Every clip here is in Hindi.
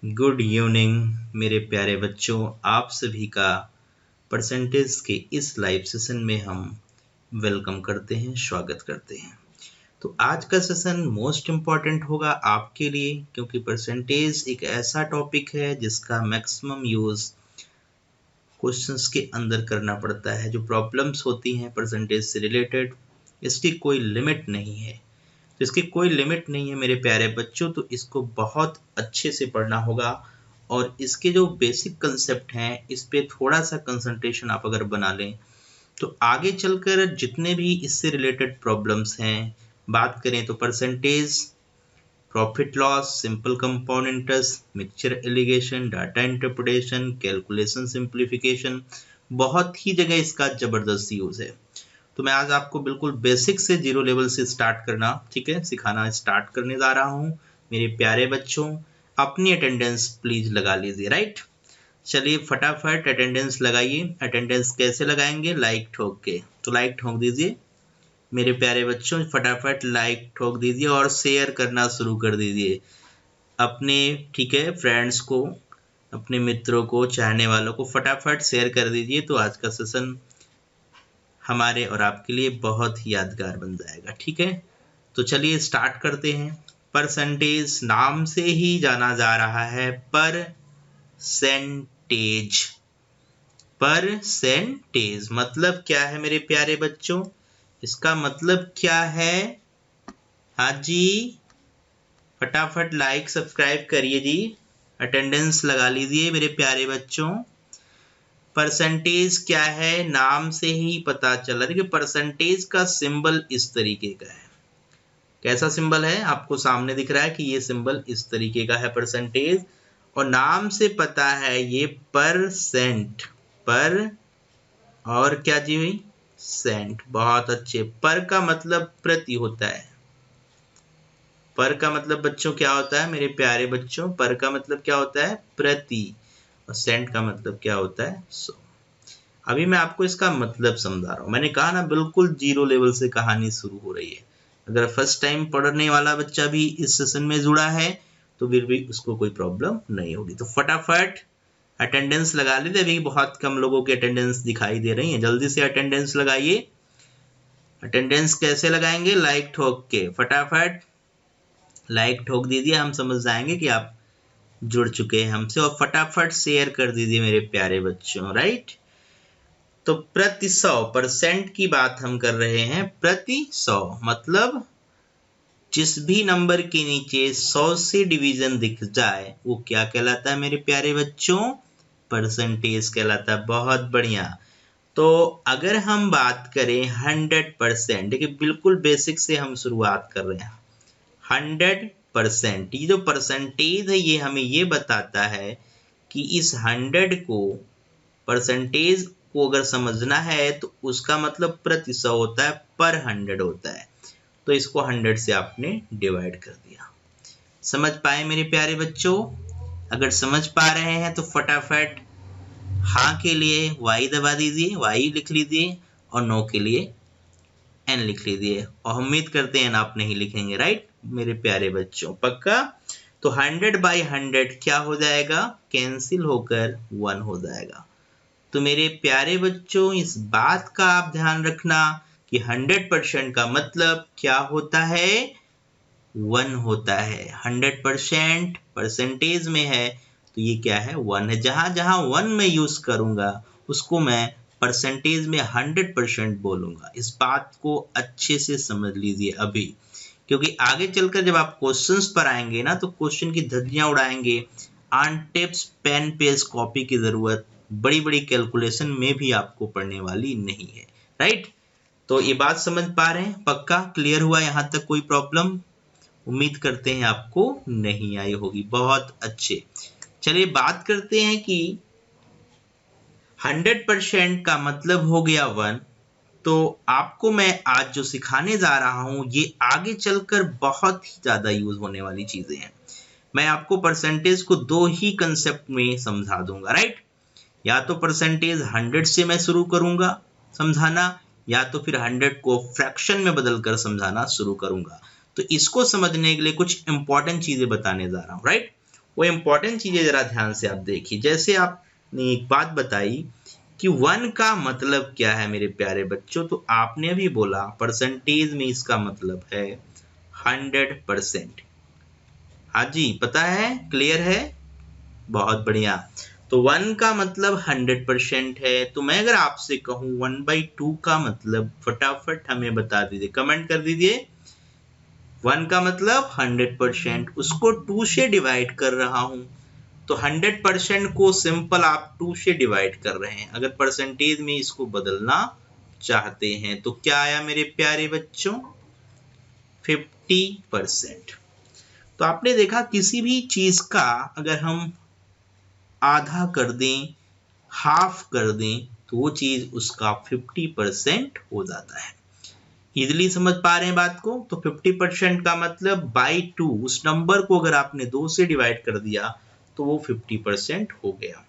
गुड इवनिंग मेरे प्यारे बच्चों, आप सभी का परसेंटेज के इस लाइव सेशन में हम वेलकम करते हैं, स्वागत करते हैं। तो आज का सेशन मोस्ट इम्पॉर्टेंट होगा आपके लिए, क्योंकि परसेंटेज एक ऐसा टॉपिक है जिसका मैक्सिमम यूज क्वेश्चंस के अंदर करना पड़ता है। जो प्रॉब्लम्स होती हैं परसेंटेज से रिलेटेड, इसकी कोई लिमिट नहीं है। तो इसकी कोई लिमिट नहीं है मेरे प्यारे बच्चों, तो इसको बहुत अच्छे से पढ़ना होगा और इसके जो बेसिक कंसेप्ट हैं इस पे थोड़ा सा कंसंट्रेशन आप अगर बना लें तो आगे चलकर जितने भी इससे रिलेटेड प्रॉब्लम्स हैं, बात करें तो percentage, profit loss, simple compound interest, mixture allegation, data interpretation, calculation simplification, बहुत ही जगह इसका जबरदस्त यूज है। तो मैं आज आपको बिल्कुल बेसिक से जीरो लेवल से स्टार्ट करना, ठीक है, सिखाना स्टार्ट करने जा रहा हूँ। मेरे प्यारे बच्चों, अपनी अटेंडेंस प्लीज लगा लीजिए, राइट। चलिए फटाफट अटेंडेंस लगाइए। अटेंडेंस कैसे लगाएंगे? लाइक ठोक के। तो लाइक ठोक दीजिए मेरे प्यारे बच्चों, फटाफट लाइक ठोक दीजिए और शेयर करना शुरू कर दीजिए अपने, ठीक है, फ्रेंड्स को, अपने मित्रों को, चाहने वालों को फटाफट शेयर कर दीजिए। तो आज का सेशन हमारे और आपके लिए बहुत ही यादगार बन जाएगा, ठीक है। तो चलिए स्टार्ट करते हैं। परसेंटेज नाम से ही जाना जा रहा है परसेंटेज। परसेंटेज मतलब क्या है मेरे प्यारे बच्चों? इसका मतलब क्या है? हाँ जी, फटाफट लाइक सब्सक्राइब करिए जी, अटेंडेंस लगा लीजिए मेरे प्यारे बच्चों। परसेंटेज क्या है? नाम से ही पता चल रहा है कि परसेंटेज का सिंबल इस तरीके का है। कैसा सिंबल है? आपको सामने दिख रहा है कि ये सिंबल इस तरीके का है परसेंटेज, और नाम से पता है ये परसेंट, पर और क्या जी हुई? सेंट। बहुत अच्छे। पर का मतलब प्रति होता है। पर का मतलब बच्चों क्या होता है मेरे प्यारे बच्चों? पर का मतलब क्या होता है? प्रति। और सेंट का मतलब क्या होता है? 100। अभी मैं आपको इसका मतलब समझा रहा हूँ। मैंने कहा ना, बिल्कुल जीरो लेवल से कहानी शुरू हो रही है। अगर फर्स्ट टाइम पढ़ने वाला बच्चा भी इस सेशन में जुड़ा है तो फिर भी उसको कोई प्रॉब्लम नहीं होगी। तो फटाफट अटेंडेंस लगा लीजिए। अभी बहुत कम लोगों की अटेंडेंस दिखाई दे रही है, जल्दी से अटेंडेंस लगाइए। अटेंडेंस कैसे लगाएंगे? लाइक ठोक के। फटाफट लाइक ठोक दीजिए, हम समझ जाएंगे कि आप जुड़ चुके हैं हमसे। और फटाफट शेयर कर दीजिए मेरे प्यारे बच्चों, राइट। तो प्रति 100% की बात हम कर रहे हैं। प्रति 100 मतलब जिस भी नंबर के नीचे 100 से डिवीजन दिख जाए वो क्या कहलाता है मेरे प्यारे बच्चों? परसेंटेज कहलाता है। बहुत बढ़िया। तो अगर हम बात करें 100%, देखिए बिल्कुल बेसिक से हम शुरुआत कर रहे हैं। 100%, ये जो परसेंटेज है ये हमें ये बताता है कि इस 100 को, परसेंटेज को अगर समझना है तो उसका मतलब प्रति 100 होता है, पर 100 होता है। तो इसको 100 से आपने डिवाइड कर दिया। समझ पाए मेरे प्यारे बच्चों? अगर समझ पा रहे हैं तो फटाफट हाँ के लिए वाई दबा दीजिए, वाई लिख लीजिए, और नो के लिए एन लिख लीजिए। और उम्मीद करते हैं आप नहीं लिखेंगे, राइट मेरे प्यारे बच्चों? पक्का? तो 100/100 क्या हो जाएगा? कैंसिल होकर 1 हो जाएगा। तो मेरे प्यारे बच्चों, इस बात का आप ध्यान रखना कि 100% का मतलब क्या होता है? 1 होता है। 100% परसेंटेज में है तो ये क्या है? 1 है। जहां जहां 1 में यूज करूंगा उसको मैं परसेंटेज में 100% बोलूंगा। इस बात को अच्छे से समझ लीजिए अभी, क्योंकि आगे चलकर जब आप क्वेश्चंस पर आएंगे ना तो क्वेश्चन की धज्जियां उड़ाएंगे। On tips pen page copy की जरूरत बड़ी बड़ी कैलकुलेशन में भी आपको पढ़ने वाली नहीं है, राइट। तो ये बात समझ पा रहे हैं? पक्का क्लियर हुआ यहाँ तक? कोई प्रॉब्लम उम्मीद करते हैं आपको नहीं आई होगी। बहुत अच्छे। चलिए बात करते हैं कि 100% का मतलब हो गया 1। तो आपको मैं आज जो सिखाने जा रहा हूं ये आगे चलकर बहुत ही ज्यादा यूज होने वाली चीजें हैं। मैं आपको परसेंटेज को 2 ही कंसेप्ट में समझा दूंगा, राइट। या तो परसेंटेज 100 से मैं शुरू करूंगा समझाना, या तो फिर 100 को फ्रैक्शन में बदलकर समझाना शुरू करूंगा। तो इसको समझने के लिए कुछ इंपॉर्टेंट चीजें बताने जा रहा हूं, राइट। वो इंपॉर्टेंट चीजें जरा ध्यान से आप देखिए। जैसे आपने एक बात बताई कि 1 का मतलब क्या है मेरे प्यारे बच्चों, तो आपने अभी बोला परसेंटेज में इसका मतलब है 100%। हाँ जी, पता है, क्लियर है, बहुत बढ़िया। तो 1 का मतलब 100% है। तो मैं अगर आपसे कहूं 1/2 का मतलब, फटाफट हमें बता दीजिए, कमेंट कर दीजिए। 1 का मतलब 100%, उसको 2 से डिवाइड कर रहा हूं, तो 100% को सिंपल आप 2 से डिवाइड कर रहे हैं। अगर परसेंटेज में इसको बदलना चाहते हैं तो क्या आया मेरे प्यारे बच्चों, 50%। तो आपने देखा किसी भी चीज का अगर हम आधा कर दें, हाफ कर दें, तो वो चीज उसका 50% हो जाता है। इजिली समझ पा रहे हैं बात को? तो 50% का मतलब बाई 2, उस नंबर को अगर आपने 2 से डिवाइड कर दिया तो वो 50% हो गया।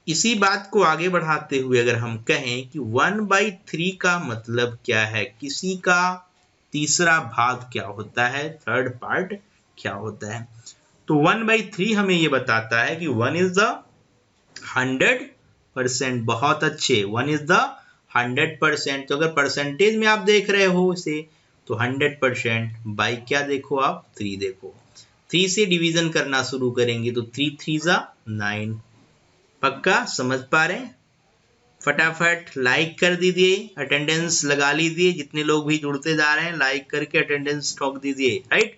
इसी बात को आगे बढ़ाते हुए अगर हम कहें कि 1/3 का मतलब क्या है, किसी का तीसरा भाग क्या होता है, थर्ड पार्ट क्या होता है, तो 1/3 हमें ये बताता है कि 1 इज द 100%। बहुत अच्छे, 1 इज द 100%। तो अगर परसेंटेज में आप देख रहे हो इसे, तो 100% बाई क्या देखो आप, 3 देखो। 3 से डिवीजन करना शुरू करेंगे तो 3 3 जा 9। पक्का समझ पा रहे हैं? फटाफट लाइक कर दीजिए, अटेंडेंस लगा लीजिए। जितने लोग भी जुड़ते जा रहे हैं लाइक करके अटेंडेंस ठोक दीजिए। राइट,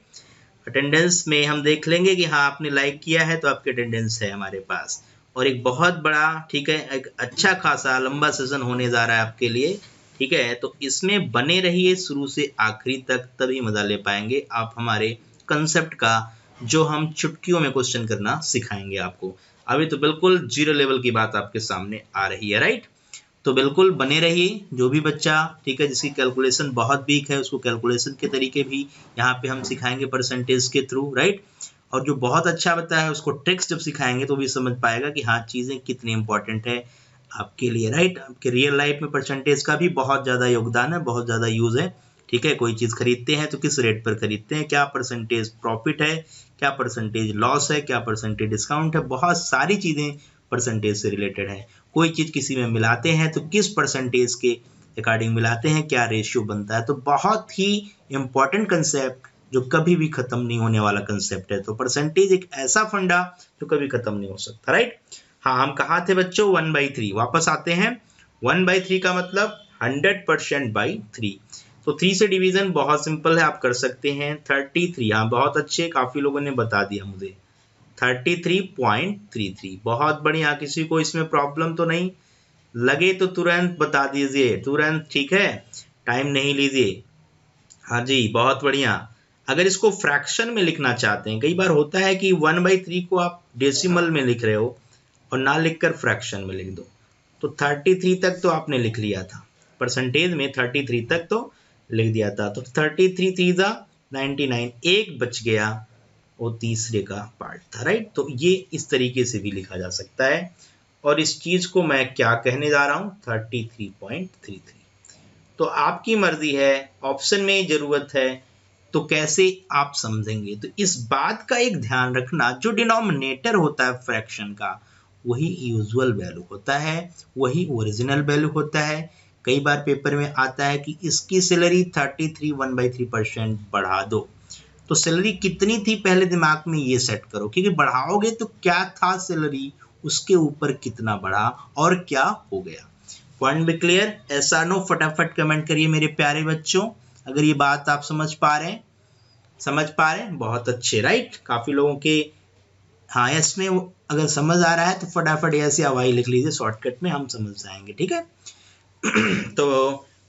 अटेंडेंस में हम देख लेंगे कि हाँ आपने लाइक किया है तो आपकी अटेंडेंस है हमारे पास। और एक बहुत बड़ा, ठीक है, एक अच्छा खासा लंबा सेशन होने जा रहा है आपके लिए। ठीक है, तो इसमें बने रहिए शुरू से आखिरी तक, तभी मजा ले पाएंगे आप हमारे कंसेप्ट का, जो हम चुटकियों में क्वेश्चन करना सिखाएंगे आपको। अभी तो बिल्कुल जीरो लेवल की बात आपके सामने आ रही है। राइट, तो बिल्कुल बने रहिए। जो भी बच्चा, ठीक है, जिसकी कैलकुलेशन बहुत वीक है, उसको कैलकुलेशन के तरीके भी यहाँ पे हम सिखाएंगे परसेंटेज के थ्रू। राइट, और जो बहुत अच्छा बता है उसको ट्रिक्स जब सिखाएंगे तो भी समझ पाएगा कि हाँ चीज़ें कितनी इंपॉर्टेंट है आपके लिए। राइट, आपके रियल लाइफ में परसेंटेज का भी बहुत ज़्यादा योगदान है, बहुत ज़्यादा यूज़ है। ठीक है, कोई चीज़ खरीदते हैं तो किस रेट पर खरीदते हैं, क्या परसेंटेज प्रॉफिट है, क्या परसेंटेज लॉस है, क्या परसेंटेज डिस्काउंट है, बहुत सारी चीज़ें परसेंटेज से रिलेटेड है। कोई चीज़ किसी में मिलाते हैं तो किस परसेंटेज के अकॉर्डिंग मिलाते हैं, क्या रेशियो बनता है। तो बहुत ही इंपॉर्टेंट कंसेप्ट जो कभी भी खत्म नहीं होने वाला कंसेप्ट है। तो परसेंटेज एक ऐसा फंडा जो कभी खत्म नहीं हो सकता। राइट, हाँ हम कहाँ थे बच्चों, 1/3 वापस आते हैं। 1/3 का मतलब 100% बाई 3। तो 3 से डिवीजन बहुत सिंपल है, आप कर सकते हैं। 33, हाँ बहुत अच्छे, काफी लोगों ने बता दिया मुझे, 33.33। बहुत बढ़िया, किसी को इसमें प्रॉब्लम तो नहीं लगे तो तुरंत बता दीजिए, तुरंत। ठीक है, टाइम नहीं लीजिए। हाँ जी, बहुत बढ़िया। अगर इसको फ्रैक्शन में लिखना चाहते हैं, कई बार होता है कि 1/3 को आप डेसिमल में लिख रहे हो और ना लिखकर फ्रैक्शन में लिख दो, तो 33 तक तो आपने लिख लिया था, परसेंटेज में 33 तक तो लिख दिया था। तो 33 3 99, एक बच गया, वो तीसरे का पार्ट था। राइट, तो ये इस तरीके से भी लिखा जा सकता है। और इस चीज को मैं क्या कहने जा रहा हूं, 33.33। तो आपकी मर्जी है, ऑप्शन में जरूरत है तो कैसे आप समझेंगे। तो इस बात का एक ध्यान रखना, जो डिनोमिनेटर होता है फ्रैक्शन का, वही यूजुअल वैल्यू होता है, वही ओरिजिनल वैल्यू होता है। कई बार पेपर में आता है कि इसकी सैलरी 33 1/3% बढ़ा दो, तो सैलरी कितनी थी पहले दिमाग में ये सेट करो, क्योंकि बढ़ाओगे तो क्या था सैलरी, उसके ऊपर कितना बढ़ा और क्या हो गया। पॉइंट भी क्लियर? ऐसा नो फटाफट कमेंट करिए मेरे प्यारे बच्चों, अगर ये बात आप समझ पा रहे हैं, समझ पा रहे हैं, बहुत अच्छे। राइट, काफी लोगों के हाँ यस में अगर समझ आ रहा है तो फटाफट यस या वाई लिख लीजिए, शॉर्टकट में हम समझ जाएंगे। ठीक है तो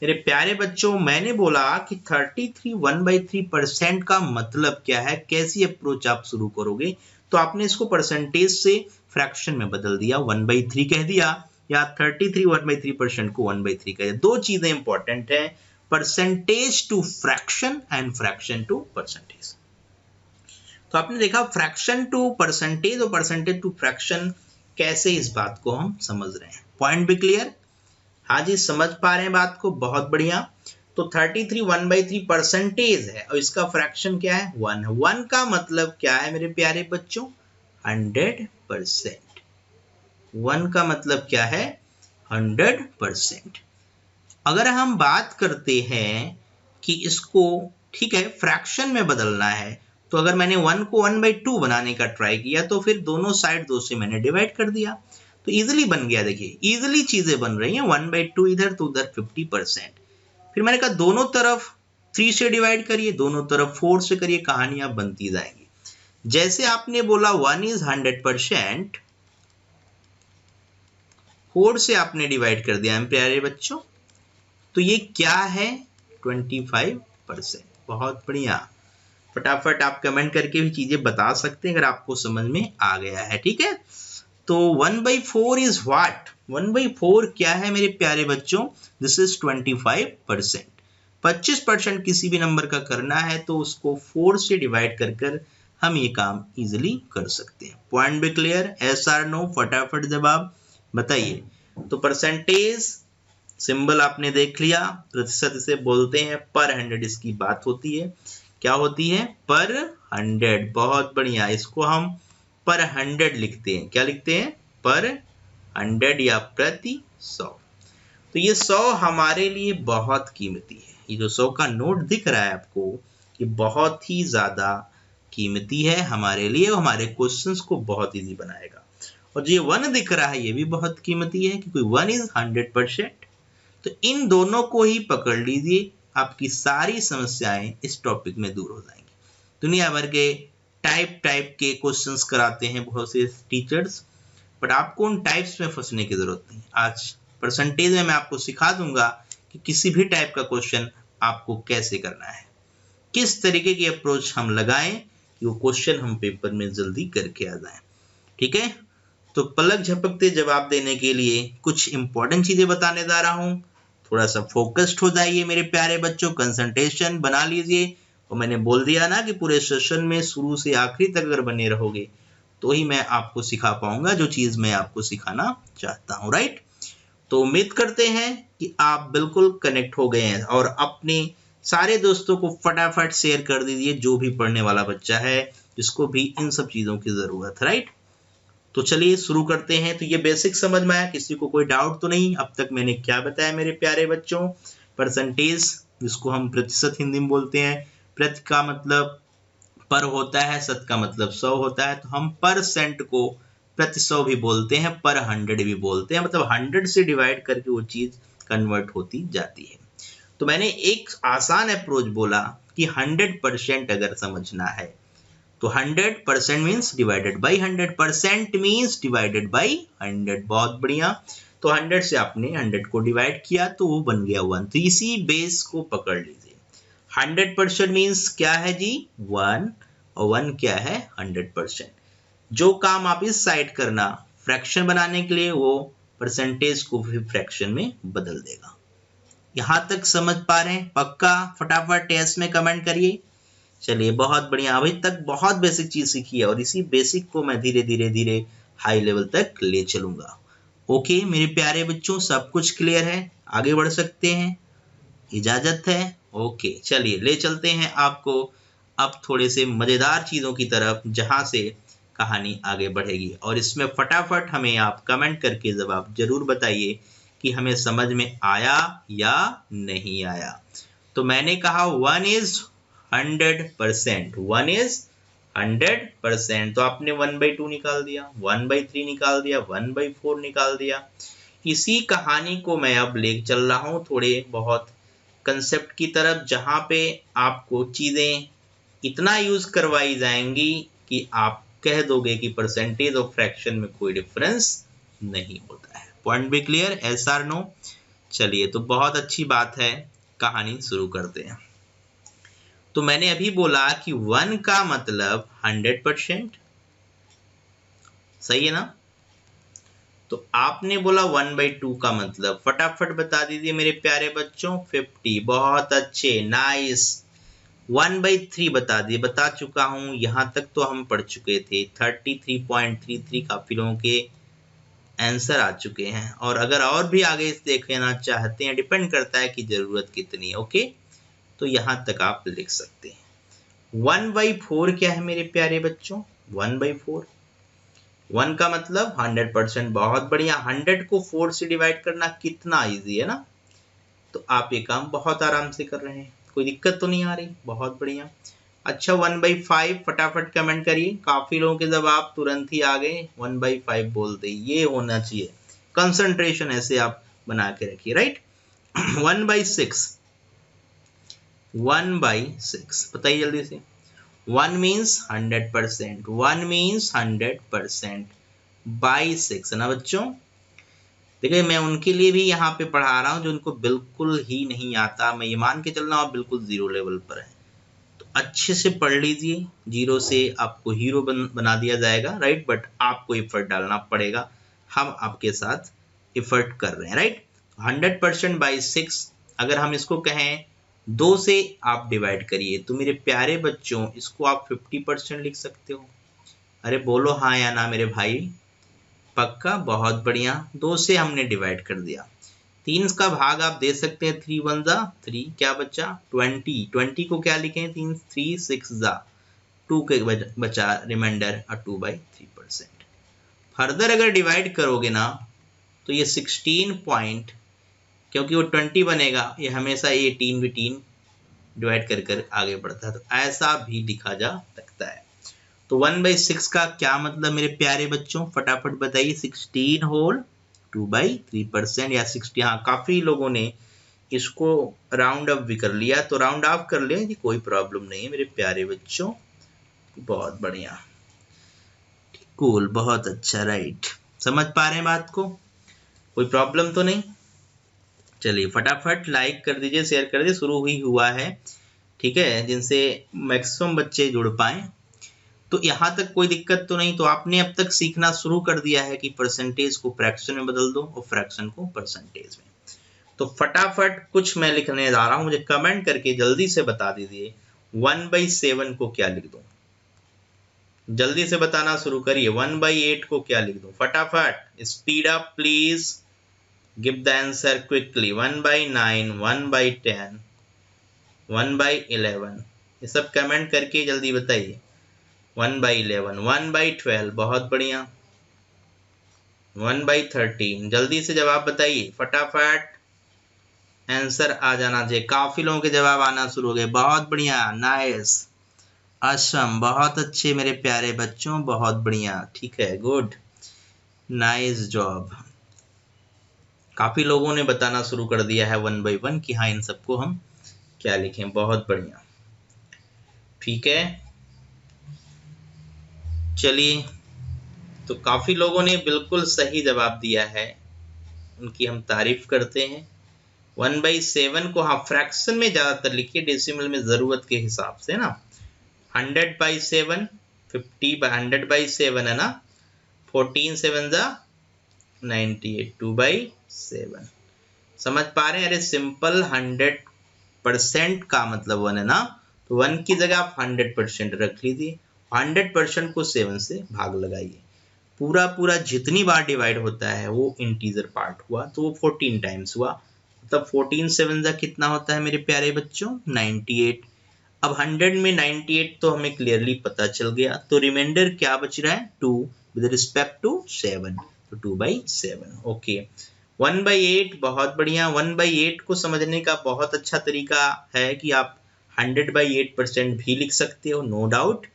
मेरे प्यारे बच्चों, मैंने बोला कि 33 1/3% का मतलब क्या है, कैसी अप्रोच आप शुरू करोगे। तो आपने इसको परसेंटेज से फ्रैक्शन में बदल दिया, 1/3 कह दिया, या 33 1/3% को 1/3 कह दिया। दो चीजें इंपॉर्टेंट है, percentage to fraction and fraction to percentage. तो आपने देखा फ्रैक्शन टू परसेंटेज और परसेंटेज टू फ्रैक्शन, कैसे इस बात को हम समझ रहे हैं। पॉइंट भी क्लियर? हाँ जी, समझ पा रहे हैं बात को, बहुत बढ़िया। तो 33 1/3% है और इसका फ्रैक्शन क्या है, 1 है। 1 का मतलब क्या है मेरे प्यारे बच्चों, 100%। 1 का मतलब क्या है? 100%। अगर हम बात करते हैं कि इसको ठीक है फ्रैक्शन में बदलना है, तो अगर मैंने 1 को 1/2 बनाने का ट्राई किया तो फिर दोनों साइड 2 से मैंने डिवाइड कर दिया तो इजीली बन गया। देखिए इजीली चीजें बन रही हैं, 1/2 इधर तो उधर 50%। फिर मैंने कहा दोनों तरफ 3 से डिवाइड करिए, दोनों तरफ 4 से करिए, कहानियां बनती जाएंगी। जैसे आपने बोला 1 इज 100%, 4 से आपने डिवाइड कर दिया प्यारे बच्चों, तो ये क्या है? 25%। बहुत बढ़िया। फटाफट आप कमेंट करके भी चीजें बता सकते हैं अगर आपको समझ में आ गया है। ठीक है, तो 1/4 इज व्हाट? 1/4 क्या है मेरे प्यारे बच्चों? This is 25%। 25% किसी भी नंबर का करना है तो उसको 4 से डिवाइड कर कर हम ये काम इजिली कर सकते हैं। पॉइंट भी क्लियर? Yes or no? फटाफट जवाब बताइए। तो परसेंटेज सिंबल आपने देख लिया, प्रतिशत इसे बोलते हैं, पर 100 इसकी बात होती है। क्या होती है? पर 100। बहुत बढ़िया, इसको हम पर 100 लिखते हैं। क्या लिखते हैं? पर 100 या प्रति 100। तो ये 100 हमारे लिए बहुत कीमती है। ये जो 100 का नोट दिख रहा है आपको, ये बहुत ही ज्यादा कीमती है हमारे लिए, और हमारे क्वेश्चंस को बहुत इजी बनाएगा। और जो 1 दिख रहा है ये भी बहुत कीमती है, क्योंकि 1 इज 100%। तो इन दोनों को ही पकड़ लीजिए, आपकी सारी समस्याएं इस टॉपिक में दूर हो जाएंगी। दुनिया भर के टाइप के क्वेश्चंस कराते हैं बहुत से टीचर्स, बट आपको उन टाइप्स में फंसने की जरूरत नहीं। आज परसेंटेज में मैं आपको सिखा दूंगा कि किसी भी टाइप का क्वेश्चन आपको कैसे करना है, किस तरीके की अप्रोच हम लगाएं कि वो क्वेश्चन हम पेपर में जल्दी करके आ जाएं। ठीक है, तो पलक झपकते जवाब देने के लिए कुछ इंपॉर्टेंट चीजें बताने जा रहा हूं। थोड़ा सा फोकस्ड हो जाइए मेरे प्यारे बच्चों, कंसंट्रेशन बना लीजिए। और मैंने बोल दिया ना कि पूरे सेशन में शुरू से आखिरी तक अगर बने रहोगे तो ही मैं आपको सिखा पाऊंगा जो चीज मैं आपको सिखाना चाहता हूं। राइट, तो उम्मीद करते हैं कि आप बिल्कुल कनेक्ट हो गए हैं, और अपने सारे दोस्तों को फटाफट शेयर कर दीजिए, जो भी पढ़ने वाला बच्चा है जिसको भी इन सब चीजों की जरूरत है। राइट, तो चलिए शुरू करते हैं। तो ये बेसिक समझ में आया? किसी को कोई डाउट तो नहीं? अब तक मैंने क्या बताया मेरे प्यारे बच्चों? परसेंटेज, जिसको हम प्रतिशत हिंदी में बोलते हैं। प्रति का मतलब पर होता है, शत का मतलब 100 होता है, तो हम परसेंट को प्रति 100 भी बोलते हैं, पर 100 भी बोलते हैं। मतलब 100 से डिवाइड करके वो चीज कन्वर्ट होती जाती है। तो मैंने एक आसान अप्रोच बोला कि 100% अगर समझना है तो 100% means divided by 100% means divided by 100। बहुत बढ़िया। तो 100 से आपने 100 को डिवाइड किया तो वो बन गया 1। तो इसी बेस को पकड़ लीजिए। 100% मीन्स क्या है जी? 1। और 1 क्या है? 100%। जो काम आप इस साइड करना फ्रैक्शन बनाने के लिए, वो परसेंटेज को भी फ्रैक्शन में बदल देगा। यहां तक समझ पा रहे हैं? पक्का? फटाफट टेस्ट में कमेंट करिए। चलिए बहुत बढ़िया, अभी तक बहुत बेसिक चीज सीखी है और इसी बेसिक को मैं धीरे धीरे हाई लेवल तक ले चलूंगा। ओके मेरे प्यारे बच्चों, सब कुछ क्लियर है? आगे बढ़ सकते हैं? इजाजत है? ओके चलिए ले चलते हैं आपको अब थोड़े से मजेदार चीजों की तरफ, जहां से कहानी आगे बढ़ेगी। और इसमें फटाफट हमें आप कमेंट करके जवाब जरूर बताइए कि हमें समझ में आया या नहीं आया। तो मैंने कहा 1 इज 100%, 1 इज 100%, तो आपने 1/2 निकाल दिया, 1/3 निकाल दिया, 1/4 निकाल दिया। इसी कहानी को मैं अब ले चल रहा हूं थोड़े बहुत कंसेप्ट की तरफ, जहां पे आपको चीजें इतना यूज करवाई जाएंगी कि आप कह दोगे कि परसेंटेज और फ्रैक्शन में कोई डिफरेंस नहीं होता है। पॉइंट भी क्लियर? Yes or no? चलिए तो बहुत अच्छी बात है, कहानी शुरू करते हैं। तो मैंने अभी बोला कि 1 का मतलब 100%, सही है ना? तो आपने बोला 1/2 का मतलब, फटाफट बता दीजिए मेरे प्यारे बच्चों। 50। बहुत अच्छे, नाइस। 1/3 बता दिए, बता चुका हूं, यहां तक तो हम पढ़ चुके थे। 33.33 काफी लोगों के आंसर आ चुके हैं, और अगर और भी आगे देखना चाहते हैं, डिपेंड करता है कि जरूरत कितनी है। ओके, तो यहां तक आप लिख सकते हैं। 1/4 क्या है मेरे प्यारे बच्चों? 1/4 1 का मतलब 100%, बहुत बढ़िया। 100 को 4 से डिवाइड करना कितना इजी है ना। तो आप ये काम बहुत आराम से कर रहे हैं, कोई दिक्कत तो नहीं आ रही, बहुत बढ़िया। अच्छा 1/5 फटाफट कमेंट करिए, काफी लोगों के जवाब तुरंत ही आ गए, 1/5 बोलते ये होना चाहिए। कंसंट्रेशन ऐसे आप बना के रखिए, राइट। 1/6, 1/6 बताइए जल्दी से। 1 मीन्स 100%, 1 मीन्स 100%, बाई 6 है ना बच्चों। देखिए मैं उनके लिए भी यहाँ पे पढ़ा रहा हूँ जो उनको बिल्कुल ही नहीं आता, मैं ये मान के चल रहा हूँ आप बिल्कुल जीरो लेवल पर है, तो अच्छे से पढ़ लीजिए। जीरो से आपको हीरो बना दिया जाएगा, राइट, बट आपको एफर्ट डालना पड़ेगा। हम आपके साथ एफर्ट कर रहे हैं, राइट। 100% बाई 6, अगर हम इसको कहें 2 से आप डिवाइड करिए, तो मेरे प्यारे बच्चों इसको आप 50% लिख सकते हो। अरे बोलो हाँ या ना मेरे भाई, पक्का, बहुत बढ़िया। 2 से हमने डिवाइड कर दिया। 3 का भाग आप दे सकते हैं, 3 1 जा 3, क्या बचा 20, 20 को क्या लिखें 3 3 6 जा 2 के बचा रिमाइंडर 2/3%। फर्दर अगर डिवाइड करोगे ना तो ये 16 पॉइंट, क्योंकि वो 20 बनेगा, ये हमेशा 18 डिवाइड कर कर आगे बढ़ता है, तो ऐसा भी लिखा जा सकता है। तो 1/6 का क्या मतलब मेरे प्यारे बच्चों, फटाफट बताइए। 16 होल 2/3% या 60। हाँ काफी लोगों ने इसको राउंड अप भी कर लिया, तो राउंड ऑफ कर ले, कोई प्रॉब्लम नहीं है मेरे प्यारे बच्चों, बहुत बढ़िया, कूल, बहुत अच्छा, राइट। समझ पा रहे हैं बात को, कोई प्रॉब्लम तो नहीं। चलिए फटाफट लाइक कर दीजिए, शेयर कर दीजिए, शुरू ही हुआ है, ठीक है, जिनसे मैक्सिमम बच्चे जुड़ पाए। तो यहाँ तक कोई दिक्कत तो नहीं। तो आपने अब तक सीखना शुरू कर दिया है कि परसेंटेज को फ्रैक्शन में बदल दो और फ्रैक्शन को परसेंटेज में। तो फटाफट कुछ मैं लिखने जा रहा हूं, मुझे कमेंट करके जल्दी से बता दीजिए 1/7 को क्या लिख दूं। जल्दी से बताना शुरू करिए। 1/8 को क्या लिख दूं, फटाफट, speed up please, give the answer quickly. 1/9, 1/10, 1/11, ये सब कमेंट करके जल्दी बताइए। 1/11, 1/12, बहुत बढ़िया, 1/13, जल्दी से जवाब बताइए फटाफट, आंसर आ जाना चाहिए। काफी लोगों के जवाब आना शुरू हो गए, बहुत बढ़िया, नाइस, असम, बहुत अच्छे मेरे प्यारे बच्चों, बहुत बढ़िया, ठीक है, गुड, नाइस जॉब। काफी लोगों ने बताना शुरू कर दिया है 1/1 कि हाँ इन सबको हम क्या लिखें, बहुत बढ़िया, ठीक है। चलिए, तो काफी लोगों ने बिल्कुल सही जवाब दिया है, उनकी हम तारीफ करते हैं। 1/7 को हाँ फ्रैक्शन में ज्यादातर लिखिए, डेसिमल में जरूरत के हिसाब से ना। 100/7, 50/100/7 है ना, 14 7 जा 98, 2/7, समझ पा रहे हैं। अरे सिंपल 100% का मतलब 1 है ना, तो 1 की जगह आप 100% रख लीजिए, 100% को 7 से भाग लगाइए, पूरा पूरा जितनी बार डिवाइड होता है वो इंटीजर पार्ट हुआ, तो वो 14 टाइम्स हुआ, मतलब 14 7 जा कितना होता है मेरे प्यारे बच्चों, 98। अब 100 में 98 तो हमें क्लियरली पता चल गया, तो रिमाइंडर क्या बच रहा है 2 विद रिस्पेक्ट टू 7, तो 2/7, ओके। 1/8, बहुत बढ़िया। 1/8 को समझने का बहुत अच्छा तरीका है कि आप 100/8% भी लिख सकते हो, नो डाउट।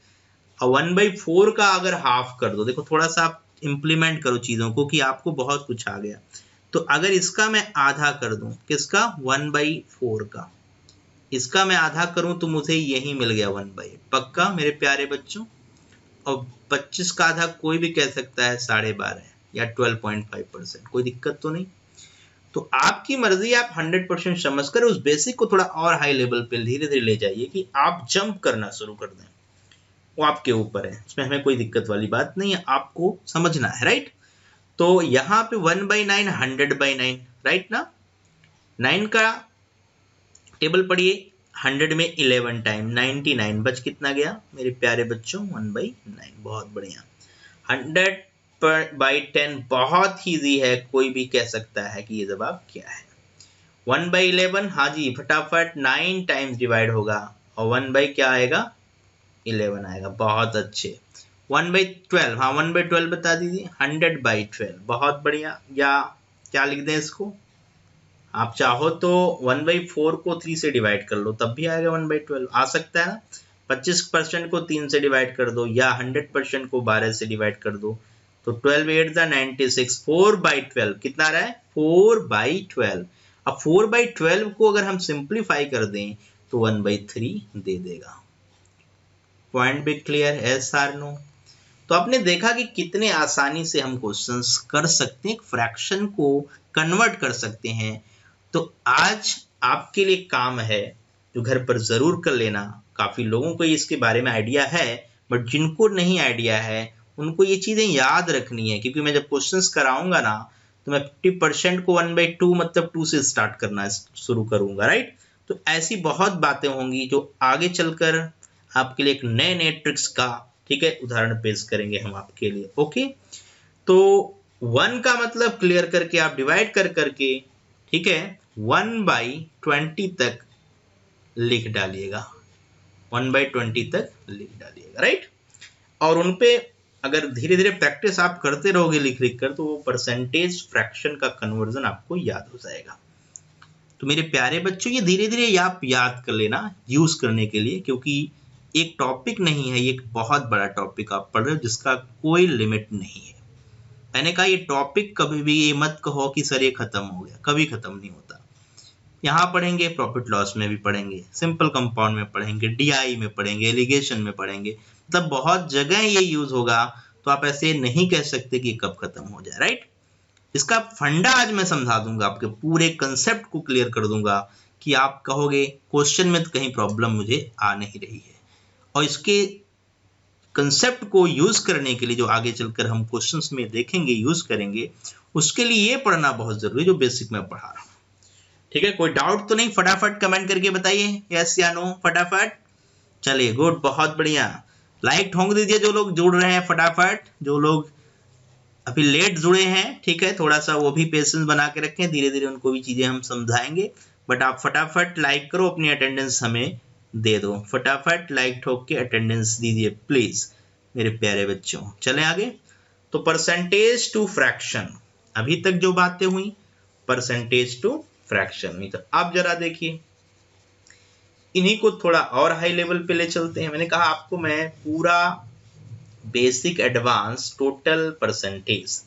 और 1/4 का अगर हाफ कर दो, देखो थोड़ा सा आप इम्प्लीमेंट करो चीजों को कि आपको बहुत कुछ आ गया। तो अगर इसका मैं आधा कर दूं, किसका, 1/4 का, इसका मैं आधा करूं तो मुझे यही मिल गया 1/8, पक्का मेरे प्यारे बच्चों। और 25 का आधा कोई भी कह सकता है 12.5 या 12.5%, कोई दिक्कत तो नहीं। तो आपकी मर्जी, आप 100% समझकर उस बेसिक को थोड़ा और हाई लेवल पे धीरे धीरे ले जाइए कि आप जंप करना शुरू कर दें, वो आपके ऊपर है, उसमें हमें कोई दिक्कत वाली बात नहीं है, आपको समझना है, राइट। तो यहाँ पे 1/9 100/9, राइट ना। 9 का टेबल पढ़िए, 100 में 11 टाइम 99, बच कितना गया मेरे प्यारे बच्चों, 1/9, बहुत बढ़िया। 100/10 बहुत ही इजी है, कोई भी कह सकता है कि ये जवाब क्या है। 1/11, हाँ जी फटाफट, 9 टाइम्स डिवाइड होगा और 1 बाई क्या आएगा, 11 आएगा, बहुत अच्छे। 1/12, हाँ 1/12 बता दीजिए। 100/12, बहुत बढ़िया। या क्या लिख दें इसको, आप चाहो तो 1/4 को 3 से डिवाइड कर लो तब भी आएगा 1/12, आ सकता है ना। 25% को 3 से डिवाइड कर दो या 100% को 12 से डिवाइड कर दो, तो 12 8 96, 4/12 कितना रहा है, 4/12। अब 4/12 को अगर हम सिंप्लीफाई कर दें तो 1/3 दे देगा। पॉइंट भी क्लियर है, एस आर नो। तो आपने देखा कि कितने आसानी से हम क्वेश्चंस कर सकते हैं, फ्रैक्शन को कन्वर्ट कर सकते हैं। तो आज आपके लिए काम है जो घर पर जरूर कर लेना। काफी लोगों को इसके बारे में आइडिया है, बट जिनको नहीं आइडिया है उनको ये चीजें याद रखनी है, क्योंकि मैं जब क्वेश्चंस कराऊंगा ना तो मैं 50% को 1/2 मतलब 2 से स्टार्ट करना शुरू करूंगा, राइट। तो ऐसी बहुत बातें होंगी जो आगे चलकर आपके लिए एक नए नए ट्रिक्स का, ठीक है, उदाहरण पेश करेंगे हम आपके लिए। ओके, तो 1 का मतलब क्लियर करके आप डिवाइड कर करके, ठीक है, 1/20 तक लिख डालिएगा, 1/20 तक लिख डालिएगा, राइट। और उनपे अगर धीरे धीरे प्रैक्टिस आप करते रहोगे लिख लिख कर, तो वो परसेंटेज फ्रैक्शन का कन्वर्जन आपको याद हो जाएगा। तो मेरे प्यारे बच्चों, ये धीरे धीरे आप याद कर लेना यूज करने के लिए, क्योंकि एक टॉपिक नहीं है, ये एक बहुत बड़ा टॉपिक आप पढ़ रहे हो जिसका कोई लिमिट नहीं है। मैंने कहा ये टॉपिक कभी भी ये मत कहो कि सर ये खत्म हो गया, कभी खत्म नहीं होता। यहाँ पढ़ेंगे, प्रॉफिट लॉस में भी पढ़ेंगे, सिंपल कंपाउंड में पढ़ेंगे, डीआई में पढ़ेंगे, एलिगेशन में पढ़ेंगे, मतलब बहुत जगह ये यूज होगा। तो आप ऐसे नहीं कह सकते कि कब खत्म हो जाए, राइट। इसका फंडा आज मैं समझा दूंगा, आपके पूरे कंसेप्ट को क्लियर कर दूंगा कि आप कहोगे क्वेश्चन में तो कहीं प्रॉब्लम मुझे आ नहीं रही है। और इसके कंसेप्ट को यूज करने के लिए जो आगे चलकर हम क्वेश्चंस में देखेंगे, यूज करेंगे, उसके लिए ये पढ़ना बहुत जरूरी है जो बेसिक में पढ़ा रहा हूं। ठीक है, कोई डाउट तो नहीं? फटाफट कमेंट करके बताइए यस या नो, फटाफट। चलिए गुड, बहुत बढ़िया। लाइक ठोंक दीजिए जो लोग जुड़ रहे हैं, फटाफट। जो लोग अभी लेट जुड़े हैं, ठीक है, थोड़ा सा वो भी पेशेंस बना के रखें, धीरे धीरे उनको भी चीजें हम समझाएंगे। बट आप फटाफट लाइक करो, अपनी अटेंडेंस हमें दे दो, फटाफट लाइक ठोक के अटेंडेंस दीजिए प्लीज मेरे प्यारे बच्चों। चलें आगे। तो परसेंटेज टू फ्रैक्शन, अभी तक जो बातें हुई परसेंटेज टू फ्रैक्शन में, तो अब जरा देखिए इन्हीं को थोड़ा और हाई लेवल पे ले चलते हैं। मैंने कहा आपको मैं पूरा बेसिक एडवांस टोटल परसेंटेज,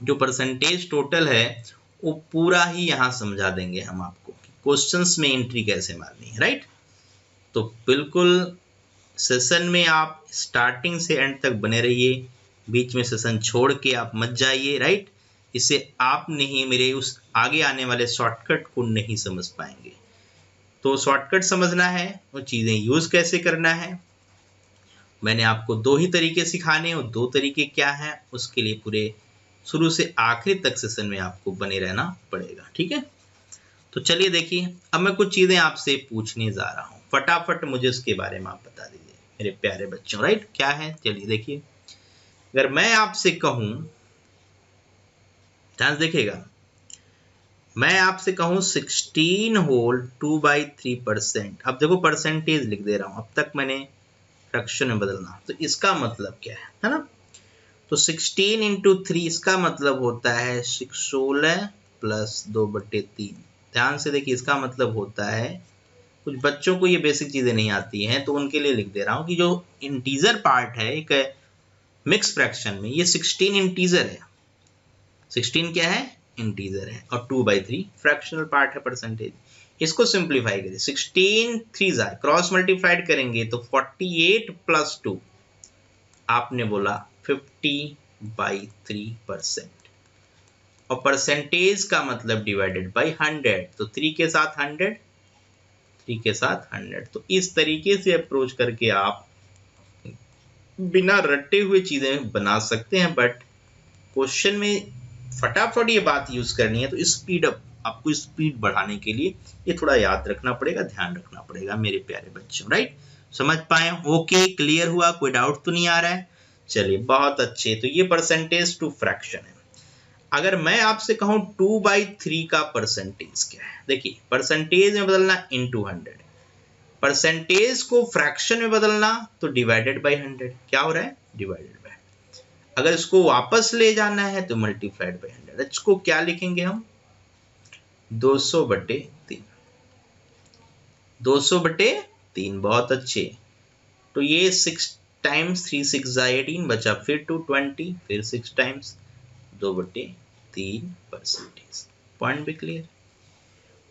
जो परसेंटेज टोटल है वो पूरा ही यहां समझा देंगे हम आपको, क्वेश्चंस में एंट्री कैसे मारनी है, राइट। तो बिल्कुल सेशन में आप स्टार्टिंग से एंड तक बने रहिए, बीच में सेशन छोड़ के आप मत जाइए, राइट। इससे आप नहीं मेरे उस आगे आने वाले शॉर्टकट को नहीं समझ पाएंगे। तो शॉर्टकट समझना है, वो चीजें यूज कैसे करना है, मैंने आपको 2 ही तरीके सिखाने, और 2 तरीके क्या हैं उसके लिए पूरे शुरू से आखिरी तक सेशन में आपको बने रहना पड़ेगा, ठीक है। तो चलिए देखिए, अब मैं कुछ चीजें आपसे पूछने जा रहा हूं, फटाफट मुझे उसके बारे में आप बता दीजिए मेरे प्यारे बच्चों, राइट। क्या है, चलिए देखिए। अगर मैं आपसे कहूं, ध्यान देखिएगा, मैं आपसे कहूं 16 होल 2/3%, अब देखो परसेंटेज लिख दे रहा हूं, अब तक मैंने फ्रैक्शन में बदलना, तो इसका मतलब क्या है ना। तो 16 इंटू 3 इसका मतलब होता है 16 प्लस 2/3। ध्यान से देखिए, इसका मतलब होता है, कुछ बच्चों को ये बेसिक चीजें नहीं आती हैं तो उनके लिए लिख दे रहा हूं कि जो इंटीजर पार्ट है एक मिक्स फ्रैक्शन में, ये 16 इंटीजर है, 16 क्या है, इंटीजर है, और 2/3 फ्रैक्शनल पार्ट है, परसेंटेज। इसको सिंप्लीफाई करिए, 16 3 क्रॉस मल्टीप्लाइड करेंगे तो 48 प्लस 2, आपने बोला 50/3%, और परसेंटेज का मतलब डिवाइडेड बाई 100, तो 3 के साथ 100, 3 के साथ 100। तो इस तरीके से अप्रोच करके आप बिना रटे हुए चीजें बना सकते हैं, बट क्वेश्चन में फटाफट ये बात यूज करनी है, तो स्पीड अप, आपको स्पीड बढ़ाने के लिए ये थोड़ा याद रखना पड़ेगा, ध्यान रखना पड़ेगा मेरे प्यारे बच्चों, राइट। समझ पाए? ओके, क्लियर हुआ? कोई डाउट तो नहीं आ रहा है? चलिए बहुत अच्छे। तो ये परसेंटेज टू फ्रैक्शन है। अगर मैं आपसे कहूं 2/3 का परसेंटेज क्या है, देखिए परसेंटेज में बदलना इनटू 100, परसेंटेज को फ्रैक्शन में बदलना तो डिवाइडेड बाई 100, क्या हो रहा है, डिवाइडेड बाय, अगर इसको वापस ले जाना है तो मल्टीप्लाइड बाय 100। इसको क्या लिखेंगे हम, 200/3, 200/3, बहुत अच्छे। तो ये 6 टाइम्स 3 6 18 बचा, फिर 220, फिर 6 टाइम्स 2/3%। पॉइंट भी क्लियर?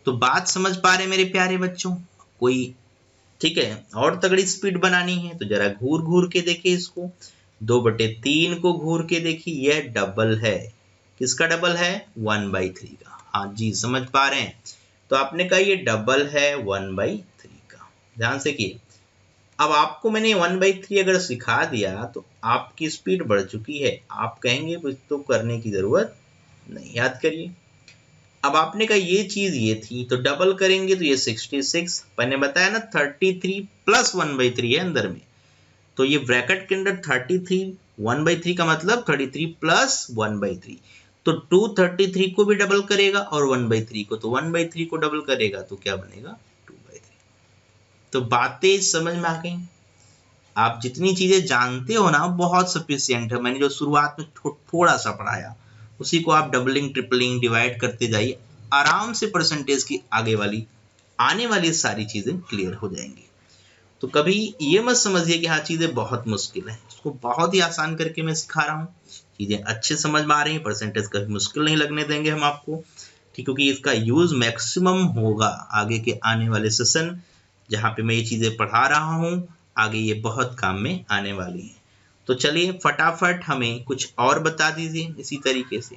तो बात समझ पा रहे मेरे प्यारे बच्चों? कोई ठीक है, और तगड़ी स्पीड बनानी है तो जरा घूर घूर के देखिए इसको, 2/3 को घूर के देखिए, यह डबल है। किसका डबल है? 1/3 का। हाँ जी, समझ पा रहे हैं? तो आपने कहा ये डबल है 1/3 का, ध्यान से किए। अब आपको मैंने 1/3 अगर सिखा दिया तो आपकी स्पीड बढ़ चुकी है, आप कहेंगे कुछ तो करने की जरूरत नहीं। याद करिए, अब आपने कहा ये चीज ये थी, तो डबल करेंगे तो ये 66, मैंने बताया ना 33 प्लस 1/3 है अंदर में, तो ये ब्रैकेट के अंदर 33 1/3 का मतलब 33 प्लस 1/3, तो 233 को भी डबल करेगा और 1/3 को, तो 1/3 को डबल करेगा तो क्या बनेगा? 2/3। तो बातें समझ में आ गई? आप जितनी चीजें जानते हो ना बहुत सफिशिएंट है। मैंने जो शुरुआत में थोड़ा सा पढ़ाया उसी को आप डबलिंग ट्रिपलिंग डिवाइड करते जाइए, आराम से परसेंटेज की आगे वाली आने वाली सारी चीजें क्लियर हो जाएंगी। तो कभी ये मत समझिए कि हाँ चीजें बहुत मुश्किल है, उसको बहुत ही आसान करके मैं सिखा रहा हूँ, चीजें अच्छे समझ में आ रही हैं, परसेंटेज कभी मुश्किल नहीं लगने देंगे हम आपको, ठीक, क्योंकि इसका यूज मैक्सिमम होगा आगे के आने वाले सेशन जहाँ पे मैं ये चीजें पढ़ा रहा हूँ, आगे ये बहुत काम में आने वाली है। तो चलिए फटाफट हमें कुछ और बता दीजिए इसी तरीके से।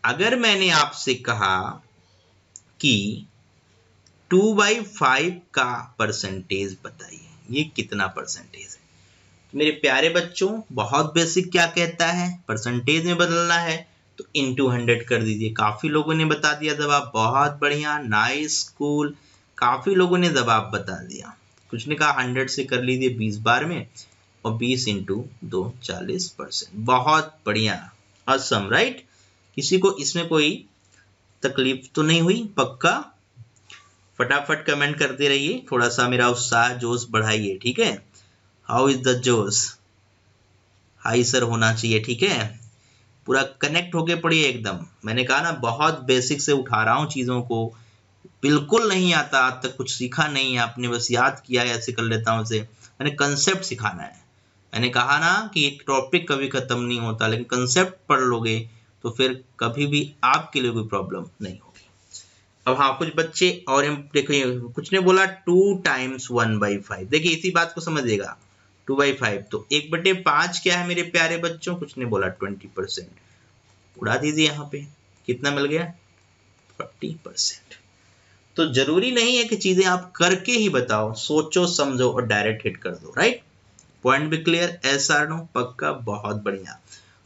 अगर मैंने आपसे कहा कि 2/5 का परसेंटेज बताइए, ये कितना परसेंटेज है? तो मेरे प्यारे बच्चों बहुत बेसिक क्या कहता है, परसेंटेज में बदलना है तो इंटू 100 कर दीजिए। काफी लोगों ने बता दिया जवाब, बहुत बढ़िया, नाइस, कूल, काफी लोगों ने जवाब बता दिया। कुछ ने कहा 100 से कर लीजिए 20 बार में, और 20 इंटू 2 40%, बहुत बढ़िया, असम, राइट? किसी को इसमें कोई तकलीफ तो नहीं हुई? पक्का फटाफट कमेंट करते रहिए, थोड़ा सा मेरा उत्साह जोश बढ़ाइए, ठीक है? हाउ इज द जोश? हाई सर होना चाहिए, ठीक है? पूरा कनेक्ट होके पढ़िए एकदम। मैंने कहा ना बहुत बेसिक से उठा रहा हूँ चीजों को, बिल्कुल नहीं आता, आज तक कुछ सीखा नहीं है आपने, बस याद किया है, ऐसे कर लेता हूँ उसे। मैंने कंसेप्ट सिखाना है। मैंने कहा ना कि एक टॉपिक कभी खत्म नहीं होता, लेकिन कंसेप्ट पढ़ लोगे तो फिर कभी भी आपके लिए कोई प्रॉब्लम नहीं होगी। अब हाँ, कुछ बच्चे और देखिए, कुछ ने बोला 2 टाइम्स 1/5, देखिए इसी बात को समझिएगा, 2/5 तो 1/5 क्या है मेरे प्यारे बच्चों? कुछ ने बोला 20%, उड़ा दीजिए यहाँ पे, कितना मिल गया? 40%। तो जरूरी नहीं है कि चीजें आप करके ही बताओ, सोचो समझो और डायरेक्ट हिट कर दो, राइट? पॉइंट भी क्लियर? Yes or no? पक्का, बहुत बढ़िया।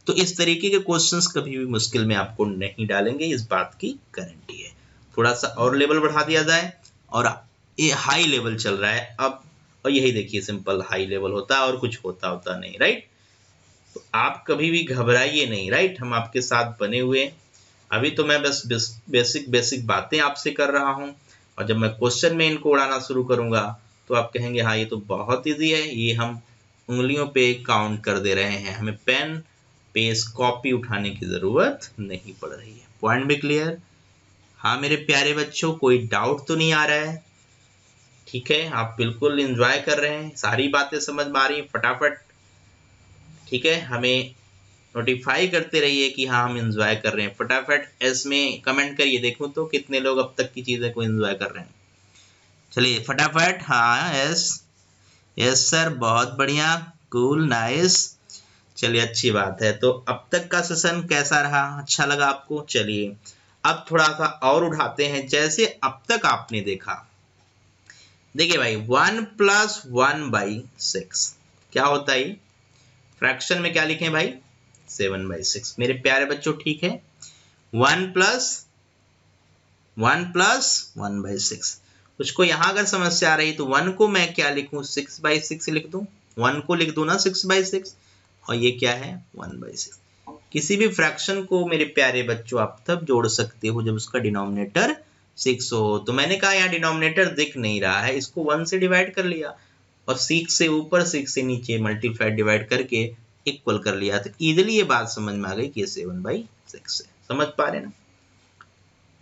तो इस तरीके के क्वेश्चंस कभी भी मुश्किल में आपको नहीं डालेंगे, इस बात की गारंटी है। थोड़ा सा और लेवल बढ़ा दिया जाए, और ये हाई लेवल चल रहा है अब, और यही देखिए सिंपल हाई लेवल होता है और कुछ होता नहीं, राइट? तो आप कभी भी घबराइए नहीं, राइट? हम आपके साथ बने हुए। अभी तो मैं बस बेसिक बातें आपसे कर रहा हूँ, और जब मैं क्वेश्चन में इनको उड़ाना शुरू करूंगा तो आप कहेंगे हाँ ये तो बहुत ईजी है, ये हम उंगलियों पे काउंट कर दे रहे हैं, हमें पेन पेज कॉपी उठाने की जरूरत नहीं पड़ रही है। पॉइंट भी क्लियर? हाँ मेरे प्यारे बच्चों, कोई डाउट तो नहीं आ रहा है? ठीक है, आप बिल्कुल एंजॉय कर रहे हैं, सारी बातें समझ में आ रही हैं फटाफट, ठीक है? हमें नोटिफाई करते रहिए कि हाँ हम एंजॉय कर रहे हैं। फटाफट एस में कमेंट करिए, देखूं तो कितने लोग अब तक की चीजें को एंजॉय कर रहे हैं। चलिए फटाफट, हाँ यस, यस सर, बहुत बढ़िया, कूल, नाइस। चलिए अच्छी बात है। तो अब तक का सेशन कैसा रहा? अच्छा लगा आपको? चलिए अब थोड़ा सा और उठाते हैं। जैसे अब तक आपने देखा, देखिए भाई 1 + 1/6 क्या होता है? फ्रैक्शन में क्या लिखें भाई? 7/6। मेरे प्यारे बच्चों ठीक है, 1 + 1/6। उसको यहां अगर समस्या आ रही तो 1 को मैं क्या लिखूं? 6/6 लिख दूं, 1 को लिख दूं ना 6/6, और ये क्या है? 1/6। किसी भी फ्रैक्शन को मेरे प्यारे बच्चों आप तब जोड़ सकते हो जब उसका डिनोमिनेटर 6 हो। तो मैंने कहा यहाँ डिनोमिनेटर दिख नहीं रहा है, इसको 1 से डिवाइड कर लिया, और 6 से ऊपर 6 से नीचे मल्टीप्लाई डिवाइड करके इक्वल कर लिया। तो इजीली ये बात समझ में आ गई कि ये 7/6 है। समझ पा रहे ना,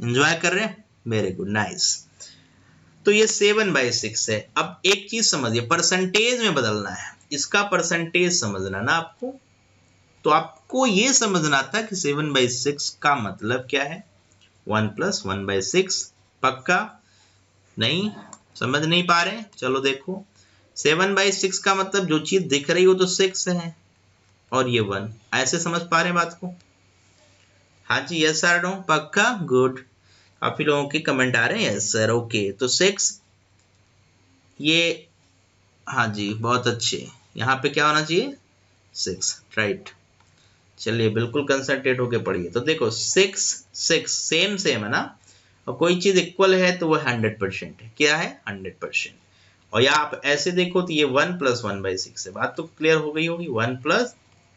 एंजॉय कर रहे हैं, वेरी गुड, नाइस। तो ये 7/6 है। अब एक चीज समझिए, परसेंटेज में बदलना है, इसका परसेंटेज समझना ना आपको। तो आपको ये समझना था कि 7/6 का मतलब क्या है, 1 + 1/6। पक्का नहीं समझ नहीं पा रहे? चलो देखो, 7/6 का मतलब जो चीज दिख रही हो तो 6 है और ये 1, ऐसे समझ पा रहे हैं बात को? हाँ जी, यस सर, नो, पक्का, गुड। काफी लोगों के कमेंट आ रहे हैं यस सर, ओके। तो 6 ये, हाँ जी, बहुत अच्छे। यहाँ पे क्या होना चाहिए, 6, राइट। चलिए बिल्कुल कंसंट्रेट होके पढ़िए। तो देखो 6 6 सेम सेम है ना, और कोई चीज इक्वल है तो वो 100% है। क्या है, 100%। और या आप ऐसे देखो तो ये 1 + 1/6 है। बात तो क्लियर हो गई होगी, 1 +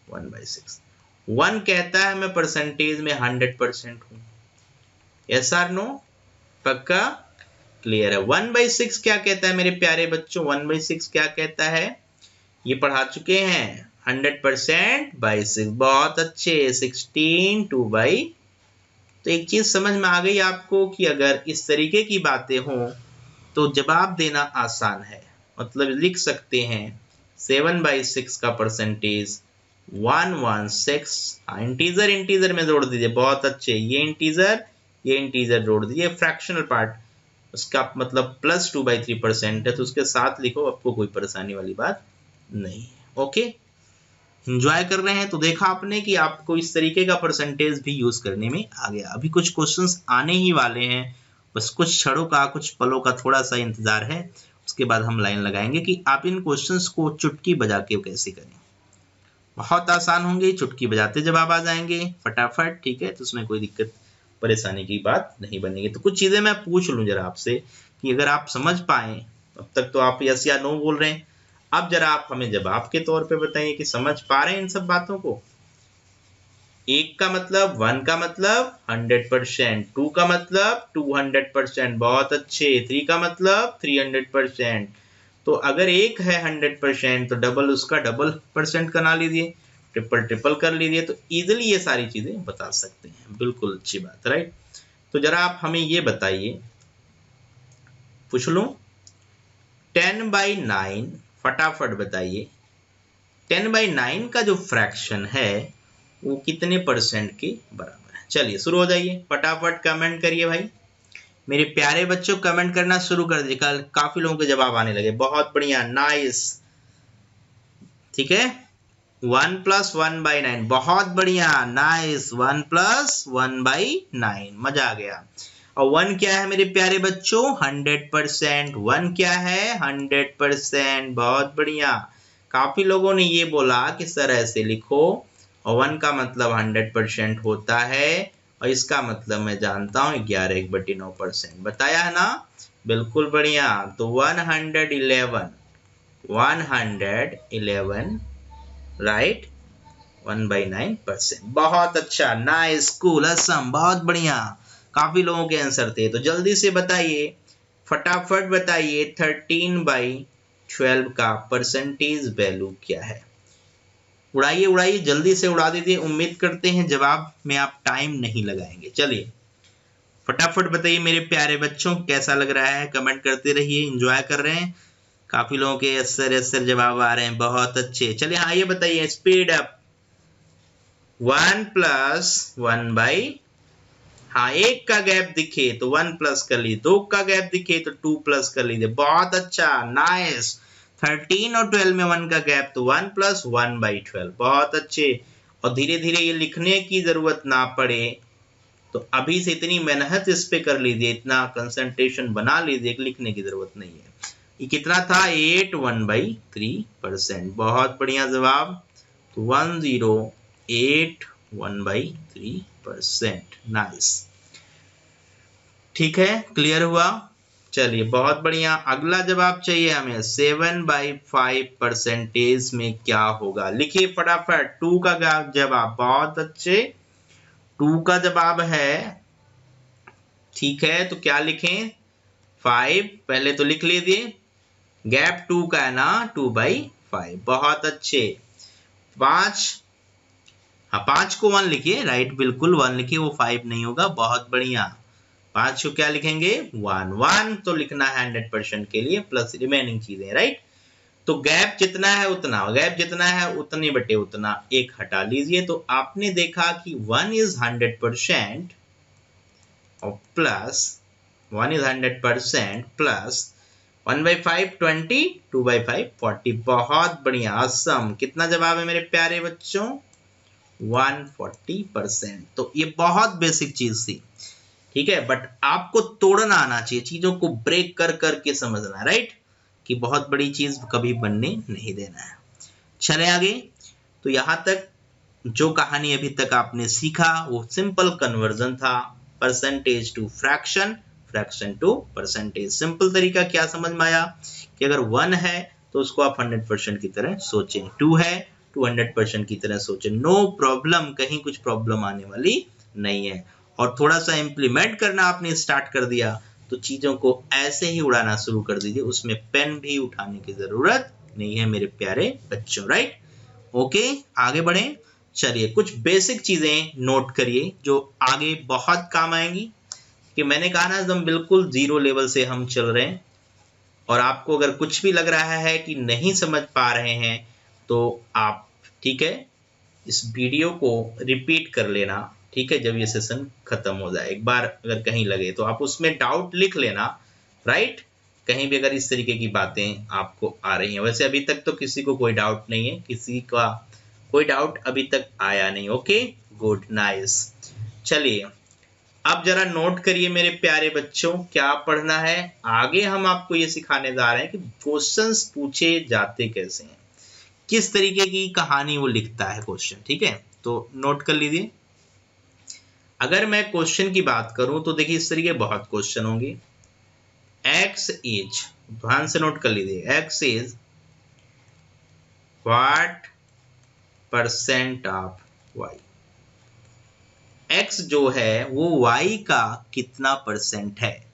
1/6। 1 कहता है मैं परसेंटेज में 100% हूं। यस और नो, पक्का, क्लियर है। 1/6 क्या कहता है मेरे प्यारे बच्चों, 1/6 क्या कहता है, ये पढ़ा चुके हैं, 100% by 6। बहुत अच्छे, 16 2/। तो एक चीज समझ में आ गई आपको कि अगर इस तरीके की बातें हों तो जवाब देना आसान है। मतलब लिख सकते हैं 7/6 का परसेंटेज 116। इंटीजर इंटीजर में जोड़ दीजिए, बहुत अच्छे। ये इंटीजर जोड़ दीजिए, फ्रैक्शनल पार्ट, उसका मतलब +2/3% है, तो उसके साथ लिखो, आपको कोई परेशानी वाली बात नहीं है। ओके, एंजॉय कर रहे हैं? तो देखा आपने कि आपको इस तरीके का परसेंटेज भी यूज करने में आ गया। अभी कुछ क्वेश्चंस आने ही वाले हैं, बस कुछ क्षणों का, कुछ पलों का थोड़ा सा इंतजार है, उसके बाद हम लाइन लगाएंगे कि आप इन क्वेश्चंस को चुटकी बजा के कैसे करें। बहुत आसान होंगे, चुटकी बजाते जवाब आ जाएंगे फटाफट, ठीक है? तो उसमें कोई दिक्कत परेशानी की बात नहीं बनेगी। तो कुछ चीजें मैं पूछ लूं जरा आपसे कि अगर आप समझ पाए, अब तक तो आप यस या नो बोल रहे हैं, अब जरा आप हमें जवाब के तौर पे बताइए कि समझ पा रहे हैं इन सब बातों को। 1 का मतलब, 1 का मतलब 100%, 2 का मतलब 200%, बहुत अच्छे। 3 का मतलब 300%। तो अगर एक है 100% तो डबल उसका डबल परसेंट बना लीजिए, ट्रिपल कर लीजिए, तो इजिली ये सारी चीजें बता सकते हैं। बिल्कुल अच्छी बात, राइट। तो जरा आप हमें ये बताइए, पूछ लूं, 10/9, फटाफट बताइए, 10/9 का जो फ्रैक्शन है वो कितने परसेंट के बराबर है? चलिए शुरू हो जाइए, फटाफट कमेंट करिए भाई, मेरे प्यारे बच्चों, कमेंट करना शुरू कर दीजिए। कल काफी लोगों के जवाब आने लगे, बहुत बढ़िया, नाइस, ठीक है। 1 + 1/9, बहुत बढ़िया, नाइस, 1 + 1/9, मजा आ गया। और 1 क्या है मेरे प्यारे बच्चों, 100%। 1 क्या है, 100%, बहुत बढ़िया। काफी लोगों ने ये बोला कि सर ऐसे लिखो, और 1 का मतलब 100% होता है, और इसका मतलब मैं जानता हूँ 11/9%। बताया है ना, बिल्कुल बढ़िया। तो 111, राइट, 1/9%। बहुत अच्छा, नाइस, कूल, असम, बहुत बढ़िया। काफी लोगों के आंसर थे, तो जल्दी से बताइए, फटाफट बताइए, 13/12 का परसेंटेज वैल्यू क्या है? उड़ाइए उड़ाइए, जल्दी से उड़ा दीजिए। उम्मीद करते हैं जवाब में आप टाइम नहीं लगाएंगे। चलिए फटाफट बताइए मेरे प्यारे बच्चों, कैसा लग रहा है, कमेंट करते रहिए, एंजॉय कर रहे हैं। काफी लोगों के यस जवाब आ रहे हैं, बहुत अच्छे। चलिए हाँ, ये बताइए, स्पीड अप। 1 + 1/, हाँ, 1 का गैप दिखे तो 1 प्लस कर लीजिए, 2 का गैप दिखे तो 2 प्लस कर लीजिए, बहुत अच्छा, नाइस। 13 और 12 में 1 का गैप, तो 1 + 1/12, बहुत अच्छे। और धीरे धीरे ये लिखने की जरूरत ना पड़े, तो अभी से इतनी मेहनत इस पे कर लीजिए, इतना कंसंट्रेशन बना लीजिए, लिखने की जरूरत नहीं है। ये कितना था, 8 1/3%, बहुत बढ़िया जवाब। तो 108 1/3%, नाइस, ठीक है, क्लियर हुआ। चलिए बहुत बढ़िया, अगला जवाब चाहिए हमें, 7/5% में क्या होगा? लिखिए फटाफट, 2 का जवाब, बहुत अच्छे, 2 का जवाब है, ठीक है। तो क्या लिखें, 5, पहले तो लिख लीजिए, गैप 2 का है ना, 2/5, बहुत अच्छे। 5, हाँ 5 को 1 लिखिए, राइट, बिल्कुल 1 लिखिए, वो 5 नहीं होगा। बहुत बढ़िया, 5 को क्या लिखेंगे 1, 1 तो लिखना है 100% के लिए, प्लस रिमेनिंग चीजें, राइट। तो गैप जितना है उतना, गैप जितना है उतने बटे उतना, एक हटा लीजिए। तो आपने देखा कि 1 इज 100% और प्लस 1 इज 100% प्लस 1/5 20, 2/5 40। बहुत बढ़िया, असम। कितना जवाब है मेरे प्यारे बच्चों 140%। तो ये बहुत बेसिक चीज थी, ठीक है, बट आपको तोड़ना आना चाहिए, चीजों को ब्रेक कर करके समझना, राइट, कि बहुत बड़ी चीज कभी बनने नहीं देना है। चले आगे। तो यहां तक जो कहानी अभी तक आपने सीखा वो सिंपल कन्वर्जन था, percentage to fraction, fraction to percentage. Simple तरीका क्या समझ में आया कि अगर 1 है तो उसको आप 100% की तरह सोचें, 2 है 200% की तरह सोचें, नो प्रॉब्लम, कहीं कुछ प्रॉब्लम आने वाली नहीं है। और थोड़ा सा इंप्लीमेंट करना आपने स्टार्ट कर दिया तो चीजों को ऐसे ही उड़ाना शुरू कर दीजिए, उसमें पेन भी उठाने की जरूरत नहीं है मेरे प्यारे बच्चों, राइट। ओके, आगे बढ़ें। चलिए कुछ बेसिक चीजें नोट करिए जो आगे बहुत काम आएंगी, कि मैंने कहा ना एकदम बिल्कुल जीरो लेवल से हम चल रहे हैं, और आपको अगर कुछ भी लग रहा है कि नहीं समझ पा रहे हैं तो आप, ठीक है, इस वीडियो को रिपीट कर लेना, ठीक है, जब ये सेशन खत्म हो जाए। एक बार अगर कहीं लगे तो आप उसमें डाउट लिख लेना, राइट, कहीं भी अगर इस तरीके की बातें आपको आ रही हैं। वैसे अभी तक तो किसी को कोई डाउट नहीं है, किसी का कोई डाउट अभी तक आया नहीं। Okay, good, nice. चलिए अब जरा नोट करिए मेरे प्यारे बच्चों, क्या पढ़ना है आगे। हम आपको ये सिखाने जा रहे हैं कि क्वेश्चंस पूछे जाते कैसे हैं, किस तरीके की कहानी वो लिखता है क्वेश्चन, ठीक है। तो नोट कर लीजिए। अगर मैं क्वेश्चन की बात करूं तो देखिए इस तरीके बहुत क्वेश्चन होंगे। x इज, ध्यान से नोट कर लीजिए, x is what percent of y। x जो है वो y का कितना परसेंट है,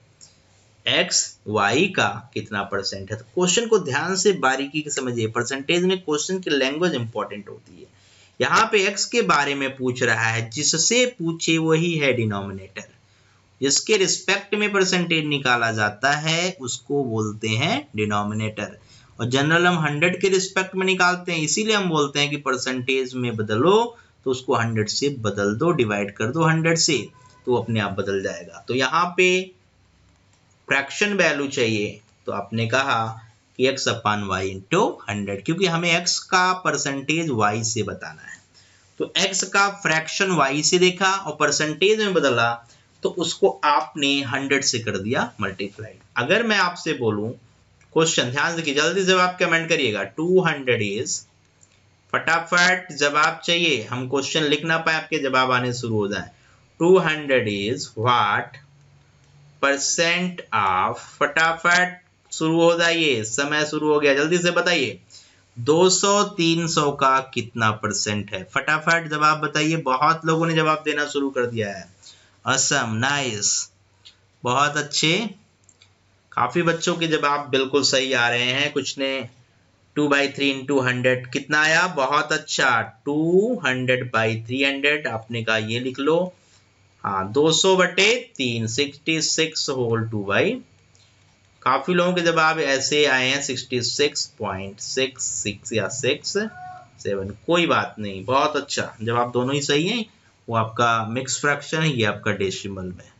x y का कितना परसेंट है। तो क्वेश्चन को ध्यान से बारीकी से समझिए। परसेंटेज में क्वेश्चन की लैंग्वेज इंपॉर्टेंट होती है। यहाँ पे x के बारे में पूछ रहा है, जिससे पूछे वही है डिनोमिनेटर। जिसके रिस्पेक्ट में परसेंटेज निकाला जाता है उसको बोलते हैं डिनोमिनेटर। और जनरल हम 100 के रिस्पेक्ट में निकालते हैं, इसीलिए हम बोलते हैं कि परसेंटेज में बदलो तो उसको 100 से बदल दो, डिवाइड कर दो 100 से, तो अपने आप बदल जाएगा। तो यहाँ पे फ्रैक्शन वैल्यू चाहिए तो आपने कहा कि x अपन y इंटू 100, क्योंकि हमें x का परसेंटेज y से बताना है। तो x का फ्रैक्शन y से देखा और परसेंटेज में बदला तो उसको आपने 100 से कर दिया मल्टीप्लाइड। अगर मैं आपसे बोलूं क्वेश्चन, ध्यान देखिए, जल्दी जवाब कमेंट करिएगा, 200 इज, फटाफट जवाब चाहिए, हम क्वेश्चन लिख ना पाए आपके जवाब आने शुरू हो जाए। 200 इज व्हाट परसेंट ऑफ, फटाफट शुरू हो जाइए, समय शुरू हो गया, जल्दी से बताइए। 200 300 का कितना परसेंट है, फटाफट जवाब बताइए। बहुत लोगों ने जवाब देना शुरू कर दिया है। असम, नाइस, बहुत अच्छे, काफी बच्चों के जवाब बिल्कुल सही आ रहे हैं। कुछ ने 2/3 इंटू 100 कितना आया, बहुत अच्छा, 200/300, आपने कहा ये लिख लो। हाँ 200/3, 66 होल 2/, काफी लोगों के जवाब ऐसे आए हैं 66.66 या 67। कोई बात नहीं, बहुत अच्छा जवाब, दोनों ही सही है। वो आपका मिक्स फ्रैक्शन है, ये आपका डेसिमल में,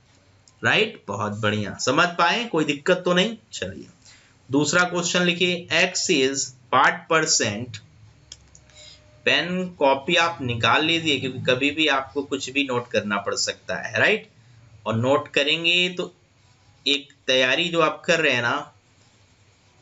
राइट, बहुत बढ़िया, समझ पाए, कोई दिक्कत तो नहीं। चलिए दूसरा क्वेश्चन लिखिए, x is what percent, pen copy आप निकाल लीजिए क्योंकि कभी भी आपको कुछ भी नोट करना पड़ सकता है, राइट। और नोट करेंगे तो एक तैयारी जो आप कर रहे हैं ना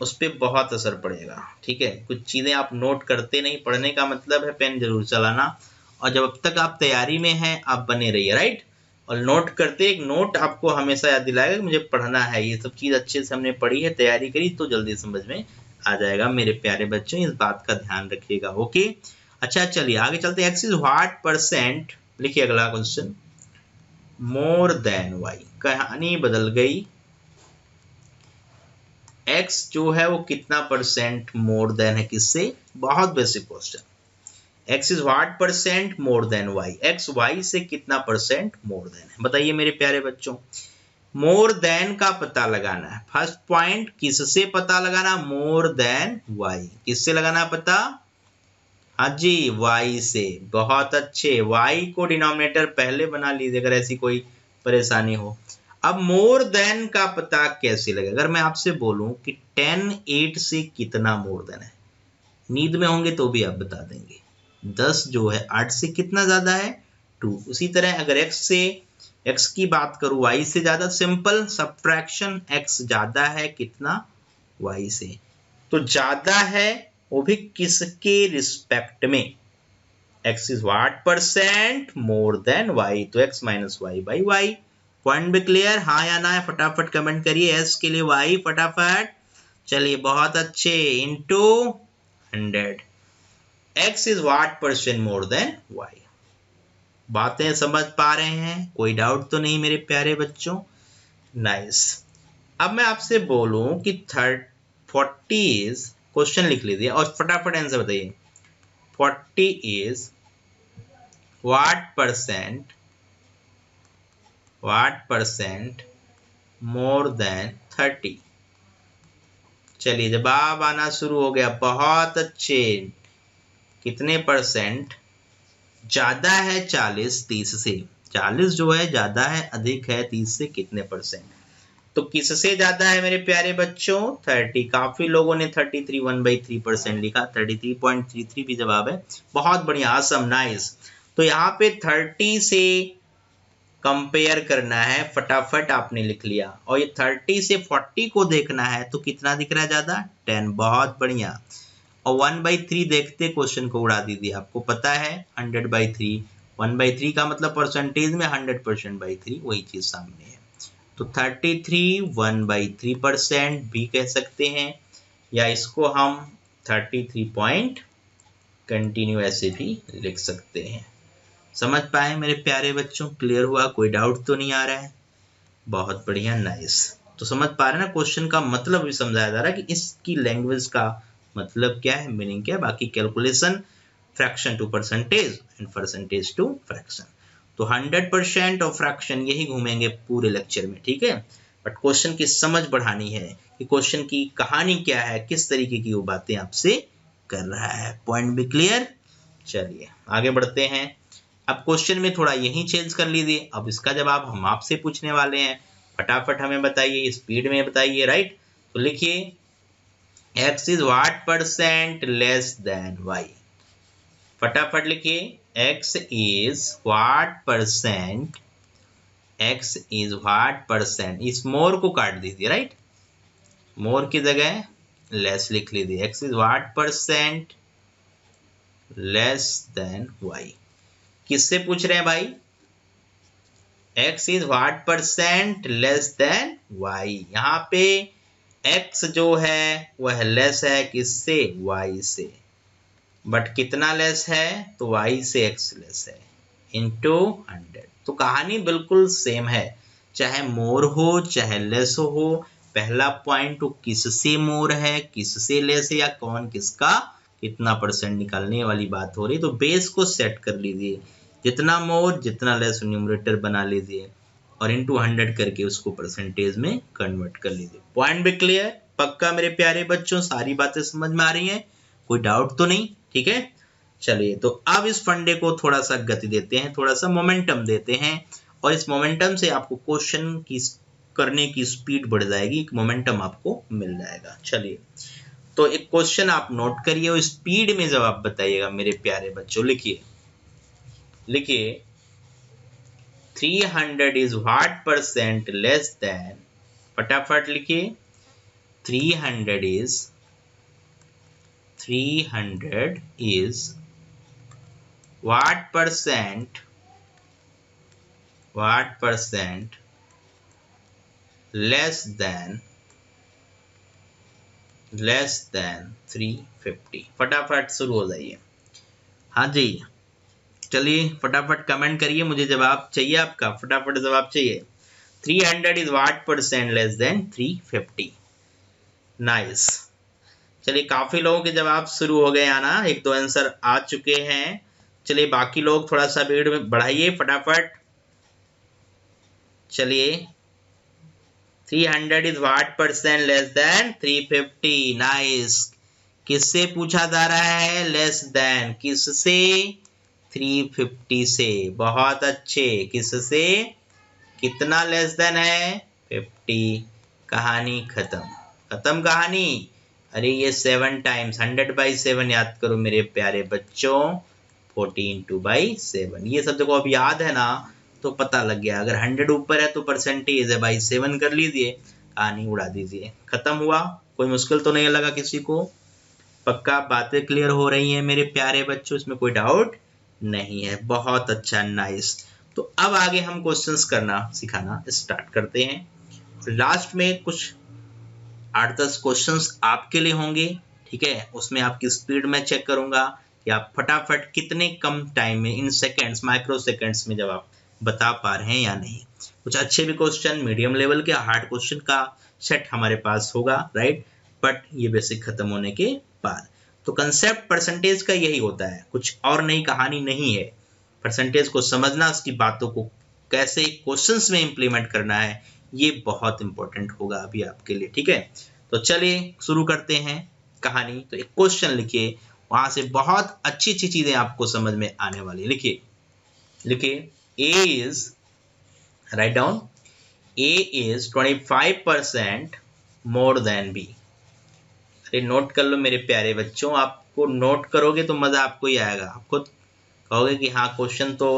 उस पर बहुत असर पड़ेगा, ठीक है। कुछ चीजें आप नोट करते नहीं, पढ़ने का मतलब है पेन जरूर चलाना, और जब अब तक आप तैयारी में हैं आप बने रहिए, राइट। और नोट करते, एक नोट आपको हमेशा याद दिलाएगा कि मुझे पढ़ना है, ये सब चीज अच्छे से हमने पढ़ी है, तैयारी करी तो जल्दी समझ में आ जाएगा मेरे प्यारे बच्चों, इस बात का ध्यान रखिएगा। ओके, अच्छा चलिए आगे चलते हैं। एक्स इज व्हाट परसेंट, लिखिए अगला क्वेश्चन, मोर देन वाई। कहानी बदल गई, x जो है वो कितना परसेंट मोर देन है किससे, बहुत basic question. x is what percent more than y, x y से कितना परसेंट मोर देन है, बताइए मेरे प्यारे बच्चों। मोर देन का पता लगाना है। फर्स्ट पॉइंट, किससे पता लगाना, मोर देन y, किससे लगाना पता, हाँ जी y से। बहुत अच्छे, y को डिनोमिनेटर पहले बना लीजिए अगर ऐसी कोई परेशानी हो। अब मोर देन का पता कैसे लगे, अगर मैं आपसे बोलूं कि 10 8 से कितना मोर देन है, नींद में होंगे तो भी आप बता देंगे। 10 जो है 8 से कितना ज्यादा है, 2। उसी तरह अगर x की बात करूं y से ज्यादा, सिंपल सब्ट्रैक्शन, x ज्यादा है कितना, y से। तो ज्यादा है वो भी किसके रिस्पेक्ट में, x is what percent more than y, तो x minus y by y. Point भी क्लियर, हाँ या ना है फटाफट कमेंट करिए। s के लिए y फटाफट, चलिए बहुत अच्छे, into 100, x is what percent more than y। बातें समझ पा रहे हैं, कोई डाउट तो नहीं मेरे प्यारे बच्चों, नाइस। अब मैं आपसे बोलूं कि 40 इज, क्वेश्चन लिख लीजिए और फटाफट आंसर बताइए। 40 is what percent more then 30। चलिए जवाब आना शुरू हो गया, बहुत अच्छे। कितने परसेंट ज्यादा है 40 30 से, 40 जो है ज्यादा है, अधिक है 30 से, कितने परसेंट, तो किससे ज्यादा है मेरे प्यारे बच्चों, 30। काफी लोगों ने 33 1/3% लिखा, 33.33 भी जवाब है। बहुत बढ़िया, आसम, नाइस। तो यहाँ पे 30 से कंपेयर करना है, फटाफट आपने लिख लिया। और ये 30 से 40 को देखना है तो कितना दिख रहा है ज्यादा, 10, बहुत बढ़िया। और 1/3 देखते क्वेश्चन को उड़ा दीजिए, आपको पता है 100/3, 1/3 का मतलब परसेंटेज में 100%/3, वही चीज सामने है। तो 33 1/3% भी कह सकते हैं, या इसको हम 33 पॉइंट कंटिन्यू ऐसे भी लिख सकते हैं। समझ पाए मेरे प्यारे बच्चों, क्लियर हुआ, कोई डाउट तो नहीं आ रहा है, बहुत बढ़िया, नाइस। तो समझ पा रहे हैं ना, क्वेश्चन का मतलब भी समझाया जा रहा है कि इसकी लैंग्वेज का मतलब क्या है, मीनिंग क्या है। बाकी calculation fraction to percentage and percentage to fraction, तो 100% और फ्रैक्शन यही घूमेंगे पूरे लेक्चर में, ठीक है। बट क्वेश्चन की समझ बढ़ानी है कि क्वेश्चन की कहानी क्या है, किस तरीके की वो बातें आपसे कर रहा है। पॉइंट भी क्लियर, चलिए आगे बढ़ते हैं। अब क्वेश्चन में थोड़ा यही चेंज कर लीजिए, अब इसका जवाब हम आपसे पूछने वाले हैं, फटाफट हमें बताइए, स्पीड में बताइए, राइट। तो लिखिए x is what percent less then y, फटाफट लिखिए x इज व्हाट परसेंट, इस मोर को काट दीजिए, राइट, मोर की जगह लेस लिख लीजिए। x is what percent less then y, किससे पूछ रहे हैं भाई, x is what percent less then y। यहाँ पे x जो है वह लेस है किससे, y से, बट कितना लेस है, तो y से x लेस है, इंटू 100। तो कहानी बिल्कुल सेम है, चाहे मोर हो चाहे लेस हो। पहला पॉइंट तो किससे मोर है किससे लेस है, या कौन किसका कितना परसेंट निकालने वाली बात हो रही। तो बेस को सेट कर लीजिए, जितना मोर जितना लेस न्यूमरेटर बना लीजिए और इंटू 100 करके उसको परसेंटेज में कन्वर्ट कर लीजिए। पॉइंट भी क्लियर, पक्का मेरे प्यारे बच्चों, सारी बातें समझ में आ रही हैं, कोई डाउट तो नहीं, ठीक है। चलिए तो अब इस फंडे को थोड़ा सा गति देते हैं, थोड़ा सा मोमेंटम देते हैं, और इस मोमेंटम से आपको क्वेश्चन की करने की स्पीड बढ़ जाएगी, एक मोमेंटम आपको मिल जाएगा। चलिए तो एक क्वेश्चन आप नोट करिए और स्पीड में जवाब बताइएगा मेरे प्यारे बच्चों। लिखिए 300 is what percent less then, फटाफट लिखिए 300 is what percent less than 350। फटाफट शुरू हो जाइए, हाँ जी, चलिए फटाफट कमेंट करिए, मुझे जवाब चाहिए आपका, फटाफट जवाब चाहिए। 300 is what percent less than 350, nice. चलिए काफी लोगों के जवाब शुरू हो गए आना, 1-2 आंसर आ चुके हैं। चलिए बाकी लोग थोड़ा सा भीड़ में बढ़ाइए फटाफट। चलिए 300 is what percent less then 350? Nice. किससे पूछा जा रहा है? Less than. किससे? 350 से। बहुत अच्छे। किससे? कितना लेस देन है? 50। कहानी खत्म। खत्म कहानी। अरे ये 7 टाइम्स 100/7 याद करो मेरे प्यारे बच्चों। 14/7 ये सब देखो अब याद है ना, तो पता लग गया। अगर 100 ऊपर है तो परसेंटेज है, बाई 7 कर लीजिए, कहानी उड़ा दीजिए। खत्म हुआ। कोई मुश्किल तो नहीं लगा किसी को? पक्का बातें क्लियर हो रही हैं मेरे प्यारे बच्चों, इसमें कोई डाउट नहीं है। बहुत अच्छा, नाइस। तो अब आगे हम क्वेश्चंस करना सिखाना स्टार्ट करते हैं। लास्ट में कुछ 8-10 क्वेश्चंस आपके लिए होंगे, ठीक है। उसमें आपकी स्पीड में चेक करूंगा कि आप फटाफट कितने कम टाइम में, इन सेकंड्स, माइक्रो सेकंड्स में जवाब बता पा रहे हैं या नहीं। कुछ अच्छे भी क्वेश्चन, मीडियम लेवल के, हार्ड क्वेश्चन का सेट हमारे पास होगा, राइट। बट ये बेसिक खत्म होने के बाद तो कंसेप्ट परसेंटेज का यही होता है, कुछ और नई कहानी नहीं है। परसेंटेज को समझना, उसकी बातों को कैसे क्वेश्चंस में इंप्लीमेंट करना है, ये बहुत इंपॉर्टेंट होगा अभी आपके लिए, ठीक है। तो चलिए शुरू करते हैं कहानी। तो एक क्वेश्चन लिखिए, वहां से बहुत अच्छी अच्छी चीजें आपको समझ में आने वाली। लिखिए लिखिए A is, write down, A is 25% more than B। अरे नोट कर लो मेरे प्यारे बच्चों, आपको नोट करोगे तो मजा आपको ही आएगा। आपको कहोगे कि हाँ क्वेश्चन तो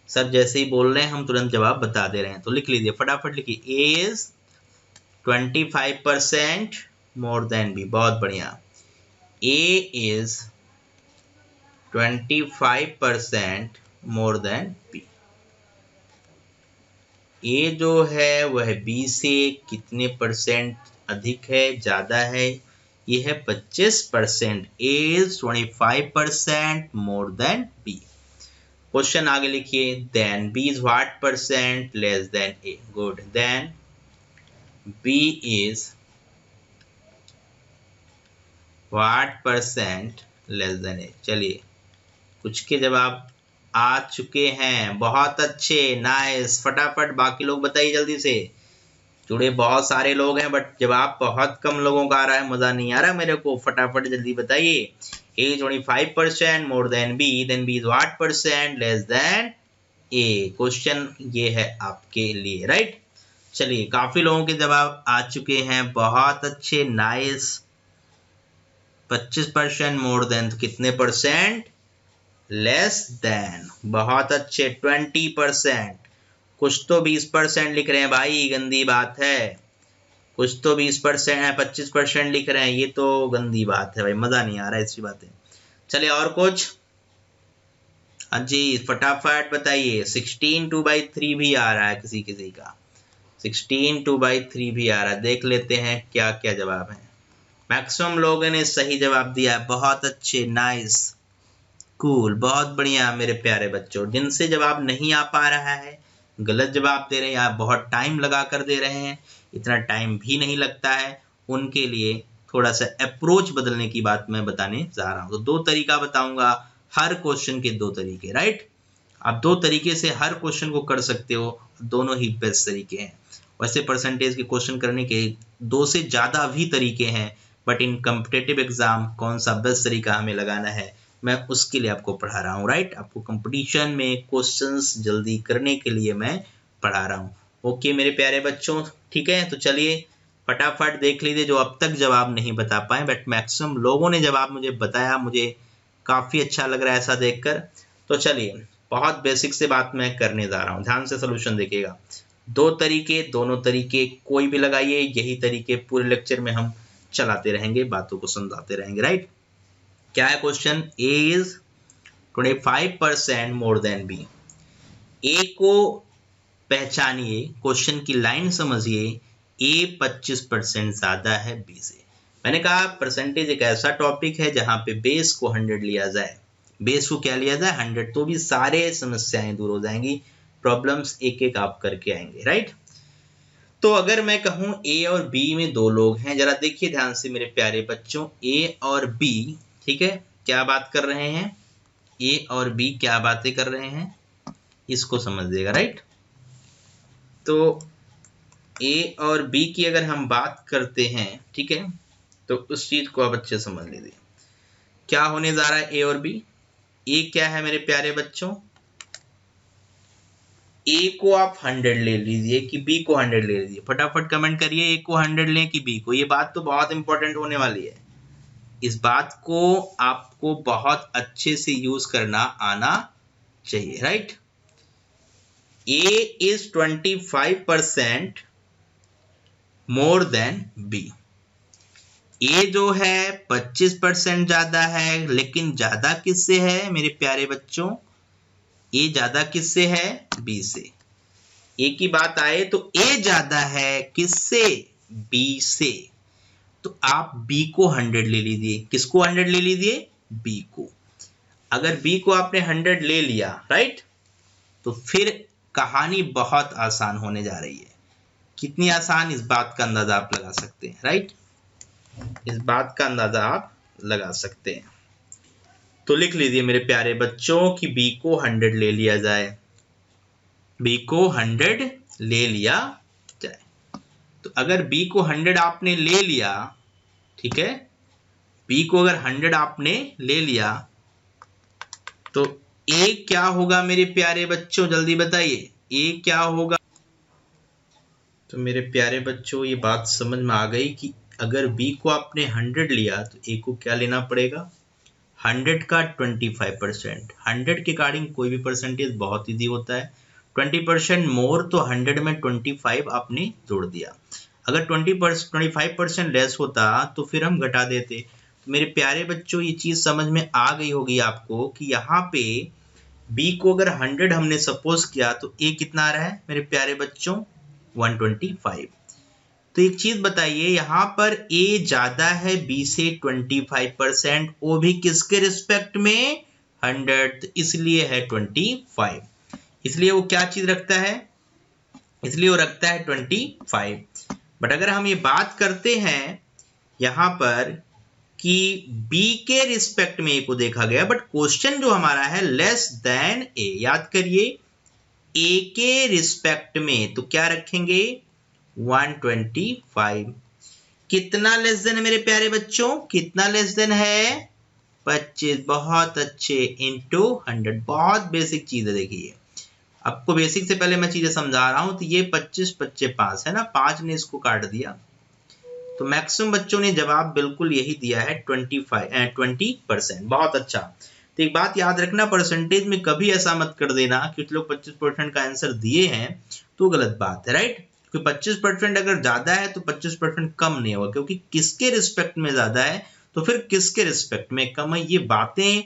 सर जैसे ही बोल रहे हैं हम तुरंत जवाब बता दे रहे हैं। तो लिख लीजिए फटाफट, लिखिए A is 25% more then B। बहुत बढ़िया। A is 25% more then B। A जो है वह B से कितने परसेंट अधिक है, ज्यादा है? ये है 25%। A is 25% more then B। Question आगे लिखिए, then B is what percent less than A? Good. then B is what percent less than A? चलिए कुछ के जवाब आ चुके हैं, बहुत अच्छे, नाइस। फटाफट बाकी लोग बताइए जल्दी से। जुड़े बहुत सारे लोग हैं बट जवाब बहुत कम लोगों का आ रहा है, मजा नहीं आ रहा मेरे को। फटाफट जल्दी बताइए। A is 25% more than B, then B is what percent less than A? Question ये है आपके लिए, राइट। चलिए काफी लोगों के जवाब आ चुके हैं, बहुत अच्छे, नाइस। 25% मोर देन तो कितने परसेंट? Less then. बहुत अच्छे, 20%। कुछ तो 20% लिख रहे हैं भाई, गंदी बात है। कुछ तो 20% है, 25% लिख रहे हैं, ये तो गंदी बात है भाई, मजा नहीं आ रहा है ऐसी बातें। चलिए और कुछ? हाँ जी फटाफट बताइए। 16/3 भी आ रहा है किसी किसी का, 16/3 भी आ रहा है। देख लेते हैं क्या क्या जवाब है। मैक्सिमम लोगों ने सही जवाब दिया है, बहुत अच्छे, नाइस, कूल, बहुत बढ़िया मेरे प्यारे बच्चों। जिनसे जवाब नहीं आ पा रहा है, गलत जवाब दे रहे हैं या बहुत टाइम लगा कर दे रहे हैं, इतना टाइम भी नहीं लगता है, उनके लिए थोड़ा सा अप्रोच बदलने की बात मैं बताने जा रहा हूँ। तो 2 तरीका बताऊंगा, हर क्वेश्चन के 2 तरीके, राइट। आप 2 तरीके से हर क्वेश्चन को कर सकते हो, दोनों ही बेस्ट तरीके हैं। वैसे परसेंटेज के क्वेश्चन करने के 2 से ज्यादा भी तरीके हैं, बट इन कॉम्पिटिटिव एग्जाम कौन सा बेस्ट तरीका हमें लगाना है, मैं उसके लिए आपको पढ़ा रहा हूँ, राइट। आपको कंपटीशन में क्वेश्चंस जल्दी करने के लिए मैं पढ़ा रहा हूँ। ओके मेरे प्यारे बच्चों, ठीक है। तो चलिए फटाफट देख लीजिए जो अब तक जवाब नहीं बता पाए, बट मैक्सिमम लोगों ने जवाब मुझे बताया, मुझे काफी अच्छा लग रहा है ऐसा देखकर। तो चलिए बहुत बेसिक से बात मैं करने जा रहा हूँ, ध्यान से सोल्यूशन देखिएगा। 2 तरीके, दोनों तरीके कोई भी लगाइए, यही तरीके पूरे लेक्चर में हम चलाते रहेंगे, बातों को समझाते रहेंगे, राइट। क्या है question? A is 25% more then B। A को पहचानिए, क्वेश्चन की लाइन समझिए, A 25% ज्यादा है B से। मैंने कहा परसेंटेज एक ऐसा टॉपिक है जहां पे बेस को 100 लिया जाए। बेस को क्या लिया जाए? 100, तो भी सारे समस्याएं दूर हो जाएंगी, प्रॉब्लम्स एक एक आप करके आएंगे, राइट। तो अगर मैं कहूं ए और बी में दो लोग हैं, जरा देखिए ध्यान से मेरे प्यारे बच्चों, ए और बी, ठीक है, क्या बात कर रहे हैं, ए और बी क्या बातें कर रहे हैं, इसको समझिएगा, राइट। तो ए और बी की अगर हम बात करते हैं, ठीक है, तो उस चीज को आप अच्छे समझ लीजिए। क्या होने जा रहा है ए और बी? ए क्या है मेरे प्यारे बच्चों, ए को आप 100 ले लीजिए कि बी को 100 ले लीजिए, फटाफट कमेंट करिए, ए को 100 लें कि बी को। ये बात तो बहुत इंपॉर्टेंट होने वाली है, इस बात को आपको बहुत अच्छे से यूज करना आना चाहिए, right. A is 25% more than B. A जो है 25% ज्यादा है, लेकिन ज्यादा किससे है मेरे प्यारे बच्चों, ए ज्यादा किससे है, बी से। ए की बात आए तो ए ज्यादा है किससे, बी से। तो आप बी को 100 ले लीजिए, किसको 100 ले लीजिए, बी को। अगर बी को आपने 100 ले लिया, राइट, तो फिर कहानी बहुत आसान होने जा रही है। कितनी आसान, इस बात का अंदाजा आप लगा सकते हैं, राइट, इस बात का अंदाजा आप लगा सकते हैं। तो लिख लीजिए मेरे प्यारे बच्चों कि बी को 100 ले लिया जाए, बी को 100 ले लिया जाए। तो अगर बी को 100 आपने ले लिया, ठीक है, बी को अगर 100 आपने ले लिया, तो ए क्या होगा मेरे प्यारे बच्चों, जल्दी बताइए, ए क्या होगा। तो मेरे प्यारे बच्चों ये बात समझ में आ गई कि अगर बी को आपने 100 लिया तो ए को क्या लेना पड़ेगा, 100 का 25%। 100 के अकॉर्डिंग कोई भी परसेंटेज बहुत इजी होता है। 20% मोर, तो 100 में 25 आपने जोड़ दिया। अगर 25% लेस होता तो फिर हम घटा देते। तो मेरे प्यारे बच्चों ये चीज समझ में आ गई होगी आपको कि यहाँ पे बी को अगर 100 हमने सपोज किया तो ए कितना आ रहा है मेरे प्यारे बच्चों, 125। तो एक चीज बताइए, यहाँ पर ए ज्यादा है बी से 25%, वो भी किसके रिस्पेक्ट में, 100, तो इसलिए है 25। इसलिए वो क्या चीज रखता है, इसलिए वो रखता है 25। बट अगर हम ये बात करते हैं यहाँ पर कि बी के रिस्पेक्ट में ए को देखा गया, बट क्वेश्चन जो हमारा है लेस देन ए, याद करिए, ए के रिस्पेक्ट में तो क्या रखेंगे, 125। कितना लेस देन है मेरे प्यारे बच्चों, कितना लेस देन है, 25, बहुत अच्छे, इंटू 100। बहुत बेसिक चीज है, देखिए आपको बेसिक से पहले मैं चीजें समझा रहा हूं। तो ये 25 25 5 है ना, 5 ने इसको काट दिया, तो मैक्सिमम बच्चों ने जवाब बिल्कुल यही दिया है 20%। बहुत अच्छा। तो एक बात याद रखना, परसेंटेज में कभी ऐसा मत कर देना कि लोग 25% का आंसर दिए हैं तो गलत बात है, राइट। क्योंकि 25% अगर ज्यादा है तो 25% कम नहीं होगा, क्योंकि किसके रिस्पेक्ट में ज्यादा है तो फिर किसके रिस्पेक्ट में कम है, ये बातें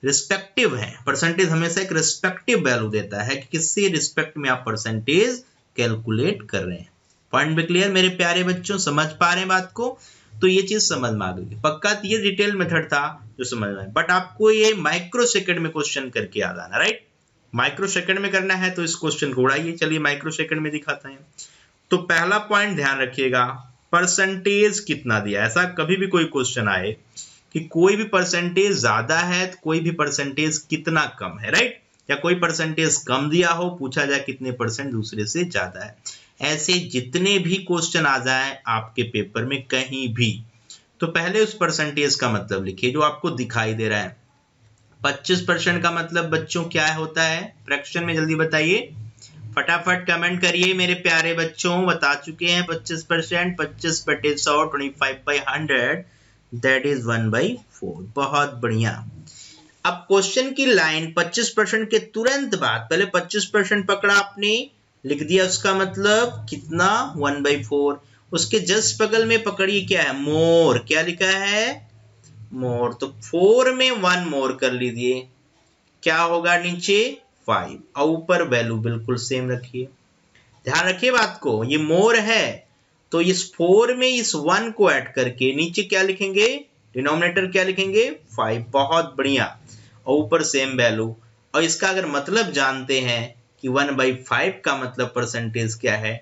रिस्पेक्टिव है। परसेंटेज हमेशा एक रिस्पेक्टिव वैल्यू देता है कि किससे रिस्पेक्ट में आप परसेंटेज कैलकुलेट कर रहे हैं। पॉइंट भी क्लियर मेरे प्यारे बच्चों, समझ पा रहे हैं बात को। तो ये चीज समझ में आ गई पक्का। ये डिटेल मेथड था जो समझ में आया, बट आपको ये माइक्रो सेकंड में क्वेश्चन करके याद आना, राइट। माइक्रो सेकंड में करना है तो इस क्वेश्चन को उड़ाइए। चलिए माइक्रो सेकंड में दिखाते हैं। तो पहला पॉइंट ध्यान रखिएगा, परसेंटेज कितना दिया। ऐसा कभी भी कोई क्वेश्चन आए कि कोई भी परसेंटेज ज्यादा है तो कोई भी परसेंटेज कितना कम है, राइट, या कोई परसेंटेज कम दिया हो, पूछा जाए कितने परसेंट दूसरे से ज्यादा है। ऐसे जितने भी क्वेश्चन आ जाए आपके पेपर में कहीं भी, तो पहले उस परसेंटेज का मतलब लिखिए जो आपको दिखाई दे रहा है। 25% का मतलब बच्चों क्या होता है फ्रैक्शन में, जल्दी बताइए, फटाफट कमेंट करिए मेरे प्यारे बच्चों। बता चुके हैं 25%, 25/100, 25/100, दैट इज 1/4। बहुत बढ़िया। अब क्वेश्चन की लाइन 25% के तुरंत बाद, पहले 25% पकड़ा आपने, लिख दिया, उसका मतलब कितना, 1/4। उसके जस्ट बगल में पकड़िए क्या है, मोर। क्या लिखा है, मोर। तो 4 में 1 मोर कर लीजिए, क्या होगा नीचे 5, और ऊपर वैल्यू बिल्कुल सेम रखिए। ध्यान रखिए बात को, ये मोर है तो इस 4 में इस 1 को ऐड करके नीचे क्या लिखेंगे, डिनोमिनेटर क्या लिखेंगे, 5। बहुत बढ़िया, और ऊपर सेम वैल्यू। और इसका अगर मतलब जानते हैं कि 1/5 का मतलब परसेंटेज क्या है,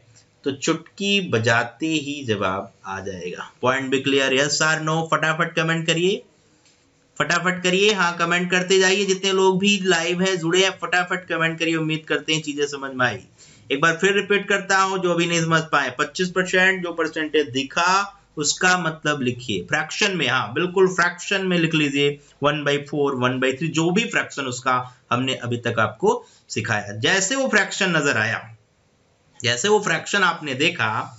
तो चुटकी बजाते ही जवाब आ जाएगा। पॉइंट भी क्लियर? यस और नो? फटाफट कमेंट करिए, फटाफट करिए। हाँ, कमेंट करते जाइए, जितने लोग भी लाइव है जुड़े हैं फटाफट कमेंट करिए। उम्मीद करते हैं चीजें समझ में आई। एक बार फिर रिपीट करता हूं, जो अभी नहीं समझ पाए, 25% जो परसेंटेज दिखा उसका मतलब लिखिए फ्रैक्शन में। हाँ बिल्कुल, फ्रैक्शन में लिख लीजिए 1/4, 1/3, जो भी फ्रैक्शन उसका हमने अभी तक आपको सिखाया। जैसे वो फ्रैक्शन नजर आया, जैसे वो फ्रैक्शन आपने देखा,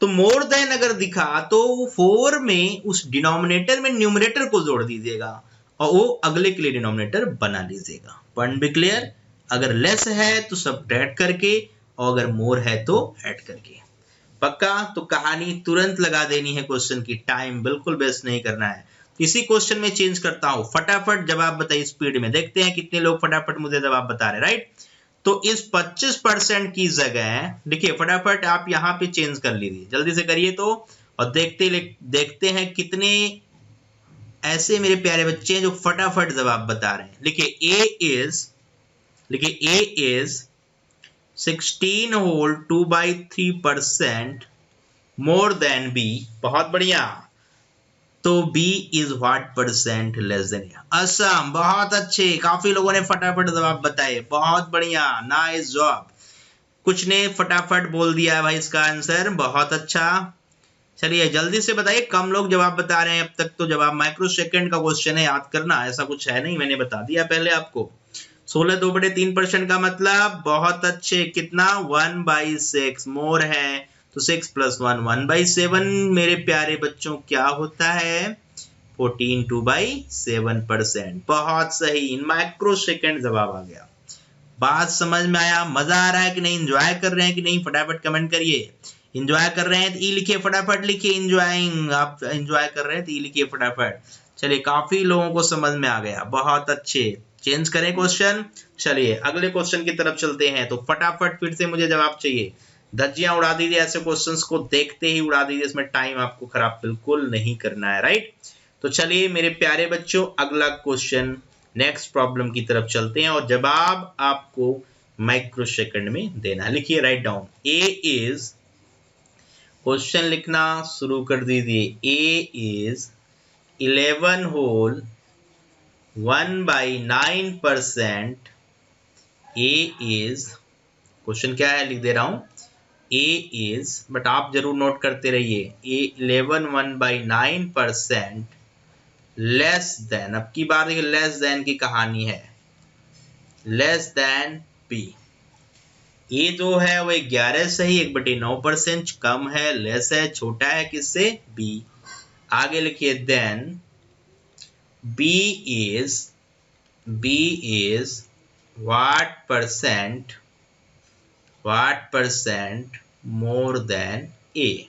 तो मोर देन अगर दिखा तो 4 में उस डिनोमिनेटर में न्यूमरेटर को जोड़ दीजिएगा और वो अगले के लिए डिनोमिनेटर बना लीजिएगा। पॉइंट भी क्लियर? अगर लेस है तो सब्ट्रैक्ट करके, और अगर मोर है तो ऐड करके। पक्का? तो कहानी तुरंत लगा देनी है क्वेश्चन की, टाइम बिल्कुल वेस्ट नहीं करना है। इसी क्वेश्चन में चेंज करता हूं, फटाफट जवाब बताइए स्पीड में, देखते हैं कितने लोग फटाफट मुझे जवाब बता रहे। राइट, तो इस 25% की जगह देखिए फटाफट आप यहां पे चेंज कर लीजिए, जल्दी से करिए तो, और देखते हैं कितने ऐसे मेरे प्यारे बच्चे हैं जो फटाफट जवाब बता रहे हैं। लिखिए A is 16 whole 2/3% more than B. बहुत बढ़िया। तो B is what percent less than? Awesome. बहुत अच्छे, काफी लोगों ने फटाफट जवाब बताए, बहुत बढ़िया, नाइस जॉब। कुछ ने फटाफट बोल दिया है भाई इसका आंसर, बहुत अच्छा। चलिए जल्दी से बताइए, कम लोग जवाब बता रहे हैं अब तक तो। जवाब माइक्रो सेकंड का क्वेश्चन है, याद करना, ऐसा कुछ है नहीं, मैंने बता दिया पहले आपको। 16 2/3% का मतलब, बहुत अच्छे, कितना? 1/6 मोर है तो 6 + 1 1/7 मेरे प्यारे बच्चों क्या होता है? 14 2/7%। बहुत सही, इन माइक्रो सेकंड जवाब आ गया। बात समझ में आया? मजा आ रहा है कि नहीं? एंजॉय कर रहे हैं कि नहीं? फटाफट कमेंट करिए। एंजॉय कर रहे हैं तो ई लिखिए, फटाफट लिखिए एंजॉयिंग। आप एंजॉय कर रहे हैं तो ई लिखिए फटाफट। चलिए काफी लोगों को समझ में आ गया, बहुत अच्छे। चेंज करें क्वेश्चन। चलिए अगले क्वेश्चन की तरफ चलते हैं, तो फटाफट फिर से मुझे जवाब चाहिए। धज्जियां उड़ा दीजिए, ऐसे क्वेश्चंस को देखते ही उड़ा दीजिए, इसमें टाइम आपको खराब बिल्कुल नहीं करना है। राइट, तो चलिए मेरे प्यारे बच्चों अगला क्वेश्चन, नेक्स्ट प्रॉब्लम की तरफ चलते हैं, और जवाब आपको माइक्रो सेकंड में देना है। लिखिए, right down. A is, question लिखना शुरू कर दीजिए। A is 11 whole 1/9%। A is, question क्या है लिख दे रहा हूं, ए इज, बट आप जरूर नोट करते रहिए। ए 11 1/9% लेस देन, अब की बार देखिए लेस देन की कहानी है, लेस देन बी। ये जो है वो 11 सही, 1/9% कम है, लेस है, छोटा है किससे? बी। आगे लिखिए then B is what percent more than A.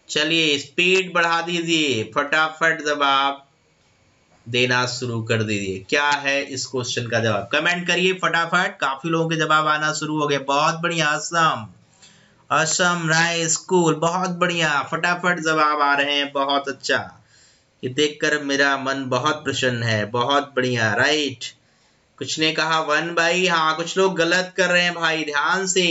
चलिए स्पीड बढ़ा दीजिए, फटाफट जवाब देना शुरू कर दीजिए। क्या है इस क्वेश्चन का जवाब? कमेंट करिए फटाफट, काफी लोगों के जवाब आना शुरू हो गए। बहुत बढ़िया, असम राय स्कूल, बहुत बढ़िया, फटाफट जवाब आ रहे हैं, बहुत अच्छा। ये देखकर मेरा मन बहुत प्रसन्न है, बहुत बढ़िया। राइट, कुछ ने कहा 1/, हाँ कुछ लोग गलत कर रहे हैं भाई, ध्यान से।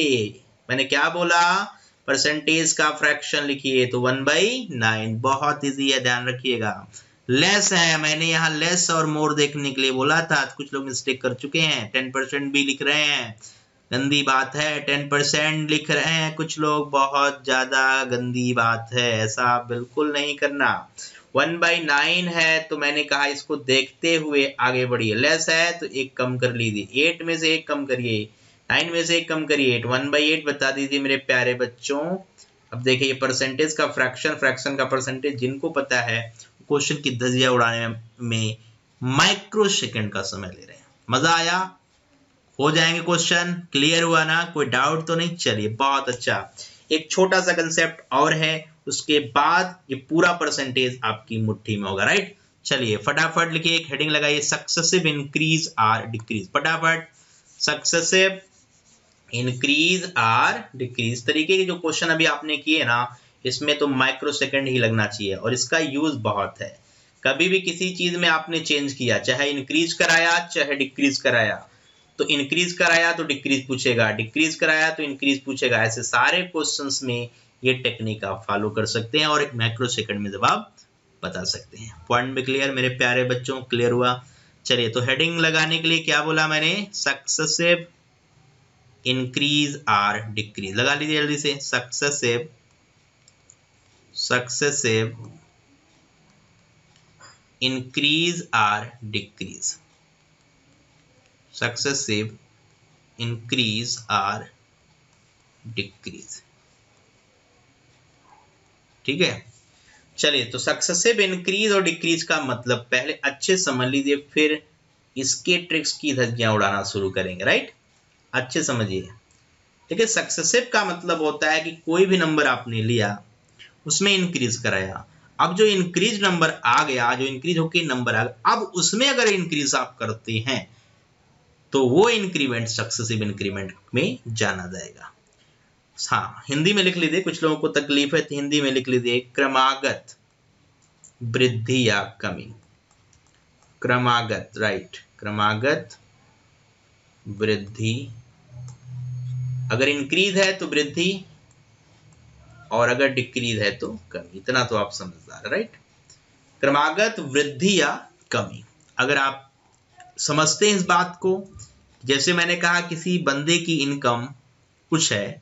मैंने क्या बोला? परसेंटेज का फ्रैक्शन लिखिए, तो 1/9। बहुत इजी है, ध्यान रखिएगा। लेस है, मैंने यहाँ लेस और मोर देखने के लिए बोला था, कुछ लोग मिस्टेक कर चुके हैं, 10% भी लिख रहे हैं, गंदी बात है। 10% लिख रहे हैं कुछ लोग, बहुत ज्यादा गंदी बात है, ऐसा बिल्कुल नहीं करना। 1/9 है तो मैंने कहा इसको देखते हुए आगे बढ़िए। लेस है तो एक कम कर लीजिए, 8 में से एक कम करिए, 9 में से एक कम करिए, 1/8 बता दीजिए मेरे प्यारे बच्चों। अब देखिए परसेंटेज का फ्रैक्शन का परसेंटेज जिनको पता है, क्वेश्चन की धज्जियां उड़ाने में माइक्रो सेकंड का समय ले रहे हैं। मजा आया? हो जाएंगे क्वेश्चन, क्लियर हुआ ना? कोई डाउट तो नहीं? चलिए बहुत अच्छा। एक छोटा सा कंसेप्ट और है, उसके बाद ये पूरा परसेंटेज आपकी मुट्ठी में होगा। राइट, चलिए फटाफट लिखिए, एक हेडिंग लगाइए, सक्सेसिव इंक्रीज आर डिक्रीज। फटाफट, सक्सेसिव इंक्रीज आर डिक्रीज तरीके के जो क्वेश्चन अभी आपने किए ना, इसमें तो माइक्रो सेकंड ही लगना चाहिए, और इसका यूज बहुत है। कभी भी किसी चीज में आपने चेंज किया, चाहे इंक्रीज कराया चाहे डिक्रीज कराया, तो इंक्रीज कराया तो डिक्रीज पूछेगा, डिक्रीज कराया तो इंक्रीज पूछेगा। ऐसे सारे क्वेश्चंस में ये टेक्निक आप फॉलो कर सकते हैं और एक माइक्रो सेकंड में जवाब बता सकते हैं। पॉइंट में क्लियर मेरे प्यारे बच्चों, क्लियर हुआ? चलिए, तो हेडिंग लगाने के लिए क्या बोला मैंने? सक्सेसिव इंक्रीज और डिक्रीज लगा लीजिए जल्दी से। सक्सेसिव इंक्रीज और डिक्रीज, सक्सेसिव इंक्रीज और डिक्रीज। ठीक है, चलिए, तो सक्सेसिव इंक्रीज और डिक्रीज का मतलब पहले अच्छे समझ लीजिए, फिर इसके ट्रिक्स की धज्जियां उड़ाना शुरू करेंगे। राइट, अच्छे समझिए। देखिए, सक्सेसिव का मतलब होता है कि कोई भी नंबर आपने लिया, उसमें इंक्रीज कराया, अब जो इंक्रीज नंबर आ गया, जो इंक्रीज होके नंबर आ गया, अब उसमें अगर इंक्रीज आप करते हैं तो वो इंक्रीमेंट सक्सेसिव इंक्रीमेंट में जाना जाएगा। हाँ, हिंदी में लिख लीजिए, कुछ लोगों को तकलीफ है तो हिंदी में लिख लीजिए, क्रमागत वृद्धि या कमी। क्रमागत, राइट, क्रमागत वृद्धि, अगर इंक्रीज है तो वृद्धि और अगर डिक्रीज है तो कमी। इतना तो आप समझदार, राइट। क्रमागत वृद्धि या कमी, अगर आप समझते हैं इस बात को, जैसे मैंने कहा किसी बंदे की इनकम कुछ है,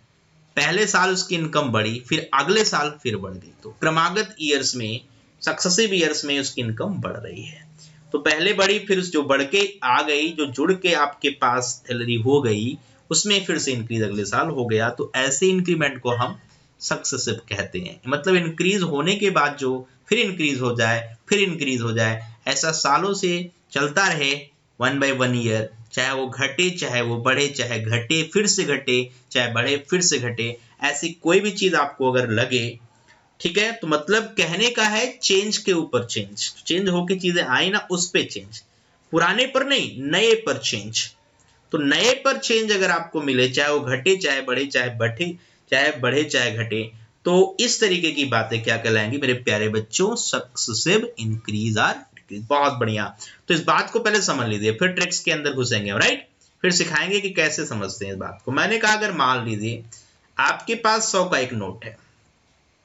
पहले साल उसकी इनकम बढ़ी, फिर अगले साल फिर बढ़ गई, तो क्रमागत ईयर्स में, सक्सेसिव ईयर्स में उसकी इनकम बढ़ रही है। तो पहले बढ़ी, फिर जो बढ़ के आ गई, जो जुड़ के आपके पास सैलरी हो गई, उसमें फिर से इंक्रीज अगले साल हो गया, तो ऐसे इंक्रीमेंट को हम सक्सेसिव कहते हैं। मतलब इंक्रीज होने के बाद जो फिर इंक्रीज हो जाए, फिर इंक्रीज हो जाए, ऐसा सालों से चलता रहे, 1 by 1 ईयर, चाहे वो घटे चाहे वो बढ़े, चाहे घटे फिर से घटे, चाहे बढ़े फिर से घटे, ऐसी कोई भी चीज आपको अगर लगे, ठीक है, तो मतलब कहने का है चेंज के ऊपर चेंज, चेंज होके चीजें आई ना, उस पे चेंज, पुराने पर नहीं, नए पर चेंज। तो नए पर चेंज अगर आपको मिले, चाहे वो घटे चाहे बढ़े, चाहे घटे, तो इस तरीके की बातें क्या कहलाएंगी मेरे प्यारे बच्चों? सक्सेसिव इंक्रीज और डिक्रीज। बहुत बढ़िया, तो इस बात को पहले समझ लीजिए, फिर ट्रिक्स के अंदर घुसेंगे, राइट, फिर सिखाएंगे कि कैसे समझते हैं इस बात को। मैंने कहा अगर मान लीजिए आपके पास 100 का एक नोट है,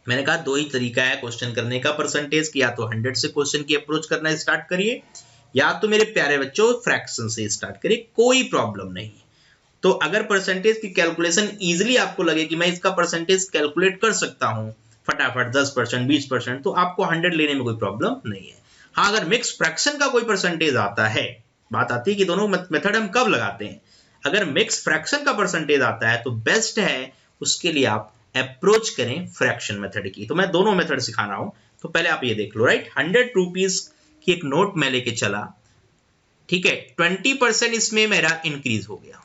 मैंने कहा दो ही तरीका है क्वेश्चन करने का परसेंटेज की, या तो 100 से क्वेश्चन की अप्रोच करना स्टार्ट करिए, या तो मेरे प्यारे बच्चों फ्रैक्शन से स्टार्ट करिए, कोई प्रॉब्लम नहीं। तो अगर परसेंटेज की कैलकुलेशन इजीली आपको लगे कि मैं इसका परसेंटेज कैलकुलेट कर सकता हूं फटाफट 10%, 20%, तो आपको 100 लेने में कोई प्रॉब्लम नहीं है। हाँ, अगर मिक्स फ्रैक्शन का कोई परसेंटेज आता है, बात आती है कि दोनों मेथड हम कब लगाते हैं, अगर मिक्स फ्रैक्शन का परसेंटेज आता है तो बेस्ट है उसके लिए आप अप्रोच करें फ्रैक्शन मेथड की। तो मैं दोनों मेथड सिखा रहा हूं, तो पहले आप ये देख लो, राइट। 100 रुपीज की एक नोट मैं लेके चला, ठीक है, 20% इसमें मेरा इंक्रीज हो गया।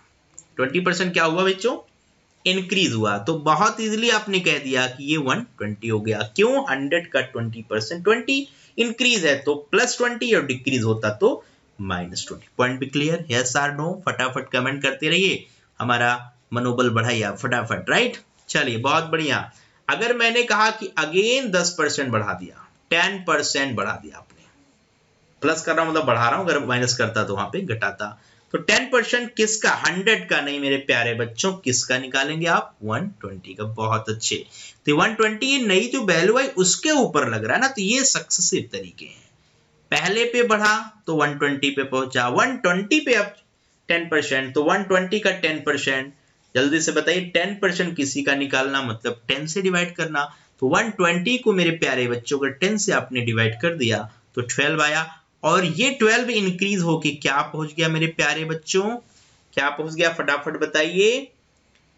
20% क्या हुआ बच्चों? इंक्रीज हुआ। तो बहुत इजीली आपने कह दिया कि ये 120 हो गया। क्यों? 100 का 20%, 20 इंक्रीज है तो +20 और डिक्रीज होता तो -20। पॉइंट भी क्लियर? यस और नो? फटाफट कमेंट करते रहिए, हमारा मनोबल बढ़ाइए आप फटाफट, राइट। चलिए, बहुत बढ़िया। अगर मैंने कहा कि अगेन 10% बढ़ा दिया, 10% बढ़ा दिया आपने, प्लस कर रहा हूं मतलब बढ़ा रहा हूं, अगर माइनस करता तो वहां पे घटाता, तो 10% किसका? 100 का नहीं मेरे प्यारे बच्चों, किसका निकालेंगे आप? 120 का। बहुत अच्छे। तो 120 ये नई जो वैल्यू है उसके ऊपर लग रहा है ना, तो ये सक्सेसिव तरीके हैं। पहले पे बढ़ा तो 120 पे पहुंचा, 120 पे अब 10%, तो 120 का 10%, जल्दी से बताइए 10% किसी का निकालना मतलब 10 से डिवाइड करना। तो 120 को मेरे प्यारे बच्चों का 10 से आपने डिवाइड कर दिया तो 12 आया, और ये 12 इंक्रीज होके क्या पहुंच गया मेरे प्यारे बच्चों? क्या पहुंच गया? फटाफट बताइए।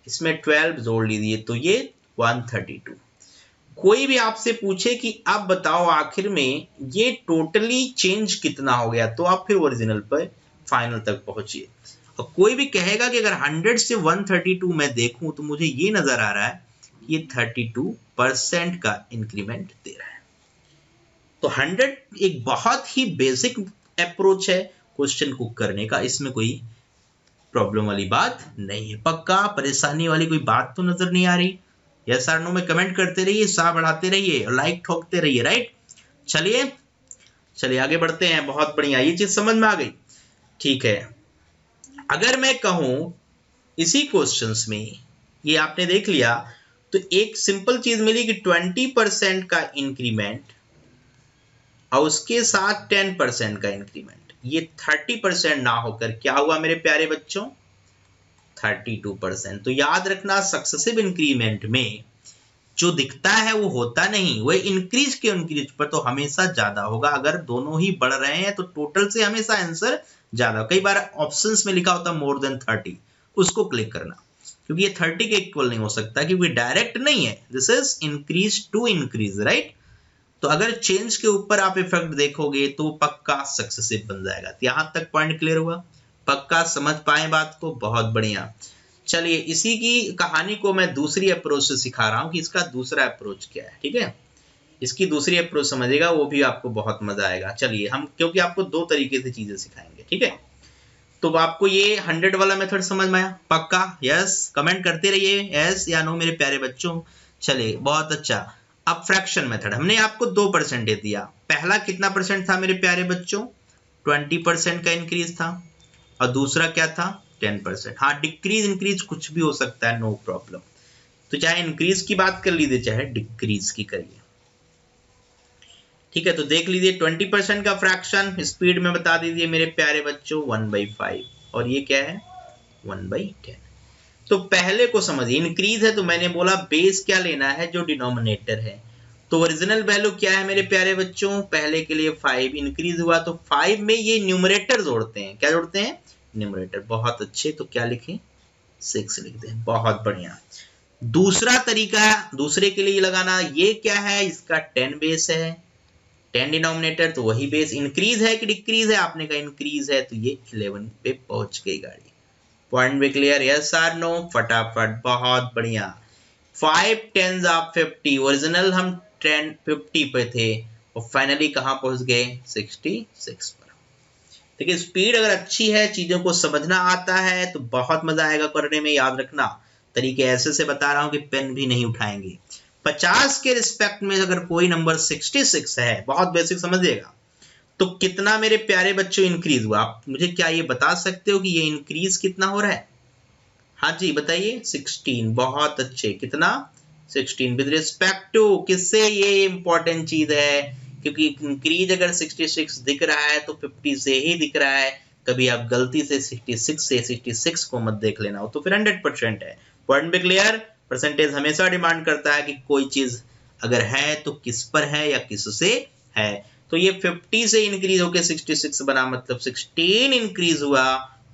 इसमें 12 जोड़ लीजिए तो ये 132। कोई भी आपसे पूछे कि अब बताओ आखिर में ये टोटली चेंज कितना हो गया, तो आप फिर ओरिजिनल पर फाइनल तक पहुंचिए। और कोई भी कहेगा कि अगर 100 से 132 मैं देखूं तो मुझे ये नजर आ रहा है कि ये 32% का इंक्रीमेंट दे रहा है। तो 100 एक बहुत ही बेसिक अप्रोच है क्वेश्चन को करने का, इसमें कोई प्रॉब्लम वाली बात नहीं है। पक्का परेशानी वाली कोई बात तो नजर नहीं आ रही? यस और नो में कमेंट करते रहिए, सा बढ़ाते रहिए और लाइक ठोकते रहिए, राइट। चलिए चलिए आगे बढ़ते हैं। बहुत बढ़िया, ये चीज समझ में आ गई, ठीक है। अगर मैं कहूं इसी क्वेश्चंस में, ये आपने देख लिया, तो एक सिंपल चीज मिली कि 20% का इंक्रीमेंट और उसके साथ 10% का इंक्रीमेंट, ये 30% ना होकर क्या हुआ मेरे प्यारे बच्चों, 32%। तो याद रखना सक्सेसिव इंक्रीमेंट में जो दिखता है वो होता नहीं, वो इंक्रीज के इंक्रीज पर तो हमेशा ज्यादा होगा। अगर दोनों ही बढ़ रहे हैं तो टोटल से हमेशा आंसर ज्यादा। कई बार ऑप्शंस में लिखा होता है मोर देन 30, उसको क्लिक करना, क्योंकि ये 30 के इक्वल नहीं हो सकता, क्योंकि डायरेक्ट नहीं है, this is increase to increase, right. तो अगर चेंज के ऊपर आप इफेक्ट देखोगे तो पक्का सक्सेसिव बन जाएगा। तो यहां तक पॉइंट क्लियर हुआ, पक्का समझ पाए बात को, बहुत बढ़िया। चलिए इसी की कहानी को मैं दूसरी अप्रोच से सिखा रहा हूं कि इसका दूसरा अप्रोच क्या है, ठीक है। इसकी दूसरी अप्रोच समझिएगा, वो भी आपको बहुत मजा आएगा। चलिए हम, क्योंकि आपको दो तरीके से चीजें सिखाएंगे, ठीक है। तो आपको ये 100 वाला मेथड समझ में आया, पक्का? यस, कमेंट करते रहिए यस या नो मेरे प्यारे बच्चों। चलिए बहुत अच्छा। अब फ्रैक्शन मेथड, हमने आपको 2% दिया। पहला कितना परसेंट था मेरे प्यारे बच्चों, 20% का इंक्रीज था, और दूसरा क्या था, 10%। हाँ, डिक्रीज इंक्रीज कुछ भी हो सकता है, नो प्रॉब्लम। तो चाहे इंक्रीज की बात कर लीजिए चाहे डिक्रीज की करिए, ठीक है। तो देख लीजिए 20% का फ्रैक्शन स्पीड में बता दीजिए मेरे प्यारे बच्चों, 1/5, और ये क्या है, 1/10। तो पहले को समझिए, इंक्रीज है तो मैंने बोला बेस क्या लेना है, जो डिनोमिनेटर है। तो ओरिजिनल वैल्यू क्या है मेरे प्यारे बच्चों, पहले के लिए 5, इंक्रीज हुआ तो 5 में ये न्यूमरेटर जोड़ते हैं, क्या जोड़ते हैं, न्यूमरेटर। बहुत अच्छे, तो क्या लिखें, 6 लिख दें, बहुत बढ़िया। दूसरा तरीका दूसरे के लिए लगाना, ये क्या है, इसका 10 बेस है, 10 डिनोमिनेटर, तो वही बेस। इंक्रीज है कि डिक्रीज है, आपने कहा इंक्रीज है, तो ये 11 पे पहुंच गई गाड़ी। पॉइंट भी क्लियर, यस और नो, फटाफट, बहुत बढ़िया। 5 10s ऑफ 50, ओरिजिनल हम 10 50 पे थे और फाइनली कहां पहुंच गए, 66 पर। देखिए स्पीड अगर अच्छी है, चीजों को समझना आता है तो बहुत मजा आएगा करने में। याद रखना तरीके ऐसे से बता रहा हूं कि पेन भी नहीं उठाएंगे। 50 के रिस्पेक्ट में अगर कोई नंबर 66 है, बहुत बेसिक समझिएगा, तो कितना मेरे प्यारे बच्चों इंक्रीज हुआ। आप मुझे क्या ये बता सकते हो कि ये इंक्रीज कितना हो रहा है, हाँ जी बताइए, 16, बहुत अच्छे, कितना, 16 विद रिस्पेक्ट टू किससे, ये इंपॉर्टेंट चीज है, क्योंकि इंक्रीज अगर 66 दिख रहा है तो 50 से ही दिख रहा है। कभी आप गलती से 66 से 66 को मत देख लेना हो, तो फिर 100% है। पॉइंट भी क्लियर। परसेंटेज हमेशा डिमांड करता है कि कोई चीज अगर है तो किस पर है या किससे है। तो ये 50 से इंक्रीज होकर 66 बना, मतलब 16 इंक्रीज हुआ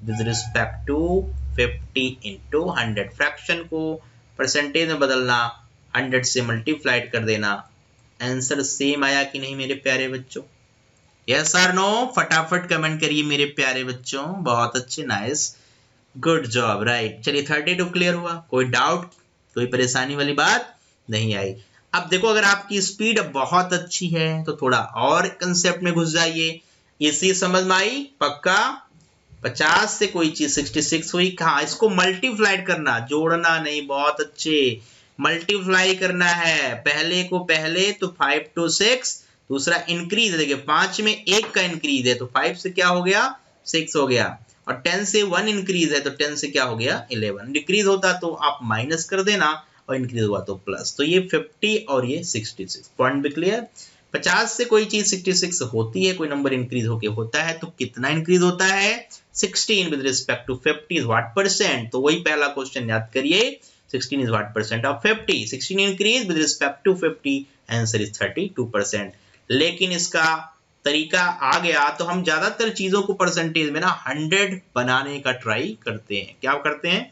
with respect to 50 into 100। Fraction को परसेंटेज में बदलना, 100 से मल्टीप्लाइड कर देना। आंसर सेम आया कि नहीं मेरे प्यारे बच्चों, यस और नो, फटाफट कमेंट करिए मेरे प्यारे बच्चों, बहुत अच्छे, नाइस, गुड जॉब, राइट। चलिए 32 क्लियर हुआ, कोई डाउट, कोई परेशानी वाली बात नहीं आई। अब देखो अगर आपकी स्पीड बहुत अच्छी है तो थोड़ा और कंसेप्ट में घुस जाइए। इसी समझ में आई, पक्का। 50 से कोई चीज 66 हुई, कहा इसको मल्टीप्लाइड करना, जोड़ना नहीं, बहुत अच्छे, मल्टीप्लाई करना है। पहले को पहले तो 5 to 6, दूसरा इंक्रीज, देखिए 5 में 1 का इंक्रीज है तो 5 से क्या हो गया, 6 हो गया, और 10 से 1 इंक्रीज है तो 10 से क्या हो गया, 11। डिक्रीज होता तो आप माइनस कर देना और इंक्रीज हुआ तो प्लस। तो ये 50 और ये 66। पॉइंट भी क्लियर। 50 से कोई चीज 66 होती है, कोई नंबर इंक्रीज होके होता है, तो कितना इंक्रीज होता है, 16 with respect to 50 is what percent. तो वही पहला क्वेश्चन याद करिए, 16 is what percent of 50, 16 increase with respect to 50, answer is 32%। लेकिन इसका तरीका आ गया तो हम ज्यादातर चीजों को परसेंटेज में ना 100 बनाने का ट्राई करते हैं। क्या करते हैं,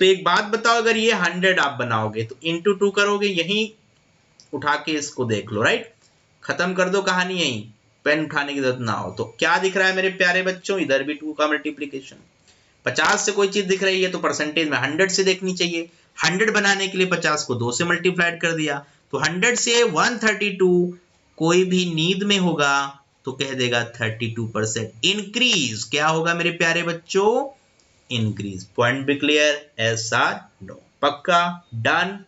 तो एक बात बताओ, अगर ये 100 आप बनाओगे तो इंटू 2 करोगे, यही उठा के इसको देख लो, राइट, खत्म कर दो कहानी यहीं, पेन उठाने की जरूरत ना हो। तो क्या दिख रहा है मेरे प्यारे बच्चों, इधर भी 2 का मल्टीप्लीकेशन। 50 से कोई चीज दिख रही है तो परसेंटेज में 100 से देखनी चाहिए। 100 बनाने के लिए 50 को 2 से मल्टीप्लाइड कर दिया, तो 100 से 132 कोई भी नींद में होगा तो कह देगा 32% इंक्रीज। क्या होगा मेरे प्यारे बच्चों, इंक्रीज। पॉइंट भी क्लियर, एस आर नो, पक्का, डन।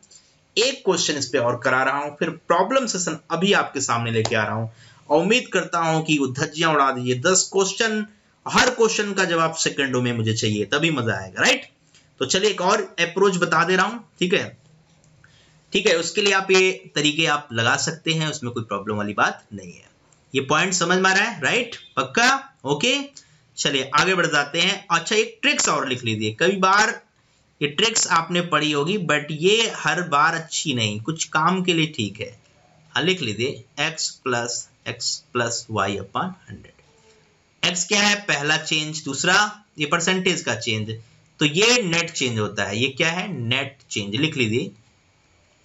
एक क्वेश्चन इस पे और करा रहा हूं, फिर प्रॉब्लम सेशन अभी आपके सामने लेके आ रहा हूं, और उम्मीद करता हूं कि वो धज्जियां उड़ा दीजिए। 10 क्वेश्चन हर क्वेश्चन का जवाब सेकंडों में मुझे चाहिए, तभी मजा आएगा, राइट। तो चलिए एक और अप्रोच बता दे रहा हूं, ठीक है। ठीक है, उसके लिए आप ये तरीके आप लगा सकते हैं, उसमें कोई प्रॉब्लम वाली बात नहीं है। ये पॉइंट समझ में आ रहा है, राइट, पक्का, ओके। चलिए आगे बढ़ जाते हैं। अच्छा, एक ट्रिक्स और लिख लीजिए। कई बार ये ट्रिक्स आपने पढ़ी होगी, बट ये हर बार अच्छी नहीं, कुछ काम के लिए ठीक है। लिख लीजिए x plus y upon 100। x क्या है, पहला चेंज, दूसरा ये परसेंटेज का चेंज, तो ये नेट चेंज होता है, ये क्या है, नेट चेंज। लिख लीजिए,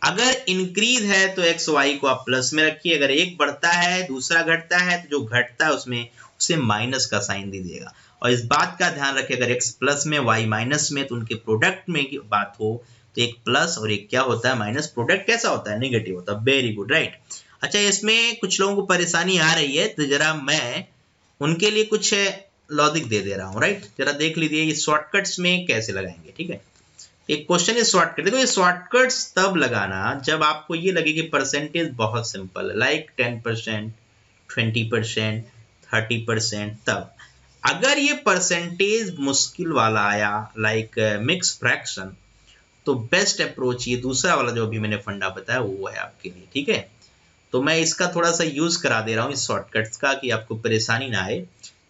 अगर इंक्रीज है तो एक्स वाई को आप प्लस में रखिए, अगर एक बढ़ता है दूसरा घटता है तो जो घटता है उसमें उसे माइनस का साइन दीजिएगा। और इस बात का ध्यान रखिए, अगर एक्स प्लस में वाई माइनस में, तो उनके प्रोडक्ट में की बात हो तो एक प्लस और एक क्या होता है, माइनस। प्रोडक्ट कैसा होता है, नेगेटिव होता है। Very good, right. अच्छा, इसमें कुछ लोगों को परेशानी आ रही है, तो जरा मैं उनके लिए कुछ लॉजिक दे दे रहा हूँ, राइट। जरा देख लीजिए ये शॉर्टकट्स में कैसे लगाएंगे, ठीक है। एक क्वेश्चन इज शॉर्टकट। देखो, ये शॉर्टकट्स तब लगाना जब आपको ये लगे कि परसेंटेज बहुत सिंपल है, लाइक 10%, 20%, 30%। तब अगर ये परसेंटेज मुश्किल वाला आया, लाइक मिक्स फ्रैक्शन, तो बेस्ट अप्रोच ये दूसरा वाला जो अभी मैंने फंडा बताया वो है आपके लिए, ठीक है। तो मैं इसका थोड़ा सा यूज करा दे रहा हूँ इस शॉर्टकट्स का, कि आपको परेशानी ना आए।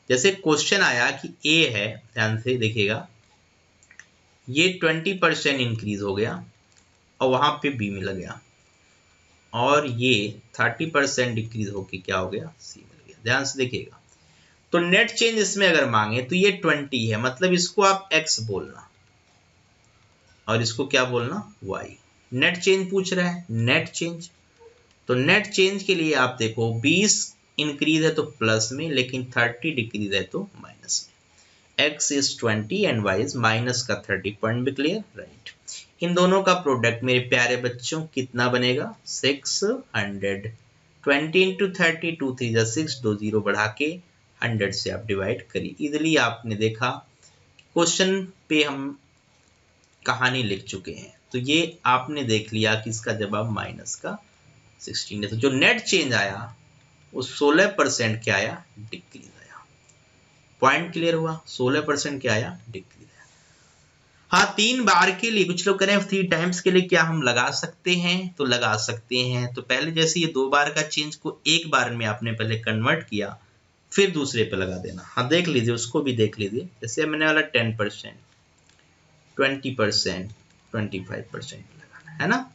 जैसे क्वेश्चन आया कि ए है, ध्यान से देखिएगा, ये 20% इंक्रीज हो गया और वहां पे बी मिल गया, और ये 30% डिक्रीज होके क्या हो गया, सी मिल गया। ध्यान से देखिएगा, तो नेट चेंज इसमें अगर मांगे तो ये 20 है, मतलब इसको आप x बोलना और इसको क्या बोलना, y। नेट चेंज पूछ रहा है, नेट चेंज। तो नेट चेंज के लिए आप देखो, 20 इंक्रीज है तो प्लस में, लेकिन 30 डिक्रीज है तो माइनस में। x is 20 and y is minus का 30। पॉइंट भी क्लियर, राइट। इन दोनों का प्रोडक्ट मेरे प्यारे बच्चों कितना बनेगा, 600। 20 इंटू 30, 2 3 6, 2 0 बढ़ा के 100 से आप डिवाइड करिए। इजिली आपने देखा, क्वेश्चन पे हम कहानी लिख चुके हैं, तो ये आपने देख लिया कि इसका जवाब माइनस का 16 है। तो जो नेट चेंज आया वो 16% क्या आया, डिक्रीज आया। पॉइंट क्लियर हुआ, 16% क्या आया, डिक्रीज आया। हाँ, 3 बार के लिए कुछ लोग करें 3 टाइम्स के लिए क्या हम लगा सकते हैं, तो लगा सकते हैं। तो पहले जैसे ये 2 बार का चेंज को एक बार में आपने पहले कन्वर्ट किया, फिर दूसरे पे लगा देना। हाँ, देख लीजिए, उसको भी देख लीजिए। जैसे मैंने वाला 10%, 20%, 25% लगाना है ना।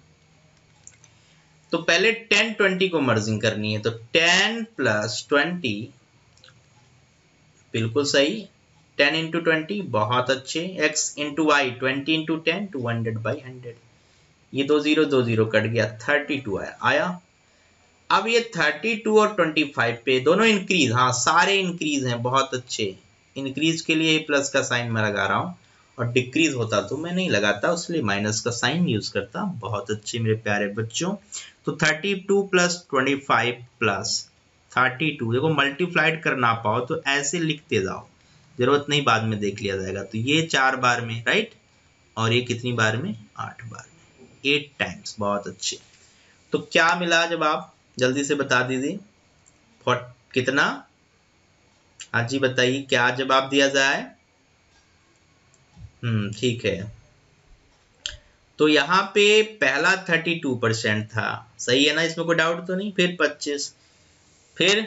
तो पहले 10 20 को मर्जिंग करनी है, तो 10 प्लस 20, बिल्कुल सही, 10 इंटू 20, बहुत अच्छे। x into y, 20 into 10, 200/100। ये 2 0 कट गया, 32 आया। अब ये 32 और 25 पे दोनों इंक्रीज, हाँ सारे इंक्रीज हैं, बहुत अच्छे। इंक्रीज के लिए प्लस का साइन मैं लगा रहा हूँ, और डिक्रीज होता तो मैं नहीं लगाता, उसलिए माइनस का साइन यूज करता। बहुत अच्छे मेरे प्यारे बच्चों। तो 32 प्लस 25 प्लस 32, देखो मल्टीप्लाइड कर ना पाओ तो ऐसे लिखते जाओ, जरूरत नहीं, बाद में देख लिया जाएगा। तो ये 4 बार में, राइट, और ये कितनी बार में, 8 बार में, 8 टाइम्स। बहुत अच्छे। तो क्या मिला जवाब, जल्दी से बता दीजिए, कितना, हाँ जी बताइए, क्या जवाब दिया जाए। ठीक है। तो यहाँ पे पहला 32% था, सही है ना, इसमें कोई डाउट तो नहीं। फिर 25, फिर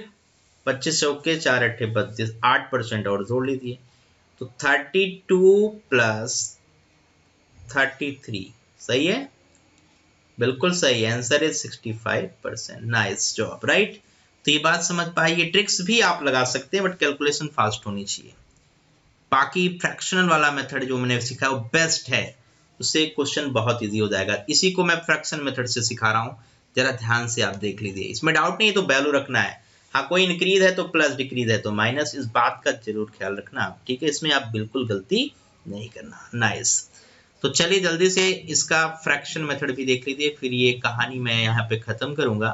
25 चौके 4 अट्ठे 32, 8% और जोड़ लीजिए, तो 32 प्लस 33, सही है, बिल्कुल सही। Answer is 65%। Nice job, right. तो ये बात समझ पाई, ये ट्रिक्स भी आप लगा सकते हैं, बट कैलकुलेशन फास्ट होनी चाहिए। बाकी फ्रैक्शनल वाला मेथड जो मैंने सिखाया वो बेस्ट है, उससे क्वेश्चन बहुत इजी हो जाएगा। इसी को मैं फ्रैक्शन मेथड से सिखा रहा हूँ, जरा ध्यान से आप देख लीजिए। इसमें डाउट नहीं है, तो वैल्यू रखना है। हाँ, कोई इंक्रीज है तो प्लस, डिक्रीज है तो माइनस, इस बात का जरूर ख्याल रखना आप, ठीक है। इसमें आप बिल्कुल गलती नहीं करना। नाइस। तो चलिए जल्दी से इसका फ्रैक्शन मेथड भी देख लीजिए, फिर ये कहानी मैं यहाँ पे खत्म करूंगा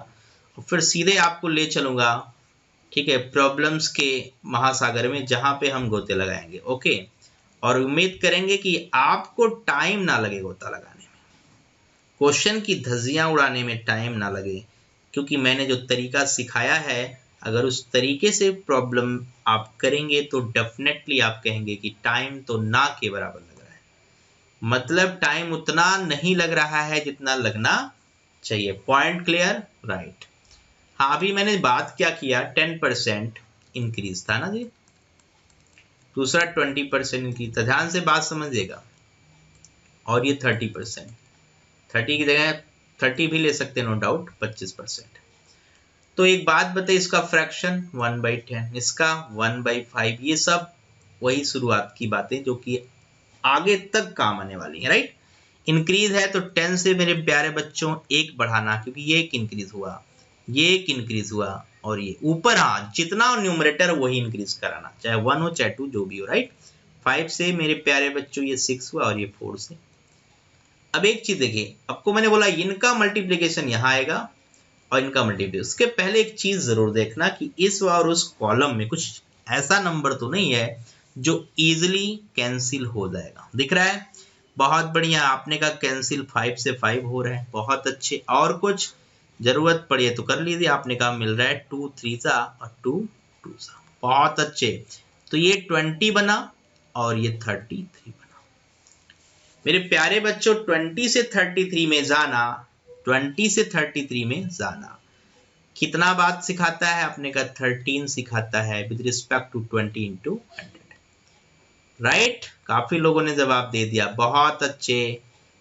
और फिर सीधे आपको ले चलूंगा, ठीक है, प्रॉब्लम्स के महासागर में, जहां पे हम गोते लगाएंगे। ओके, और उम्मीद करेंगे कि आपको टाइम ना लगे गोता लगाने में, क्वेश्चन की धज्जियां उड़ाने में टाइम ना लगे, क्योंकि मैंने जो तरीका सिखाया है अगर उस तरीके से प्रॉब्लम आप करेंगे तो डेफिनेटली आप कहेंगे कि टाइम तो ना के बराबर लग रहा है, मतलब टाइम उतना नहीं लग रहा है जितना लगना चाहिए। Point clear? राइट। हाँ, अभी मैंने बात क्या किया, 10% इंक्रीज था ना जी, दूसरा 20% इंक्रीज था, ध्यान से बात समझिएगा। और ये 30%, 30 की जगह 30 भी ले सकते हैं, नो डाउट, 25%। तो एक बात बताइए, इसका फ्रैक्शन 1/10, इसका 1/5, ये सब वही शुरुआत की बातें जो कि आगे तक काम आने वाली है, राइट। इंक्रीज है तो 10 से मेरे प्यारे बच्चों एक बढ़ाना, क्योंकि ये एक इंक्रीज हुआ, ये एक इंक्रीज हुआ, और ये ऊपर, हाँ, जितना न्यूमरेटर वही इंक्रीज कराना, चाहे 1 हो चाहे 2 जो भी हो, राइट। 5 से मेरे प्यारे बच्चों ये 6 हुआ, और ये 4 से। अब एक चीज देखिए, आपको मैंने बोला इनका मल्टीप्लीकेशन यहाँ आएगा और इनका मल्टीप्लीकेशन, उसके पहले एक चीज जरूर देखना कि इस और उस कॉलम में कुछ ऐसा नंबर तो नहीं है जो इजिली कैंसिल हो जाएगा। दिख रहा है? बहुत बढ़िया, आपने कहा कैंसिल 5 से 5 हो रहा है, बहुत अच्छे। और कुछ जरूरत पड़ी तो कर लीजिए, आपने कहा मिल रहा है 2 3 सा और 2 2 सा, बहुत अच्छे। तो ये 20 बना और ये 33 बना। मेरे प्यारे बच्चों, 20 से 33 में जाना, 20 से 33 में जाना कितना बात सिखाता है? आपने कहा 13 सिखाता है with respect to 20 into 100, right. काफी लोगों ने जवाब दे दिया, बहुत अच्छे।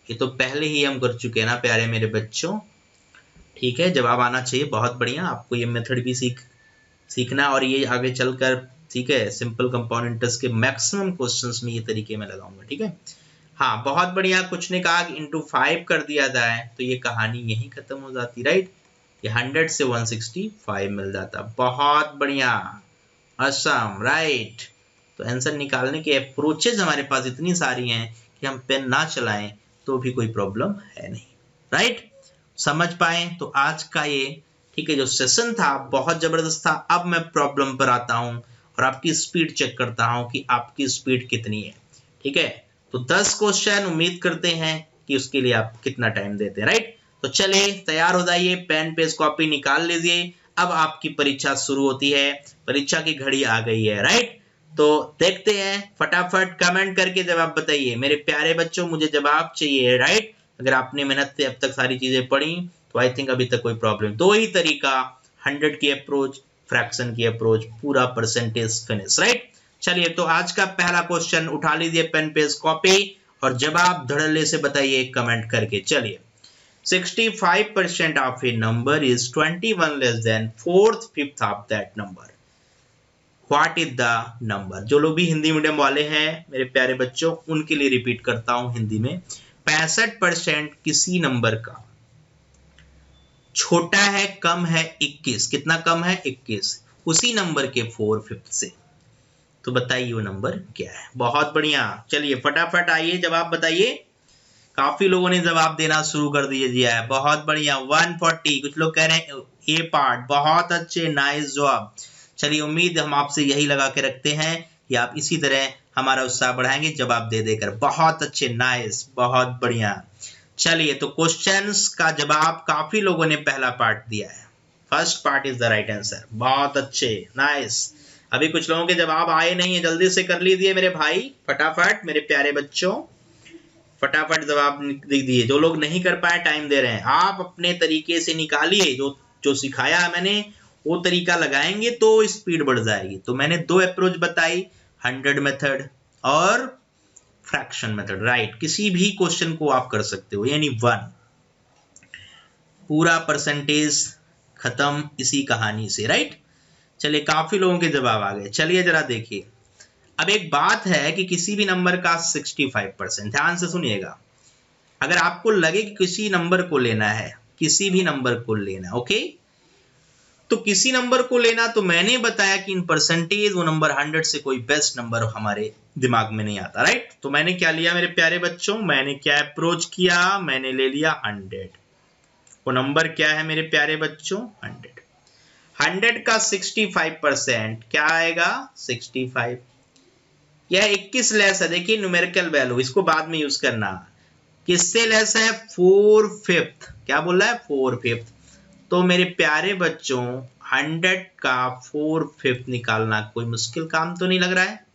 ये तो पहले ही हम कर चुके हैं ना प्यारे मेरे बच्चों, ठीक है, जवाब आना चाहिए, बहुत बढ़िया। आपको ये मेथड भी सीखना, और ये आगे चलकर, ठीक है, सिंपल कंपाउंड इंटरेस्ट के मैक्सिमम क्वेश्चंस में ये तरीके में लगाऊंगा, ठीक है। हाँ, बहुत बढ़िया। कुछ ने कहा कि इंटू 5 कर दिया जाए तो ये कहानी यहीं खत्म हो जाती, राइट। ये 100 से 165 मिल जाता, बहुत बढ़िया, असम, राइट। तो आंसर निकालने के अप्रोचेज हमारे पास इतनी सारी हैं कि हम पेन ना चलाएं तो भी कोई प्रॉब्लम है नहीं, राइट। समझ पाए? तो आज का ये, ठीक है, जो सेशन था बहुत जबरदस्त था। अब मैं प्रॉब्लम पर आता हूं और आपकी स्पीड चेक करता हूं कि आपकी स्पीड कितनी है, ठीक है। तो 10 क्वेश्चन उम्मीद करते हैं कि उसके लिए आप कितना टाइम देते हैं, राइट। तो चलिए तैयार हो जाइए, पेन पेज कॉपी निकाल लीजिए, अब आपकी परीक्षा शुरू होती है, परीक्षा की घड़ी आ गई है, राइट। तो देखते हैं, फटाफट कमेंट करके जवाब बताइए मेरे प्यारे बच्चों, मुझे जवाब चाहिए, राइट। अगर आपने मेहनत से अब तक सारी चीजें पढ़ी तो आई थिंक अभी तक कोई प्रॉब्लम। दो ही तरीका, 100 की अप्रोच, फ्रैक्शन की अप्रोच, पूरा परसेंटेज फिनिश, राइट। चलिए, तो आज का पहला क्वेश्चन उठा लीजिए पेन पेज कॉपी और जवाब धड़ल्ले से बताइए कमेंट करके। चलिए, 65% of a number is 21 less than 4/5 of that number. What is the number? जो लोग भी हिंदी मीडियम वाले हैं मेरे प्यारे बच्चों, उनके लिए रिपीट करता हूं हिंदी में। 65% किसी नंबर का छोटा है, कम है 21। कितना कम है? 21, उसी नंबर के 4/5 से। तो बताइए वो नंबर क्या है? बहुत बढ़िया। चलिए फटाफट आइए, जवाब बताइए। काफी लोगों ने जवाब देना शुरू कर दिया है, बहुत बढ़िया। 140, कुछ लोग कह रहे हैं ए पार्ट, बहुत अच्छे, नाइस जवाब। चलिए, उम्मीद हम आपसे यही लगा के रखते हैं कि आप इसी तरह हमारा उत्साह बढ़ाएंगे जवाब दे देकर। बहुत अच्छे, नाइस, बहुत बढ़िया। चलिए, तो क्वेश्चंस का जवाब काफी लोगों ने पहला पार्ट दिया है, first part is the right answer, बहुत अच्छे, नाइस। अभी कुछ लोगों के जवाब आए नहीं है, जल्दी से कर लीजिए मेरे भाई, फटाफट मेरे प्यारे बच्चों, फटाफट जवाब लिख दिए। जो लोग नहीं कर पाए, टाइम दे रहे हैं, आप अपने तरीके से निकालिए, जो सिखाया है मैंने वो तरीका लगाएंगे तो स्पीड बढ़ जाएगी। तो मैंने 2 अप्रोच बताई, 100 मेथड और फ्रैक्शन मेथड, राइट। किसी भी क्वेश्चन को आप कर सकते हो, यानी 1 पूरा परसेंटेज खत्म इसी कहानी से, राइट। चलिए, काफी लोगों के जवाब आ गए। चलिए जरा देखिए, अब एक बात है कि किसी भी नंबर का 65%, ध्यान से सुनिएगा, अगर आपको लगे कि किसी नंबर को लेना है, किसी भी नंबर को लेना, ओके, तो किसी नंबर को लेना, तो मैंने बताया कि इन परसेंटेज वो नंबर 100 से कोई बेस्ट नंबर हमारे दिमाग में नहीं आता, राइट। तो मैंने क्या लिया मेरे प्यारे बच्चों, मैंने क्या अप्रोच किया, मैंने ले लिया 100। वो नंबर क्या है मेरे प्यारे बच्चों? 100। 100 का 65% क्या आएगा? 65। यह 21 लेस है, देखिए न्यूमेरिकल वैल्यू, इसको बाद में यूज करना। किससे लेस है? 4/5। क्या बोल रहा है? 4/5। तो मेरे प्यारे बच्चों, 100 का 4/5 निकालना कोई मुश्किल काम तो नहीं लग रहा है।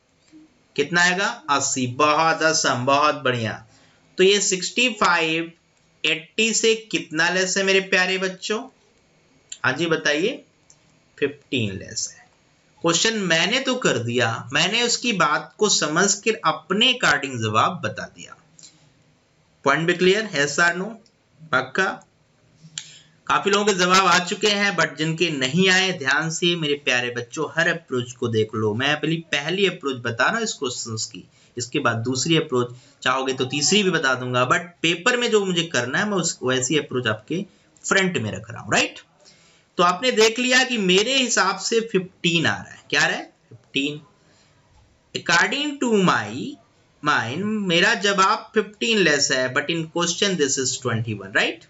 कितना आएगा? 80। बहुत आसान, बहुत बढ़िया। तो ये 65 80 से कितना लेस है मेरे प्यारे बच्चों? हाँ जी बताइए। 15 लेस है। क्वेश्चन मैंने तो कर दिया, मैंने उसकी बात को समझ कर अपने अकॉर्डिंग जवाब बता दिया। पॉइंट भी क्लियर है? Sir no? पक्का? काफी लोगों के जवाब आ चुके हैं, बट जिनके नहीं आए ध्यान से मेरे प्यारे बच्चों हर अप्रोच को देख लो। मैं पहली अप्रोच बता रहा हूं इस क्वेश्चंस की, इसके बाद दूसरी अप्रोच, चाहोगे तो तीसरी भी बता दूंगा, बट पेपर में जो मुझे करना है मैं वैसी अप्रोच आपके फ्रंट में रख रहा हूं। राइट? तो आपने देख लिया कि मेरे हिसाब से 15 आ रहा है। क्या आ रहा है? 15। अकॉर्डिंग टू माई माइंड मेरा जवाब 15 लेस है, but in question this is 21। Right?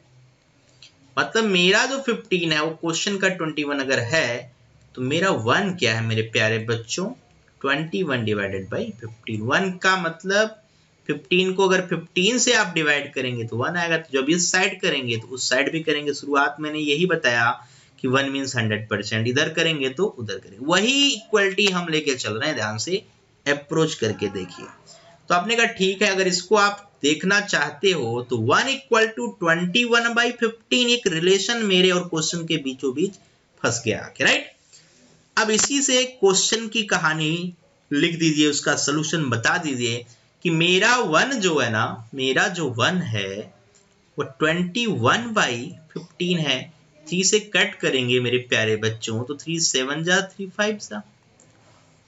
मतलब मेरा जो 15 है वो क्वेश्चन का 21 अगर है, तो मेरा 1 क्या है मेरे प्यारे बच्चों? 21 डिवाइडेड बाई 15। 1 का मतलब 15 को अगर 15 से आप डिवाइड करेंगे तो 1 आएगा। तो जब इस साइड करेंगे तो उस साइड भी करेंगे। शुरुआत मैंने यही बताया कि 1 मीन्स 100%, इधर करेंगे तो उधर करेंगे। वही इक्वलिटी हम लेके चल रहे हैं, ध्यान से अप्रोच करके देखिए। तो आपने कहा ठीक है, अगर इसको आप देखना चाहते हो तो 1 इक्वल टू 21/15 एक रिलेशन मेरे और क्वेश्चन के बीचों बीच फंस गया। राइट? अब इसी से क्वेश्चन की कहानी लिख दीजिए, उसका सलूशन बता दीजिए कि मेरा 1 जो है ना, मेरा जो 1 है वो 21/15 है। 3 से कट करेंगे मेरे प्यारे बच्चों तो 3 7 जा 3 5 जा।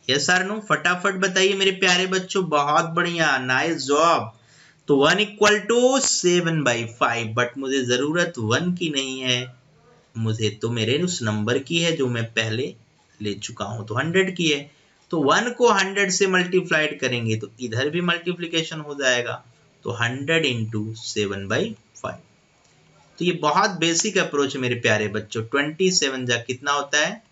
Yes or no? फटाफट बताइए मेरे प्यारे बच्चों। बहुत बढ़िया, नाइस जॉब। तो 1 इक्वल टू 7/5, बट मुझे जरूरत 1 की नहीं है, मुझे तो मेरे उस नंबर की है जो मैं पहले ले चुका हूं, तो 100 की है। तो 1 को 100 से मल्टीप्लाइड करेंगे तो इधर भी मल्टीप्लिकेशन हो जाएगा, तो 100 इंटू 7/5। तो ये बहुत बेसिक अप्रोच है मेरे प्यारे बच्चों। 27 जा कितना होता है?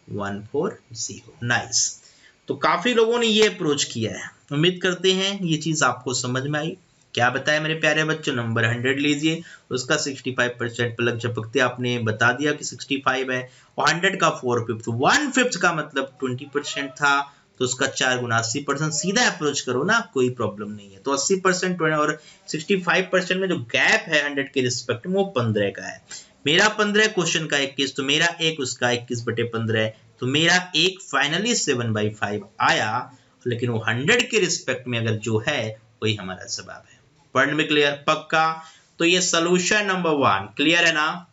140। नाइस। तो काफी लोगों ने ये अप्रोच किया है। उम्मीद करते हैं ये चीज आपको समझ में आई। क्या बताया मेरे प्यारे बच्चों? नंबर 100 लीजिए, उसका 65% पलक झपकते आपने बता दिया कि 65 है, और 100 का 4/5, 1/5 का मतलब 20% था, तो उसका 4 गुना 80%। सीधा अप्रोच करो ना, कोई प्रॉब्लम नहीं है। तो 80% और 65% में जो गैप है 100 के रिस्पेक्ट में वो 15 का है। मेरा 15, क्वेश्चन का 21, तो मेरा 1 उसका 21/15, तो मेरा एक फाइनली 7/5 आया। लेकिन वो 100 के रिस्पेक्ट में अगर जो है वही हमारा जवाब है। पॉइंट में क्लियर? पक्का? तो ये सोल्यूशन नंबर 1 क्लियर है ना?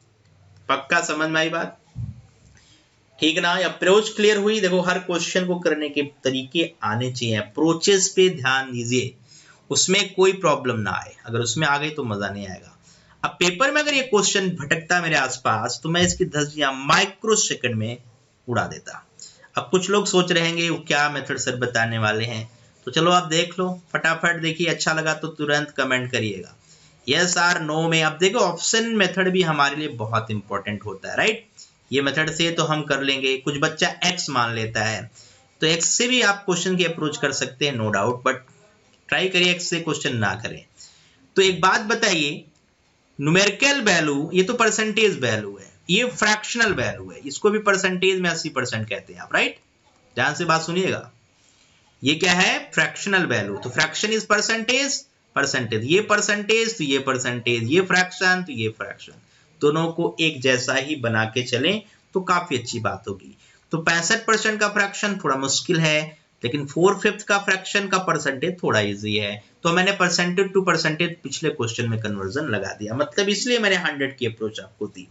पक्का समझ में आई बात? ठीक ना? अप्रोच क्लियर हुई? देखो हर क्वेश्चन को करने के तरीके आने चाहिए, अप्रोचेस पे ध्यान दीजिए, उसमें कोई प्रॉब्लम ना आए। अगर उसमें आ गई तो मजा नहीं आएगा। अब पेपर में अगर ये क्वेश्चन भटकता मेरे आसपास तो मैं इसकी धज्जियां माइक्रो सेकंड में उड़ा देता। अब कुछ लोग सोच रहे हैं वो क्या मेथड सर बताने वाले हैं, तो चलो आप देख लो, फटाफट देखिए। अच्छा लगा तो तुरंत कमेंट करिएगा यस आर नो में। अब देखो ऑप्शन मेथड भी हमारे लिए बहुत इंपॉर्टेंट होता है। राइट? ये मेथड से तो हम कर लेंगे। कुछ बच्चा एक्स मान लेता है, तो एक्स से भी आप क्वेश्चन की अप्रोच कर सकते हैं, नो डाउट, बट ट्राई करिए एक्स से क्वेश्चन ना करें। तो एक बात बताइए, न्यूमेरिकल वैल्यू ये तो परसेंटेज वैल्यू है, ये फ्रैक्शनल वैल्यू है, इसको भी परसेंटेज में 80% कहते हैं आप। राइट? ध्यान से बात सुनिएगा। ये क्या है? Fractional value. तो फ्रैक्शन इज परसेंटेज, परसेंटेज ये परसेंटेज तो ये परसेंटेज, ये फ्रैक्शन तो ये फ्रैक्शन, दोनों को एक जैसा ही बना के चलें तो काफी अच्छी बात होगी। तो 65% का फ्रैक्शन थोड़ा मुश्किल है, लेकिन 4/5 का फ्रैक्शन का परसेंटेज थोड़ा इजी है। तो मैंने परसेंटेज टू परसेंटेज पिछले क्वेश्चन में कन्वर्जन लगा दिया, मतलब इसलिए मैंने 100 की अप्रोच आपको दी।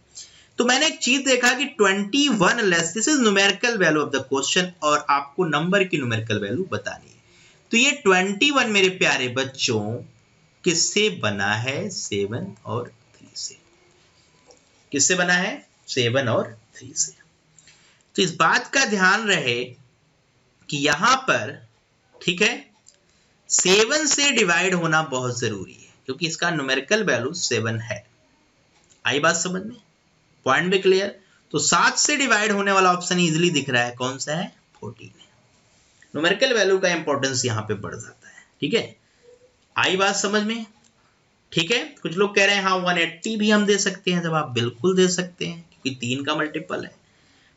तो मैंने एक चीज देखा कि 21 less, this is numerical value of the question, और आपको नंबर की न्यूमेरिकल वैल्यू बतानी है। तो ये 21 मेरे प्यारे बच्चों किससे बना है? 7 और 3 से। किससे बना है? 7 और 3 से। तो इस बात का ध्यान रहे कि यहां पर, ठीक है, 7 से डिवाइड होना बहुत जरूरी है, क्योंकि इसका न्यूमेरिकल वैल्यू 7 है। आई बात समझ में? पॉइंट भी क्लियर? तो 7 से डिवाइड होने वाला ऑप्शन इजीली दिख रहा है, कौन सा है? 14 है। न्यूमेरिकल वैल्यू का इंपॉर्टेंस यहां पे बढ़ जाता है। ठीक है? आई बात समझ में? ठीक है? कुछ लोग कह रहे हैं हाँ 180 भी हम दे सकते हैं, जब आप बिल्कुल दे सकते हैं क्योंकि 3 का मल्टीपल है।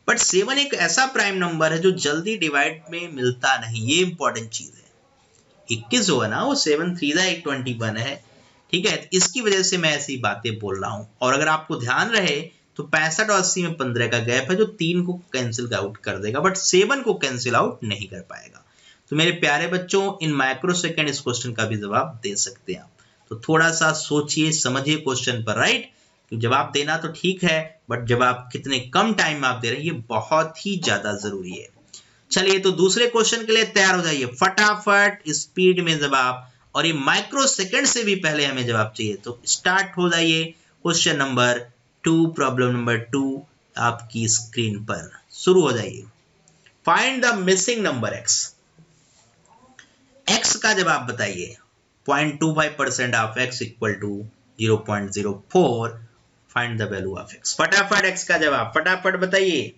बट 7 एक ऐसा प्राइम नंबर है जो जल्दी डिवाइड में मिलता नहीं, ये इंपॉर्टेंट चीज है। 21 जो है ना वो 7 3 21 है, ठीक है। इसकी वजह से मैं ऐसी बातें बोल रहा हूँ। और अगर आपको ध्यान रहे तो 65 और 80 में 15 का गैप है जो 3 को कैंसिल आउट कर देगा, बट 7 को कैंसिल आउट नहीं कर पाएगा। तो मेरे प्यारे बच्चों, इन माइक्रो सेकेंड इस क्वेश्चन का भी जवाब दे सकते हैं आप। तो थोड़ा सा सोचिए समझिए क्वेश्चन पर, राइट। जवाब देना तो ठीक है, बट जवाब कितने कम टाइम में आप दे रहे हैं ये बहुत ही ज्यादा जरूरी है। चलिए तो दूसरे क्वेश्चन के लिए तैयार हो जाइए, फटाफट स्पीड में जवाब, और ये माइक्रो सेकंड से भी पहले हमें जवाब चाहिए। तो स्टार्ट हो जाइए। क्वेश्चन नंबर 2, प्रॉब्लम नंबर 2 आपकी स्क्रीन पर शुरू हो जाइए। Find the missing number x। x का जवाब बताइए। 0.25% of x equal to 0.04। Find the value of x। फटाफट x का जवाब फटाफट बताइए।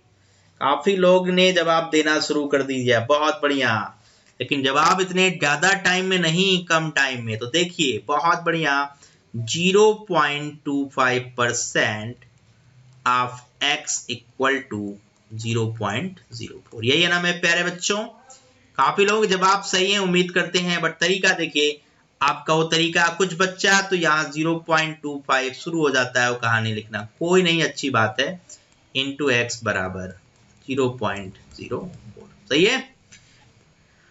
काफी लोग ने जवाब देना शुरू कर दीजिए, बहुत बढ़िया। लेकिन जवाब इतने ज्यादा टाइम में नहीं, कम टाइम में। तो देखिए बहुत बढ़िया, 0.25% ऑफ x इक्वल टू 0.04। यही है ना मेरे प्यारे बच्चों। काफी लोग जवाब सही है उम्मीद करते हैं, बट तरीका देखिए आपका। वो तरीका कुछ बच्चा तो यहाँ 0.25 शुरू हो जाता है वो कहानी लिखना, कोई नहीं, अच्छी बात है। इंटू एक्स बराबर 0.04, सही है।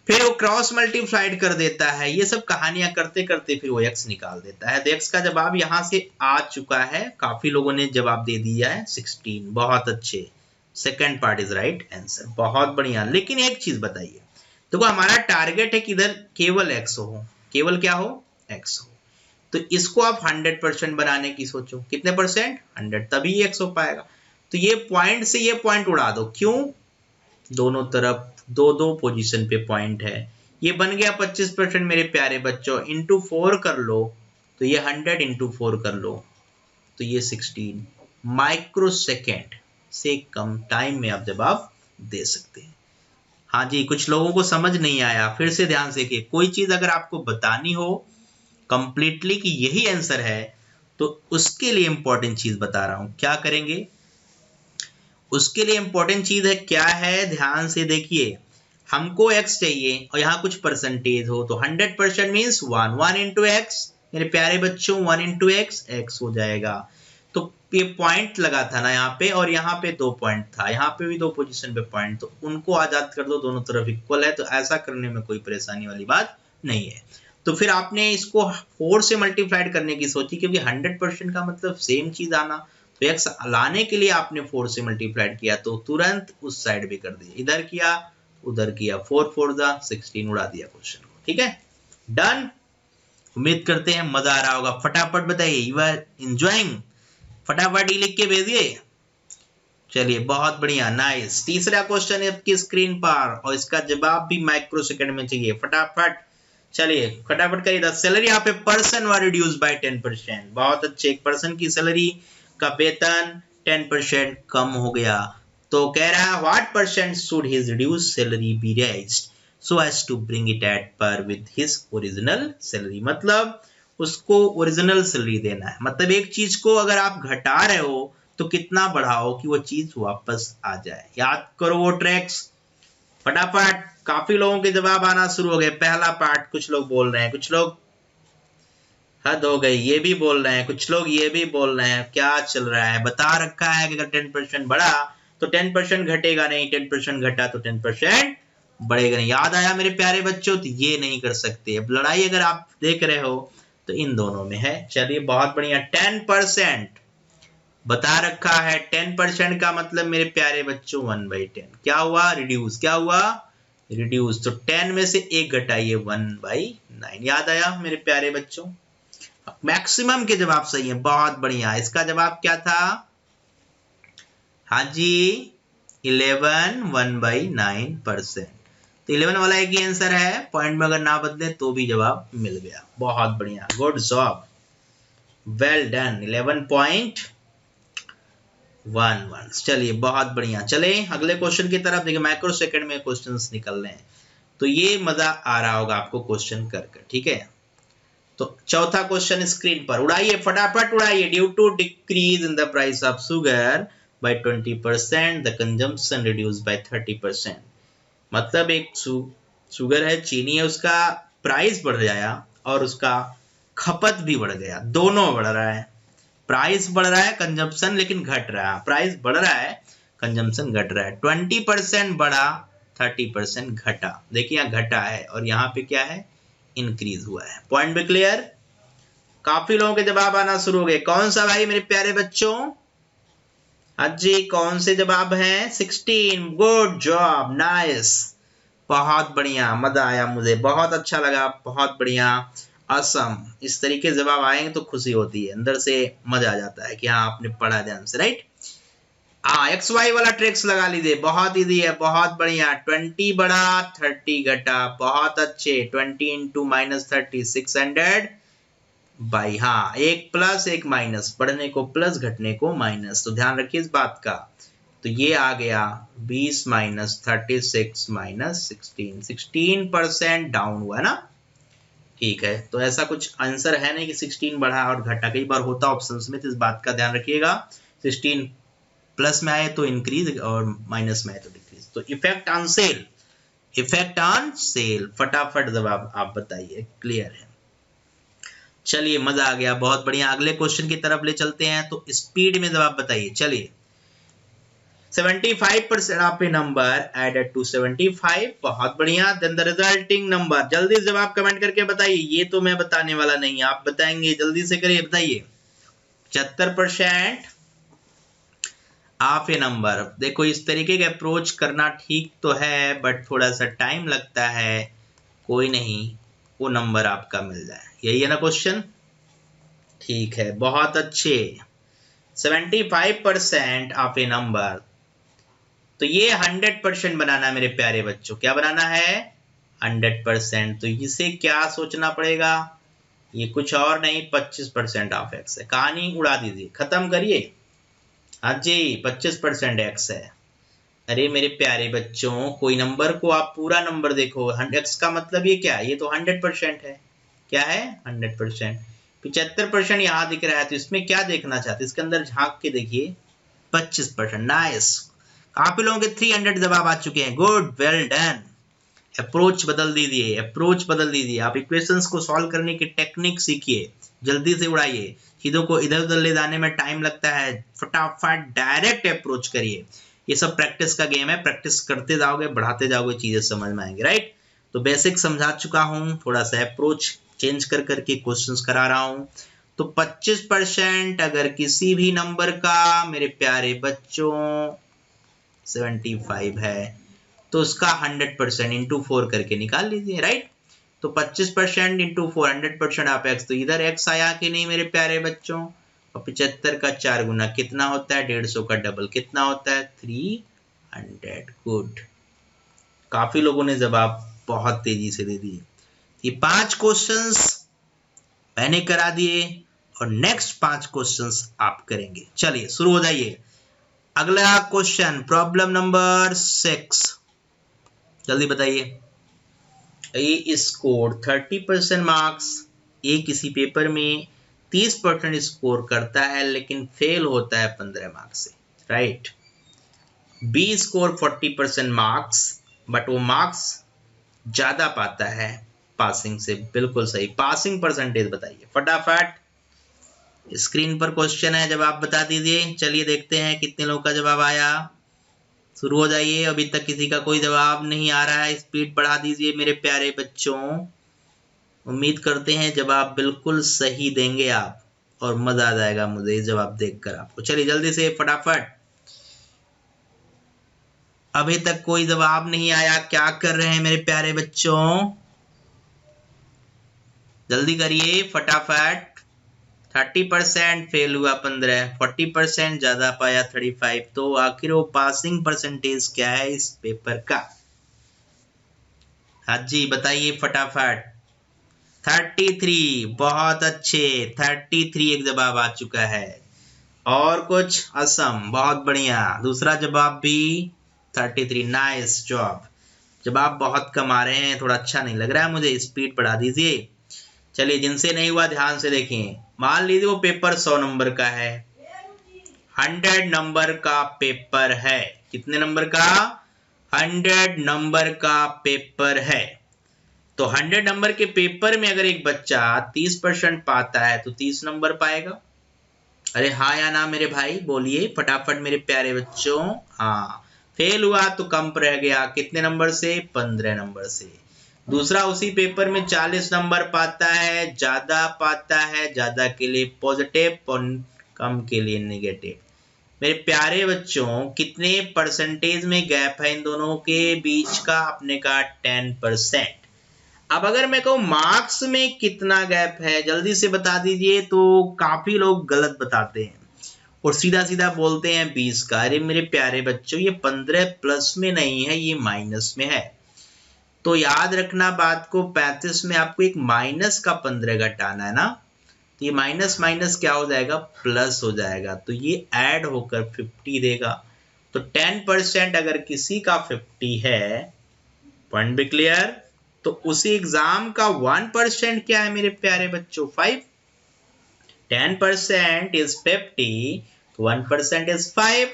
फिर वो क्रॉस मल्टीप्लाइड कर देता है, ये सब कहानियां करते करते फिर वो x निकाल देता है। तो x का जवाब यहां से आ चुका है, काफी लोगों ने जवाब दे दिया है 16। बहुत अच्छे, second part is right answer, बहुत बढ़िया। लेकिन एक चीज बताइए, देखो हमारा टारगेट है कि इधर केवल x हो, केवल क्या हो, x हो। तो इसको आप 100% बनाने की सोचो, कितने परसेंट, 100, तभी x हो पाएगा। तो ये पॉइंट से ये पॉइंट उड़ा दो, क्यों, दोनों तरफ दो दो पोजीशन पे पॉइंट है। ये बन गया 25% मेरे प्यारे बच्चों। इंटू 4 कर लो तो ये 100 इंटू 4 कर लो तो ये 16 माइक्रो सेकेंड से कम टाइम में आप जवाब दे सकते हैं। हाँ जी, कुछ लोगों को समझ नहीं आया, फिर से ध्यान से देखिए। कोई चीज अगर आपको बतानी हो कंप्लीटली कि यही आंसर है, तो उसके लिए इंपॉर्टेंट चीज बता रहा हूं, क्या करेंगे उसके लिए इंपॉर्टेंट चीज है, क्या है, ध्यान से देखिए। हमको x चाहिए और यहाँ कुछ परसेंटेज हो, तो 100% मीन्स 1 इंटू एक्स। मेरे प्यारे बच्चों 1 इंटू एक्स हो जाएगा। तो ये पॉइंट लगा था ना यहाँ पे, और यहाँ पे 2 पॉइंट था, यहाँ पे भी 2 पोजीशन पे पॉइंट, तो उनको आजाद कर दो, दोनों तरफ इक्वल है। तो ऐसा करने में कोई परेशानी वाली बात नहीं है। तो फिर आपने इसको 4 से मल्टीप्लाइड करने की सोची, क्योंकि 100% का मतलब सेम चीज आना। तो x लाने के लिए आपने 4 से मल्टीप्लाइड किया, तो तुरंत उस साइड भी कर दिया, इधर किया उधर किया, 4 4 16 उड़ा दिया क्वेश्चन को, ठीक है, डन। उम्मीद करते हैं मजा आ रहा होगा। फटाफट बताइए, यू आर एंजॉयिंग, फटाफट ही लिख के भेजिए। चलिए बहुत बढ़िया, नाइस। तीसरा क्वेश्चन है आपकी स्क्रीन पर, और इसका जवाब भी माइक्रो सेकंड में चाहिए, फटाफट। चलिए फटाफट करिए। The salary of a person were reduce by 10%। बहुत अच्छे, एक पर्सन की सैलरी का वेतन 10% कम हो गया। तो कह रहा है what percent should his reduce salary be raised so as to bring it at par with his original salary. मतलब उसको ओरिजिनल सैलरी देना है, मतलब एक चीज को अगर आप घटा रहे हो तो कितना बढ़ाओ कि वो चीज वापस आ जाए। याद करो वो ट्रैक्स, फटाफट। काफी लोगों के जवाब आना शुरू हो गए। पहला पार्ट कुछ लोग बोल रहे हैं, कुछ लोग हद हो गई ये भी बोल रहे हैं, कुछ लोग ये भी बोल रहे हैं, क्या चल रहा है। बता रखा है कि अगर 10% बढ़ा तो 10% घटेगा नहीं, 10% घटा तो 10% बढ़ेगा नहीं। याद आया मेरे प्यारे बच्चों, तो ये नहीं कर सकते। अब लड़ाई अगर आप देख रहे हो तो इन दोनों में है। चलिए बहुत बढ़िया, 10% बता रखा है। 10% का मतलब मेरे प्यारे बच्चों 1/10 क्या हुआ, रिड्यूस, क्या हुआ, रिड्यूस। तो 10 में से 1 घटाइए, 1/9। याद आया मेरे प्यारे बच्चों। मैक्सिमम के जवाब सही है, बहुत बढ़िया। इसका जवाब क्या था, हाँ जी 11 1/9%। तो 11 वाला एक ही आंसर है, पॉइंट में अगर ना बदले तो भी जवाब मिल गया। बहुत बढ़िया, गुड जॉब, वेल डन। 11.11। चलिए बहुत बढ़िया। चले अगले क्वेश्चन की तरफ। देखिए माइक्रो सेकंड में क्वेश्चंस निकल रहे हैं, तो ये मजा आ रहा होगा आपको क्वेश्चन कर, ठीक है। तो चौथा क्वेश्चन स्क्रीन पर उड़ाइए, फटाफट उड़ाइए। Due to decrease in the price of sugar by 20%, the consumption reduced by 30%। मतलब एक शुगर है, चीनी है, उसका प्राइस बढ़ गया और उसका खपत भी बढ़ गया, दोनों बढ़ रहा है। प्राइस बढ़ रहा है, कंजम्पशन लेकिन घट रहा है। प्राइस बढ़ रहा है, कंजम्पशन घट रहा है। 20% बढ़ा, 30% घटा। देखिए यहाँ घटा है और यहाँ पे क्या है, इंक्रीज हुआ है। पॉइंट भी क्लियर? काफी लोगों के जवाब आना शुरू हो गए। कौन सा भाई मेरे प्यारे बच्चों? हाँ जी, कौन से जवाब हैं? 16। गुड जॉब, नाइस, बहुत बढ़िया, मजा आया, मुझे बहुत अच्छा लगा, बहुत बढ़िया, असम। इस तरीके से जवाब आएंगे तो खुशी होती है, अंदर से मजा आ जाता है कि हाँ आपने पढ़ा ध्यान से, राइट। एक्स वाई वाला ट्रिक्स लगा लीजिए, बहुत इजी है, बहुत बढ़िया। 20 बढ़ा, 30 घटा, बहुत अच्छे। 20 इंटू -30, 600 बाई, हाँ, एक प्लस एक माइनस, बढ़ने को प्लस, घटने को माइनस, तो ध्यान रखिए इस बात का। तो ये आ गया 20 - 36 - 16, 16% डाउन हुआ ना। ठीक है, तो ऐसा कुछ आंसर है नहीं कि 16 बढ़ा और घटा, कई बार होता ऑप्शंस में, तो इस बात का ध्यान रखिएगा। 16 प्लस में आए तो इंक्रीज और माइनस में आए तो डिक्रीज। तो effect on sale, effect on sale, फटाफट जवाब आप बताइए, क्लियर है? चलिए, मजा आ गया, बहुत बढ़िया। अगले क्वेश्चन की तरफ ले चलते हैं, तो स्पीड में जवाब बताइए। चलिए, 75% of a number added to 75, बहुत बढ़िया। देन द रिजल्टिंग नंबर, जल्दी से जवाब कमेंट करके बताइए। ये तो मैं बताने वाला नहीं, आप बताएंगे, जल्दी से करिए, बताइए। 75% ऑफ ए नंबर। देखो, इस तरीके के अप्रोच करना ठीक तो है, बट थोड़ा सा टाइम लगता है, कोई नहीं, वो नंबर आपका मिल जाए, यही है ना क्वेश्चन? ठीक है, बहुत अच्छे। 75% ऑफ ए नंबर, तो ये 100% बनाना है मेरे प्यारे बच्चों। क्या बनाना है? 100%। तो इसे क्या सोचना पड़ेगा? ये कुछ और नहीं, 25% ऑफ एक्स है। कहानी उड़ा दीजिए, खत्म करिए। हाँ जी, 25% एक्स है। अरे मेरे प्यारे बच्चों, कोई नंबर को आप पूरा नंबर देखो, एक्स का मतलब ये क्या है? ये तो 100% है। क्या है? 100%। 75% यहाँ दिख रहा है, तो इसमें क्या देखना चाहते? इसके अंदर झांक के देखिए, 25%। नाइस, काफी लोगों के 300 जवाब आ चुके हैं। Good, well done. अप्रोच बदल दीजिए, अप्रोच बदल दीजिए। आप इक्वेशंस को सॉल्व करने की टेक्निक सीखिए, जल्दी से उड़ाइए, चीजों को इधर उधर ले जाने में टाइम लगता है, फटाफट डायरेक्ट अप्रोच करिए। ये सब प्रैक्टिस का गेम है, प्रैक्टिस करते जाओगे, बढ़ाते जाओगे, चीजें समझ में आएंगे, राइट। तो बेसिक समझा चुका हूँ, थोड़ा सा अप्रोच चेंज कर करके क्वेश्चंस करा रहा हूँ। तो 25% अगर किसी भी नंबर का मेरे प्यारे बच्चों 75 है, तो उसका 100% इंटू 4 करके निकाल लीजिए, राइट। तो 25% इंटू 4, 100% ऑफ एक्स, तो इधर एक्स आया कि नहीं मेरे प्यारे बच्चों? और 75 का 4 गुना कितना होता है? 150 का डबल कितना होता है? 300। गुड, काफी लोगों ने जवाब बहुत तेजी से दे दिए। ये 5 क्वेश्चंस मैंने करा दिए और नेक्स्ट 5 क्वेश्चंस आप करेंगे। चलिए शुरू हो जाइए। अगला क्वेश्चन, प्रॉब्लम नंबर 6, जल्दी बताइए। ए स्कोर 30% मार्क्स, ए किसी पेपर में 30% स्कोर करता है लेकिन फेल होता है 15 मार्क्स से, right. B score 40% marks, but वो मार्क्स ज्यादा पाता है पासिंग से। बिल्कुल सही, पासिंग परसेंटेज बताइए फटाफट। स्क्रीन पर क्वेश्चन है, जवाब बता दीजिए। चलिए देखते हैं कितने लोगों का जवाब आया। शुरू हो जाइए, अभी तक किसी का कोई जवाब नहीं आ रहा है, स्पीड बढ़ा दीजिए मेरे प्यारे बच्चों। उम्मीद करते हैं जवाब बिल्कुल सही देंगे आप, और मजा आ जाएगा मुझे ये जवाब देखकर आपको। चलिए जल्दी से फटाफट। अभी तक कोई जवाब नहीं आया, क्या कर रहे हैं मेरे प्यारे बच्चों? जल्दी करिए फटाफट। 30% फेल हुआ 15, 40% ज्यादा पाया 35, तो आखिर वो पासिंग परसेंटेज क्या है इस पेपर का? हाँ जी बताइए फटाफट। 33, बहुत अच्छे, 33 एक जवाब आ चुका है। और कुछ? असम, बहुत बढ़िया, दूसरा जवाब भी 33। Nice job. जवाब बहुत कम आ रहे हैं, थोड़ा अच्छा नहीं लग रहा है मुझे, स्पीड बढ़ा दीजिए। चलिए जिनसे नहीं हुआ ध्यान से देखें। मान लीजिए वो पेपर 100 नंबर का है, 100 नंबर का पेपर है। कितने नंबर का? 100 नंबर का पेपर है। तो 100 नंबर के पेपर में अगर एक बच्चा 30% पाता है तो 30 नंबर पाएगा। अरे हाँ या ना मेरे भाई बोलिए फटाफट मेरे प्यारे बच्चों। हाँ, फेल हुआ तो कम रह गया। कितने नंबर से? 15 नंबर से। दूसरा उसी पेपर में 40 नंबर पाता है, ज्यादा पाता है, ज्यादा के लिए पॉजिटिव और कम के लिए नेगेटिव। मेरे प्यारे बच्चों कितने परसेंटेज में गैप है इन दोनों के बीच का? अपने का 10%। अब अगर मैं कहूं मार्क्स में कितना गैप है, जल्दी से बता दीजिए। तो काफी लोग गलत बताते हैं और सीधा सीधा बोलते हैं 20 का। अरे मेरे प्यारे बच्चों ये 15 प्लस में नहीं है, ये माइनस में है। तो याद रखना बात को, 35 में आपको एक माइनस का 15 घटाना है ना, तो ये माइनस माइनस क्या हो जाएगा? प्लस हो जाएगा। तो ये ऐड होकर 50 देगा। तो 10% अगर किसी का 50 है, पॉइंट भी क्लियर, तो उसी एग्जाम का 1% क्या है मेरे प्यारे बच्चों? 5। 10% इज 50, 1% इज 5।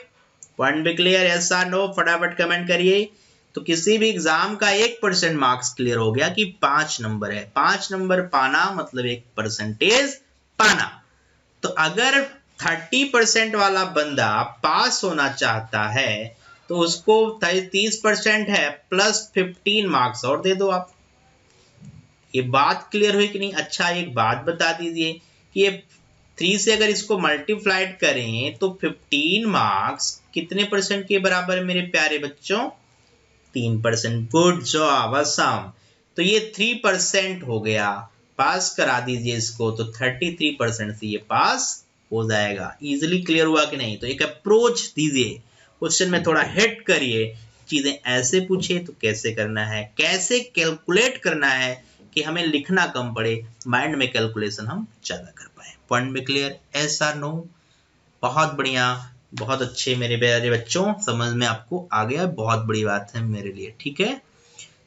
पॉइंट भी क्लियर? यस और नो? फटाफट कमेंट करिए। तो किसी भी एग्जाम का 1% मार्क्स क्लियर हो गया कि 5 नंबर है। 5 नंबर पाना मतलब 1% पाना। तो अगर 30% वाला बंदा पास होना चाहता है तो उसको 30% है प्लस 15 मार्क्स और दे दो आप। ये बात क्लियर हुई कि नहीं? अच्छा एक बात बता दीजिए कि ये 3 से अगर इसको मल्टीप्लाइड करें तो 15 मार्क्स कितने परसेंट के बराबर है मेरे प्यारे बच्चों? 3%। Good job, Assam. तो ये 3% हो गया। पास करा दीजिए इसको, तो 33% से ये पास हो जाएगा। इजिली क्लियर हुआ कि नहीं? तो एक अप्रोच दीजिए, क्वेश्चन में थोड़ा हिट करिए। चीजें ऐसे पूछे तो कैसे करना है, कैसे कैलकुलेट करना है कि हमें लिखना कम पड़े, माइंड में कैलकुलेशन हम ज्यादा कर पाए। पॉइंट में क्लियर? ऐसा नो? बहुत बढ़िया, बहुत अच्छे मेरे प्यारे बच्चों, समझ में आपको आ गया। बहुत बड़ी बात है मेरे लिए। ठीक है,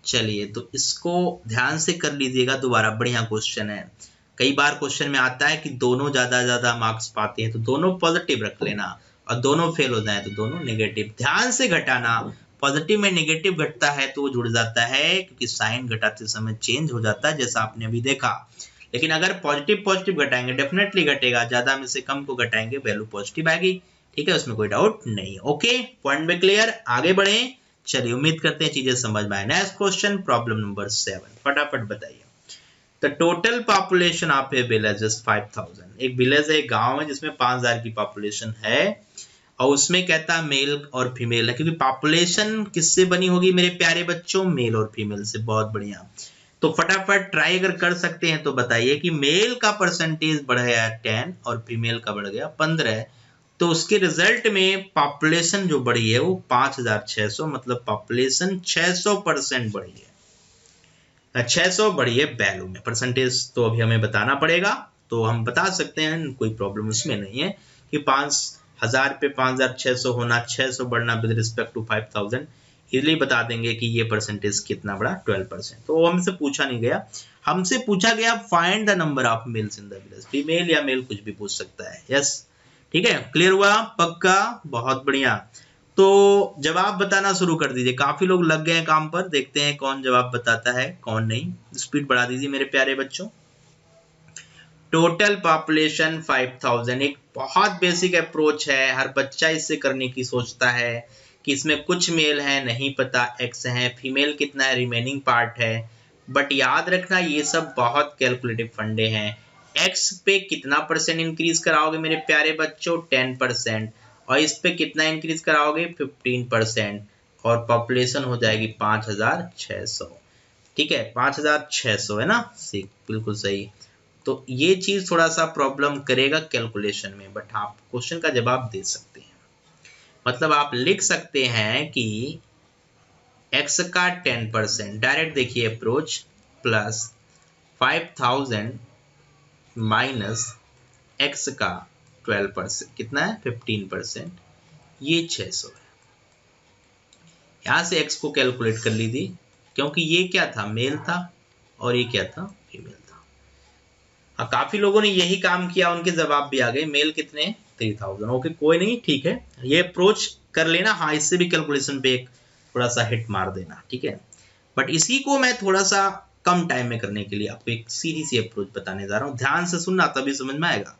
चलिए तो इसको ध्यान से कर लीजिएगा दोबारा। बढ़िया क्वेश्चन है। कई बार क्वेश्चन में आता है कि दोनों ज्यादा मार्क्स पाते हैं तो दोनों पॉजिटिव रख लेना, और दोनों फेल हो जाए तो दोनों नेगेटिव। ध्यान से घटाना, पॉजिटिव में नेगेटिव घटता है तो वो जुड़ जाता है, क्योंकि साइन घटाते समय चेंज हो जाता है जैसा आपने अभी देखा। लेकिन अगर पॉजिटिव पॉजिटिव घटाएंगे डेफिनेटली घटेगा, ज्यादा में से कम को घटाएंगे वैल्यू पॉजिटिव आएगी। ठीक है, उसमें कोई डाउट नहीं। ओके, पॉइंट में क्लियर? आगे बढ़े। चलिए, उम्मीद करते हैं चीजें समझ में आए। नेक्स्ट क्वेश्चन, प्रॉब्लम नंबर 7, फटाफट बताइए। The total population of A village is 5000। एक विलेज है, एक गांव है जिसमें 5000 की पॉपुलेशन है, और उसमें कहता मेल और फीमेल है, क्योंकि पॉपुलेशन किससे बनी होगी मेरे प्यारे बच्चों? मेल और फीमेल से। बहुत बढ़िया। तो फटाफट ट्राई अगर कर सकते हैं तो बताइए कि मेल का परसेंटेज बढ़ गया 10 और फीमेल का बढ़ गया 15, तो उसके रिजल्ट में पॉपुलेशन जो बढ़ी है वो 5600, मतलब पॉपुलेशन 600% बढ़ी है। 600 बढ़ी है वैल्यू में। परसेंटेज तो अभी हमें बताना पड़ेगा, तो हम बता सकते हैं, कोई प्रॉब्लम उसमें नहीं है कि 5000 पे 5600 होना, 600 बढ़ना विद रिस्पेक्ट टू 5000, इजिली बता देंगे कि ये परसेंटेज कितना बड़ा, 12%। तो हमसे पूछा नहीं गया, हमसे पूछा गया find the number of males in the village. Female या मेल कुछ भी पूछ सकता है। यस, ठीक है, क्लियर हुआ? पक्का? बहुत बढ़िया। तो जवाब बताना शुरू कर दीजिए। काफी लोग लग गए हैं काम पर, देखते हैं कौन जवाब बताता है कौन नहीं। स्पीड बढ़ा दीजिए मेरे प्यारे बच्चों। टोटल पॉपुलेशन 5000 एक बहुत बेसिक अप्रोच है, हर बच्चा इससे करने की सोचता है कि इसमें कुछ मेल है नहीं पता, एक्स है, फीमेल कितना है रिमेनिंग पार्ट है। बट याद रखना ये सब बहुत कैलकुलेटिव फंडे हैं। एक्स पे कितना परसेंट इंक्रीज कराओगे मेरे प्यारे बच्चों? 10%। और इस पे कितना इंक्रीज कराओगे? 15%। और पॉपुलेशन हो जाएगी 5600। ठीक है, 5600 है ना? बिल्कुल सही। तो ये चीज थोड़ा सा प्रॉब्लम करेगा कैलकुलेशन में, बट आप क्वेश्चन का जवाब दे सकते हैं। मतलब आप लिख सकते हैं कि x का 10%, डायरेक्ट देखिए अप्रोच, प्लस 5000 माइनस x का 12%, कितना है? 15%, ये 600 है। यहां से x को कैलकुलेट कर लीजिए, क्योंकि ये क्या था? मेल था, और ये क्या था? फीमेल था। काफी लोगों ने यही काम किया, उनके जवाब भी आ गए। मेल कितने? 3000। ओके कोई नहीं, ठीक है, ये अप्रोच कर लेना। हाँ, इससे भी कैलकुलेशन पे एक थोड़ा सा हिट मार देना, ठीक है। बट इसी को मैं थोड़ा सा कम टाइम में करने के लिए आपको एक सीधी सी अप्रोच बताने जा रहा हूँ। ध्यान से सुनना, तभी समझ में आएगा,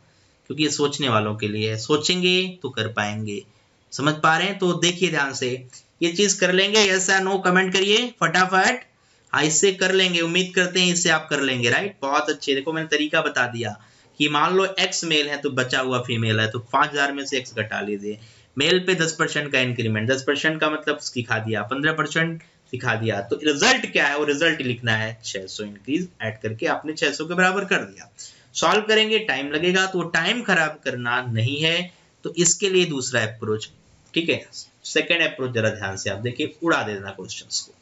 क्योंकि ये सोचने वालों के लिए है। सोचेंगे तो कर पाएंगे। समझ पा रहे हैं? तो देखिए ध्यान से, ये चीज कर लेंगे। यस या नो कमेंट करिए फटाफट। हाँ, इससे कर लेंगे, उम्मीद करते हैं इससे आप कर लेंगे, राइट। बहुत अच्छे। देखो मैंने तरीका बता दिया कि मान लो एक्स मेल है तो बचा हुआ फीमेल है, तो 5000 में से एक्स घटा लीजिए। मेल पे 10% का इंक्रीमेंट, 10% का मतलब सिखा दिया, 15% सिखा दिया, तो रिजल्ट क्या है, वो रिजल्ट लिखना है 600 इंक्रीज ऐड करके आपने 600 के बराबर कर दिया। सॉल्व करेंगे, टाइम लगेगा, तो टाइम खराब करना नहीं है, तो इसके लिए दूसरा अप्रोच, ठीक है। सेकेंड अप्रोच जरा ध्यान से आप देखिए, उड़ा देना क्वेश्चंस को।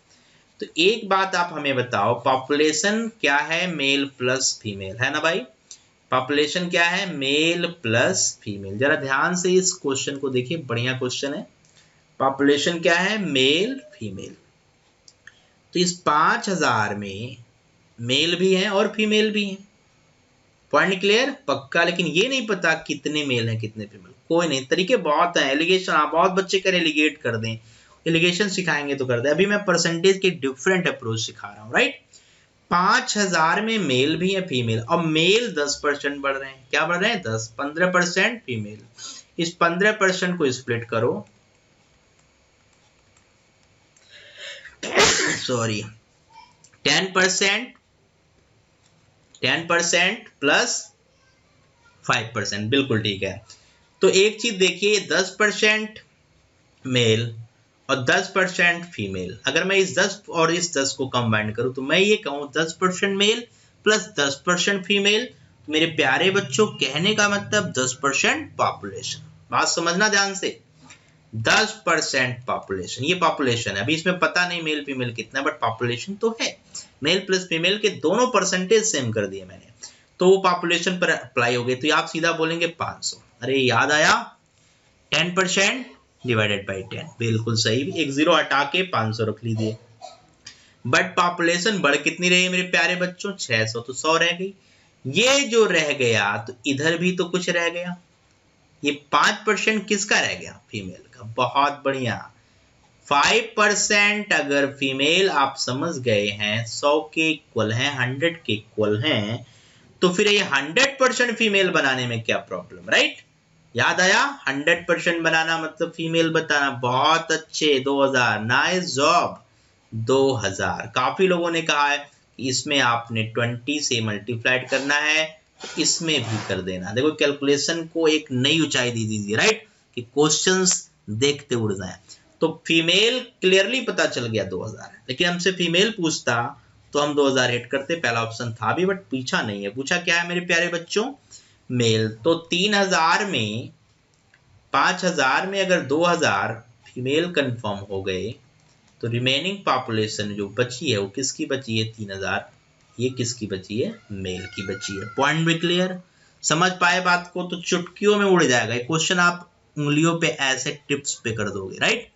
तो एक बात आप हमें बताओ, पॉपुलेशन क्या है मेल प्लस फीमेल, है ना भाई। पॉपुलेशन क्या है मेल प्लस फीमेल। जरा ध्यान से इस क्वेश्चन को देखिए, बढ़िया क्वेश्चन है। पॉपुलेशन क्या है मेल फीमेल। तो इस 5000 में मेल भी हैं और फीमेल भी हैं। पॉइंट क्लियर, पक्का। लेकिन ये नहीं पता कितने मेल हैं कितने फीमेल। कोई नहीं, तरीके बहुत हैं। एलिगेशन, आप बहुत बच्चे करें एलिगेट कर दें, एलिगेशन सिखाएंगे तो कर दे। अभी मैं परसेंटेज के डिफरेंट अप्रोच सिखा रहा हूँ, राइट। 5000 में मेल भी है फीमेल, और मेल 10% बढ़ रहे हैं। क्या बढ़ रहे हैं? 10, 15% फीमेल। इस 15% को स्प्लिट करो, सॉरी 10% प्लस 5%, बिल्कुल ठीक है। तो एक चीज देखिए, 10% मेल और 10% फीमेल। अगर मैं इस 10 और इस 10 को कंबाइन करूं तो मैं ये कहूं 10% मेल प्लस 10% फीमेल। मेरे प्यारे बच्चों, कहने का मतलब 10% पॉपुलेशन। बात समझना ध्यान से, 10% पॉपुलेशन, ये पॉपुलेशन है। अभी इसमें पता नहीं मेल फीमेल कितना, बट पॉपुलेशन तो है। मेल प्लस फीमेल के दोनों परसेंटेज सेम कर दिए मैंने, तो वो पॉपुलेशन पर अप्लाई हो गई। तो आप सीधा बोलेंगे 500। अरे याद आया, 10% डिवाइडेड बाई 10, बिल्कुल सही। एक जीरो हटा के 500 रख लीजिए। बट पॉपुलेशन बढ़ कितनी रही मेरे प्यारे बच्चों? 600, तो 100 रह गई। ये जो रह गया, तो इधर भी तो कुछ रह गया। ये 5% किसका रह गया? फीमेल का। बहुत बढ़िया। 5% अगर फीमेल आप समझ गए हैं 100 के इक्वल है, 100 के इक्वल हैं, तो फिर ये 100% फीमेल बनाने में क्या प्रॉब्लम, राइट। याद आया, 100% बनाना मतलब फीमेल बताना। बहुत अच्छे, 2000, नाइस जॉब। 2000। काफी लोगों ने कहा है कि इसमें आपने 20 से मल्टीप्लाइड करना है, तो इसमें भी कर देना। देखो कैलकुलेशन को एक नई ऊंचाई दे दीजिए, राइट, कि क्वेश्चंस देखते उड़ जाए। तो फीमेल क्लियरली पता चल गया 2000 है, लेकिन हमसे फीमेल पूछता तो हम 2000 हिट करते। पहला ऑप्शन था भी, बट पूछा नहीं है। पूछा क्या है मेरे प्यारे बच्चों? मेल। तो 3000 में, 5000 में अगर 2000 फीमेल कंफर्म हो गए, तो रिमेनिंग पॉपुलेशन जो बची है वो किसकी बची है? 3000। ये किसकी बची है? मेल की बची है। पॉइंट भी क्लियर, समझ पाए बात को? तो चुटकियों में उड़ जाएगा ये क्वेश्चन। आप उंगलियों पे ऐसे टिप्स पे कर दोगे, राइट।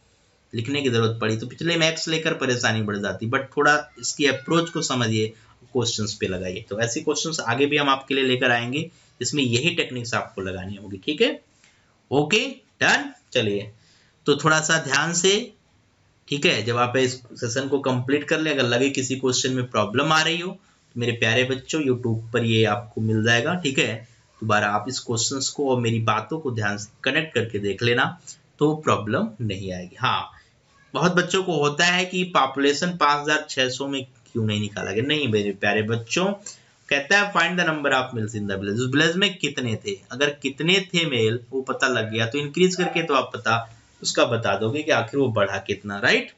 लिखने की जरूरत पड़ी तो पिछले मैथ्स लेकर परेशानी बढ़ जाती, बट थोड़ा इसकी अप्रोच को समझिए, क्वेश्चंस पे लगाइए। तो ऐसे क्वेश्चंस आगे भी हम आपके लिए लेकर आएंगे, जिसमें यही टेक्निक्स आपको लगानी होगी, ठीक है। Okay, done. चलिए, तो थोड़ा सा ध्यान से, ठीक है। जब आप इस सेशन को कंप्लीट कर ले, अगर लगे किसी क्वेश्चन में प्रॉब्लम आ रही हो, तो मेरे प्यारे बच्चों यूट्यूब पर ये आपको मिल जाएगा, ठीक है। दोबारा आप इस क्वेश्चंस को और मेरी बातों को ध्यान से कनेक्ट करके देख लेना, तो प्रॉब्लम नहीं आएगी। हाँ, बहुत बच्चों को होता है कि पॉपुलेशन 5600 में क्यों नहीं निकाला गया। नहीं मेरे प्यारे बच्चों, कहता है find the number of males in the village. उस विलेज में कितने थे, अगर कितने थे मेल वो पता लग गया, तो इंक्रीज करके तो आप पता उसका बता दोगे कि आखिर वो बढ़ा कितना, राइट।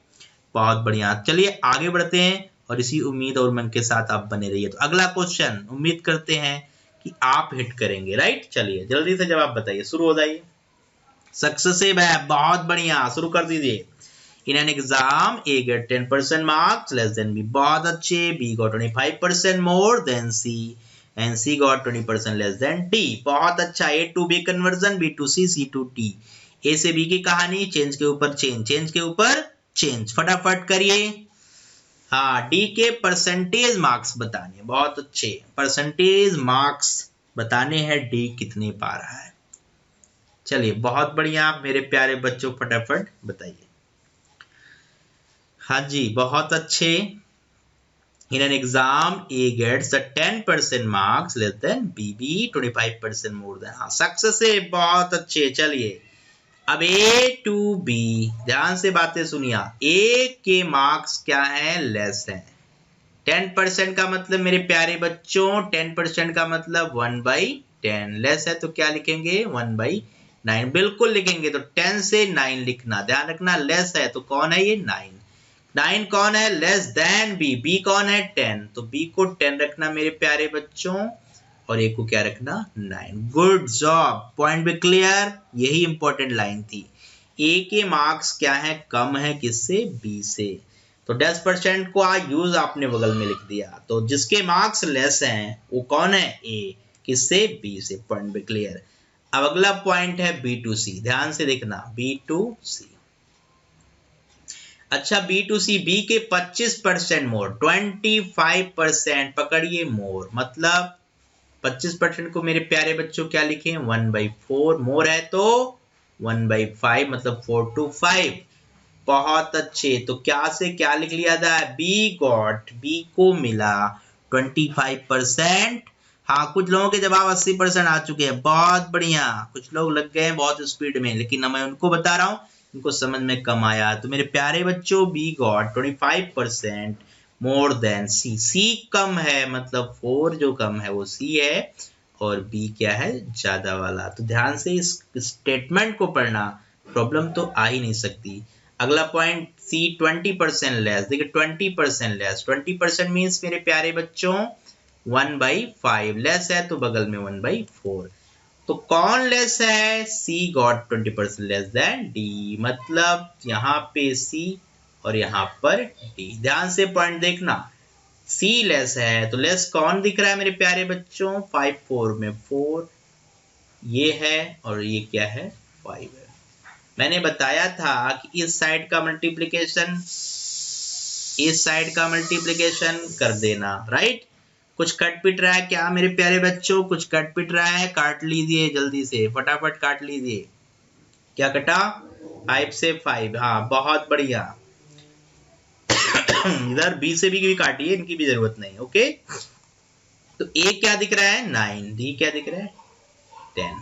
बहुत बढ़िया। चलिए आगे बढ़ते हैं, और इसी उम्मीद और मन के साथ आप बने रहिए। तो अगला क्वेश्चन उम्मीद करते हैं कि आप हिट करेंगे, राइट। चलिए जल्दी से जवाब बताइए, शुरू हो जाइए। सक्सेसिव है, बहुत बढ़िया, शुरू कर दीजिए। In an exam, A get 10% marks less than B. बहुत अच्छे। B got 25% more than C, and C got 20% less than D. बहुत अच्छा। A to B conversion, B to C, C to D. A से B की कहानी, चेंज के ऊपर चेंज, चेंज के ऊपर चेंज, फटाफट करिए। हाँ, D के परसेंटेज मार्क्स बताने। बहुत अच्छे, परसेंटेज मार्क्स बताने हैं D कितने पा रहा है। चलिए बहुत बढ़िया मेरे प्यारे बच्चों, फटाफट बताइए। हाँ जी, बहुत अच्छे। In an exam, A gets a 10% marks less than B, B 25% more than। हाँ, सक्सेस है, बहुत अच्छे। चलिए अब A to B, ध्यान से बातें सुनिए। A के मार्क्स क्या है? लेस है। 10% का मतलब मेरे प्यारे बच्चों, 10% का मतलब 1/10। लेस है तो क्या लिखेंगे? 1/9। बिल्कुल लिखेंगे। तो 10 से 9 लिखना, ध्यान रखना। लेस है तो कौन है? ये 9। 9 कौन है? Less than B. बी कौन है? 10। तो बी को 10 रखना मेरे प्यारे बच्चों, और ए को क्या रखना? 9। Good job. पॉइंट भी क्लियर। यही इंपॉर्टेंट लाइन थी। ए के मार्क्स क्या है? कम है। किससे? बी से। तो 10% को यूज आपने बगल में लिख दिया। तो जिसके मार्क्स लेस हैं वो कौन है? ए। किससे? बी से। पॉइंट भी क्लियर। अब अगला पॉइंट है बी टू सी, ध्यान से देखना। बी टू सी। अच्छा, बी टू सी, बी के 25% मोर, 25% पकड़िए मोर, मतलब 25% को मेरे प्यारे बच्चों क्या लिखें? 1/4। मोर है तो 1/5, मतलब 4 to 5। बहुत अच्छे। तो क्या से क्या लिख लिया था? बी गॉट, बी को मिला 25%। हाँ, कुछ लोगों के जवाब 80% आ चुके हैं। बहुत बढ़िया। कुछ लोग लग गए हैं बहुत स्पीड में, लेकिन मैं उनको बता रहा हूँ, इनको समझ में कम आया। तो मेरे प्यारे बच्चों, बी गॉट 25% मोर देन सी। सी कम है, मतलब 4 जो कम है वो सी है, और बी क्या है? ज्यादा वाला। तो ध्यान से इस स्टेटमेंट को पढ़ना, प्रॉब्लम तो आ ही नहीं सकती। अगला पॉइंट सी 20% लेस। देखिए 20% लेस, 20% मीन्स मेरे प्यारे बच्चों 1/5। लेस है तो बगल में 1/4। तो कौन लेस है? सी गॉट 20% लेस देन डी, मतलब यहाँ पे सी और यहाँ पर डी। ध्यान से पॉइंट देखना। सी लेस है तो लेस कौन दिख रहा है मेरे प्यारे बच्चों? 5 4 में 4 ये है, और ये क्या है? 5 है। मैंने बताया था कि इस साइड का मल्टीप्लिकेशन इस साइड का मल्टीप्लिकेशन कर देना, राइट। कुछ कट पिट रहा है क्या मेरे प्यारे बच्चों? कुछ कट पिट रहा है? काट लीजिए जल्दी से, फटाफट काट लीजिए। क्या कटा? 5 से 5। हाँ, बहुत बढ़िया। इधर बी से भी काटिए, इनकी भी जरूरत नहीं। ओके, तो ए क्या दिख रहा है? 9। डी क्या दिख रहा है? 10।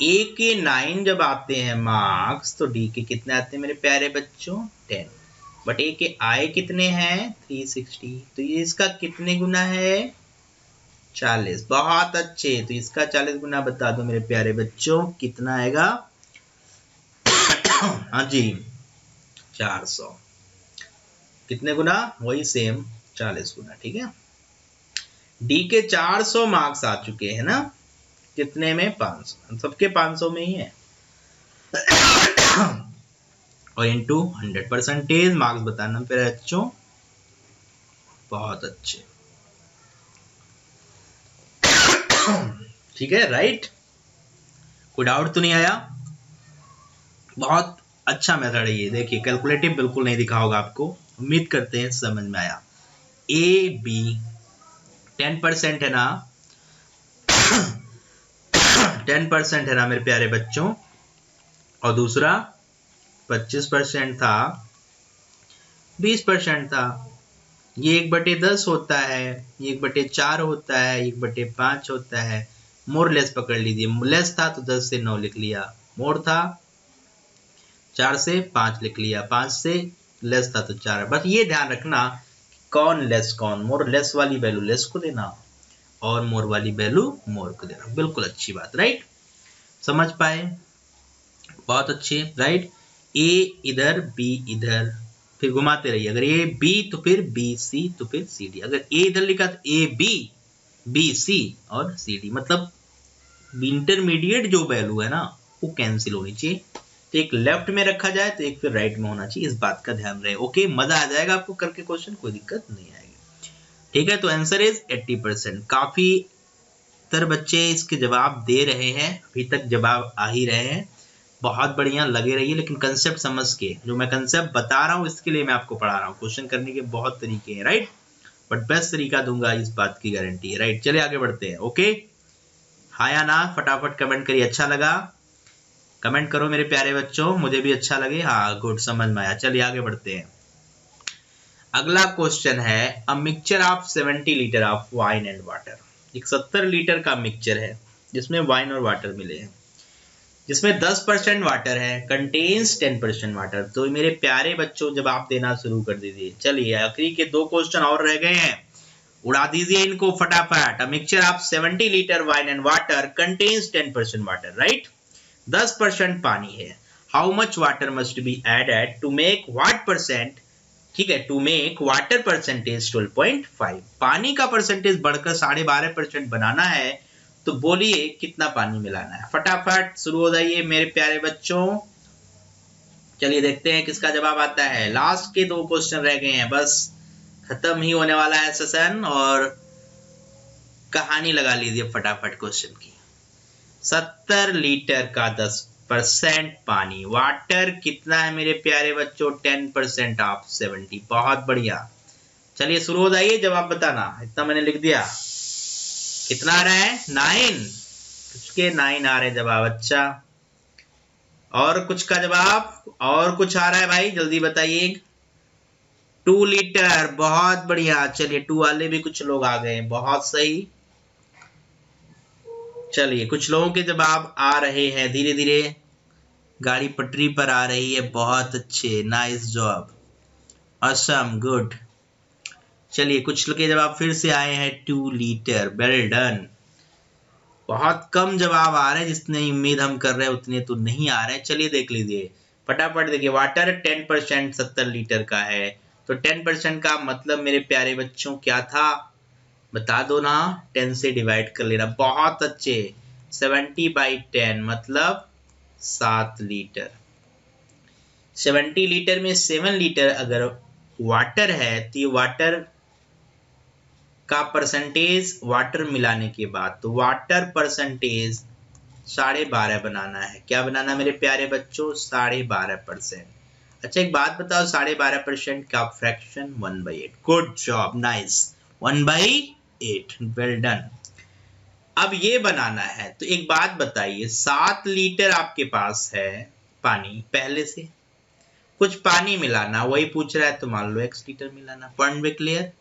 ए के 9 जब आते हैं मार्क्स, तो डी के कितने आते हैं मेरे प्यारे बच्चों? 10। बट ए के आए कितने हैं? 360। तो ये इसका कितने गुना है? 40। बहुत अच्छे। तो इसका 40 गुना बता दो मेरे प्यारे बच्चों, कितना आएगा? हाँ जी, 400। कितने गुना? वही सेम, 40 गुना। ठीक है। डी के 400 मार्क्स आ चुके हैं ना? कितने में? 500। सबके 500 में ही है। और इनटू 100% मार्क्स बताना फिर बच्चों। बहुत अच्छे। ठीक है, राइट। कोई डाउट तो नहीं आया? बहुत अच्छा मेथड है ये। देखिए कैलकुलेटिव बिल्कुल नहीं दिखा होगा आपको, उम्मीद करते हैं समझ में आया। ए बी 10% है ना? 10% है ना मेरे प्यारे बच्चों, और दूसरा 25% था, 20% था। ये 1/10 होता है, ये 1/4 होता है, 1/5 होता है। मोर लेस पकड़ लीजिए। लेस था तो 10 से 9 लिख लिया, मोर था 4 से 5 लिख लिया, 5 से लेस था तो 4। बस ये ध्यान रखना कौन लेस कौन। मोर लेस वाली वैल्यू लेस को देना, और मोर वाली वैल्यू मोर को देना। बिल्कुल अच्छी बात, राइट। समझ पाए? बहुत अच्छे, राइट। ए इधर, बी इधर, फिर घुमाते रहिए। अगर ए बी तो फिर बी सी, तो फिर सी डी। अगर ए इधर लिखा तो ए बी, बी सी और सी डी, मतलब इंटरमीडिएट जो वैल्यू है ना वो कैंसिल होनी चाहिए। तो एक लेफ्ट में रखा जाए तो एक फिर राइट में होना चाहिए। इस बात का ध्यान रहे। ओके, मजा आ जाएगा आपको करके क्वेश्चन, कोई दिक्कत नहीं आएगी। ठीक है, तो आंसर इज 80%। काफी तर बच्चे इसके जवाब दे रहे हैं, अभी तक जवाब आ ही रहे हैं। बहुत बढ़िया, लगे रहिए। लेकिन कंसेप्ट समझ के, जो मैं कंसेप्ट बता रहा हूँ इसके लिए मैं आपको पढ़ा रहा हूँ। क्वेश्चन करने के बहुत तरीके हैं, राइट, बट बेस्ट तरीका दूंगा, इस बात की गारंटी है, राइट। चलिए आगे बढ़ते हैं। ओके, हाँ या ना फटाफट कमेंट करिए। अच्छा लगा कमेंट करो मेरे प्यारे बच्चों, मुझे भी अच्छा लगे। हाँ गुड, समझ में आया। चलिए आगे बढ़ते हैं। अगला क्वेश्चन है अ mixture of 70 litre of wine and water. एक 70 लीटर का मिक्सचर है जिसमें वाइन और वाटर मिले हैं, जिसमें 10% वाटर है, कंटेन्स 10% वाटर। तो मेरे प्यारे बच्चों जवाब देना शुरू कर दीजिए। चलिए आखिरी के 2 क्वेश्चन और रह गए हैं, उड़ा दीजिए इनको फटाफट। A mixture of 70 litre wine and water contains 10% water, right. 10% पानी है। How much water must be added to make what percent, ठीक है, टू मेक वाटर परसेंटेज 12.5। पानी का परसेंटेज बढ़कर 12.5% बनाना है, तो बोलिए कितना पानी मिलाना है। फटाफट शुरू हो जाइए मेरे प्यारे बच्चों। चलिए देखते हैं किसका जवाब आता है। लास्ट के 2 क्वेश्चन रह गए हैं, बस खत्म ही होने वाला है सेशन, और कहानी लगा लीजिए फटाफट क्वेश्चन की। 70 लीटर का 10% पानी, वाटर कितना है मेरे प्यारे बच्चों, 10% ऑफ 70। बहुत बढ़िया। चलिए शुरू हो जाइए, जवाब बताना। इतना मैंने लिख दिया। कितना आ रहा है, 9। कुछ के 9 आ रहे हैं जवाब। अच्छा, और कुछ का जवाब, और कुछ आ रहा है भाई, जल्दी बताइए। 2 लीटर, बहुत बढ़िया। चलिए 2 वाले भी कुछ लोग आ गए, बहुत सही। चलिए कुछ लोगों के जवाब आ रहे हैं, धीरे धीरे गाड़ी पटरी पर आ रही है। बहुत अच्छे, नाइस जॉब, असम, गुड। चलिए कुछ लोग के जवाब फिर से आए हैं, 2 लीटर, वेल डन। बहुत कम जवाब आ रहे हैं, जितने उम्मीद हम कर रहे हैं उतने तो नहीं आ रहे हैं। चलिए देख लीजिए फटाफट। देखिए वाटर 10% 70 लीटर का है, तो 10% का मतलब मेरे प्यारे बच्चों क्या था, बता दो ना। 10 से डिवाइड कर लेना। बहुत अच्छे, 70/10 मतलब 7 लीटर। 70 लीटर में 7 लीटर अगर वाटर है, तो ये वाटर का परसेंटेज, वाटर मिलाने के बाद, तो वाटर परसेंटेज 12.5 बनाना है। क्या बनाना मेरे प्यारे बच्चों, 12.5%। अच्छा एक बात बताओ, 12.5% का fraction 1/8। Good job, nice, 1/8, well done. अब ये बनाना है, तो एक बात बताइए, 7 लीटर आपके पास है पानी पहले से, कुछ पानी मिलाना, वही पूछ रहा है, तो मान लो x लीटर मिलाना। पॉइंट भी क्लियर।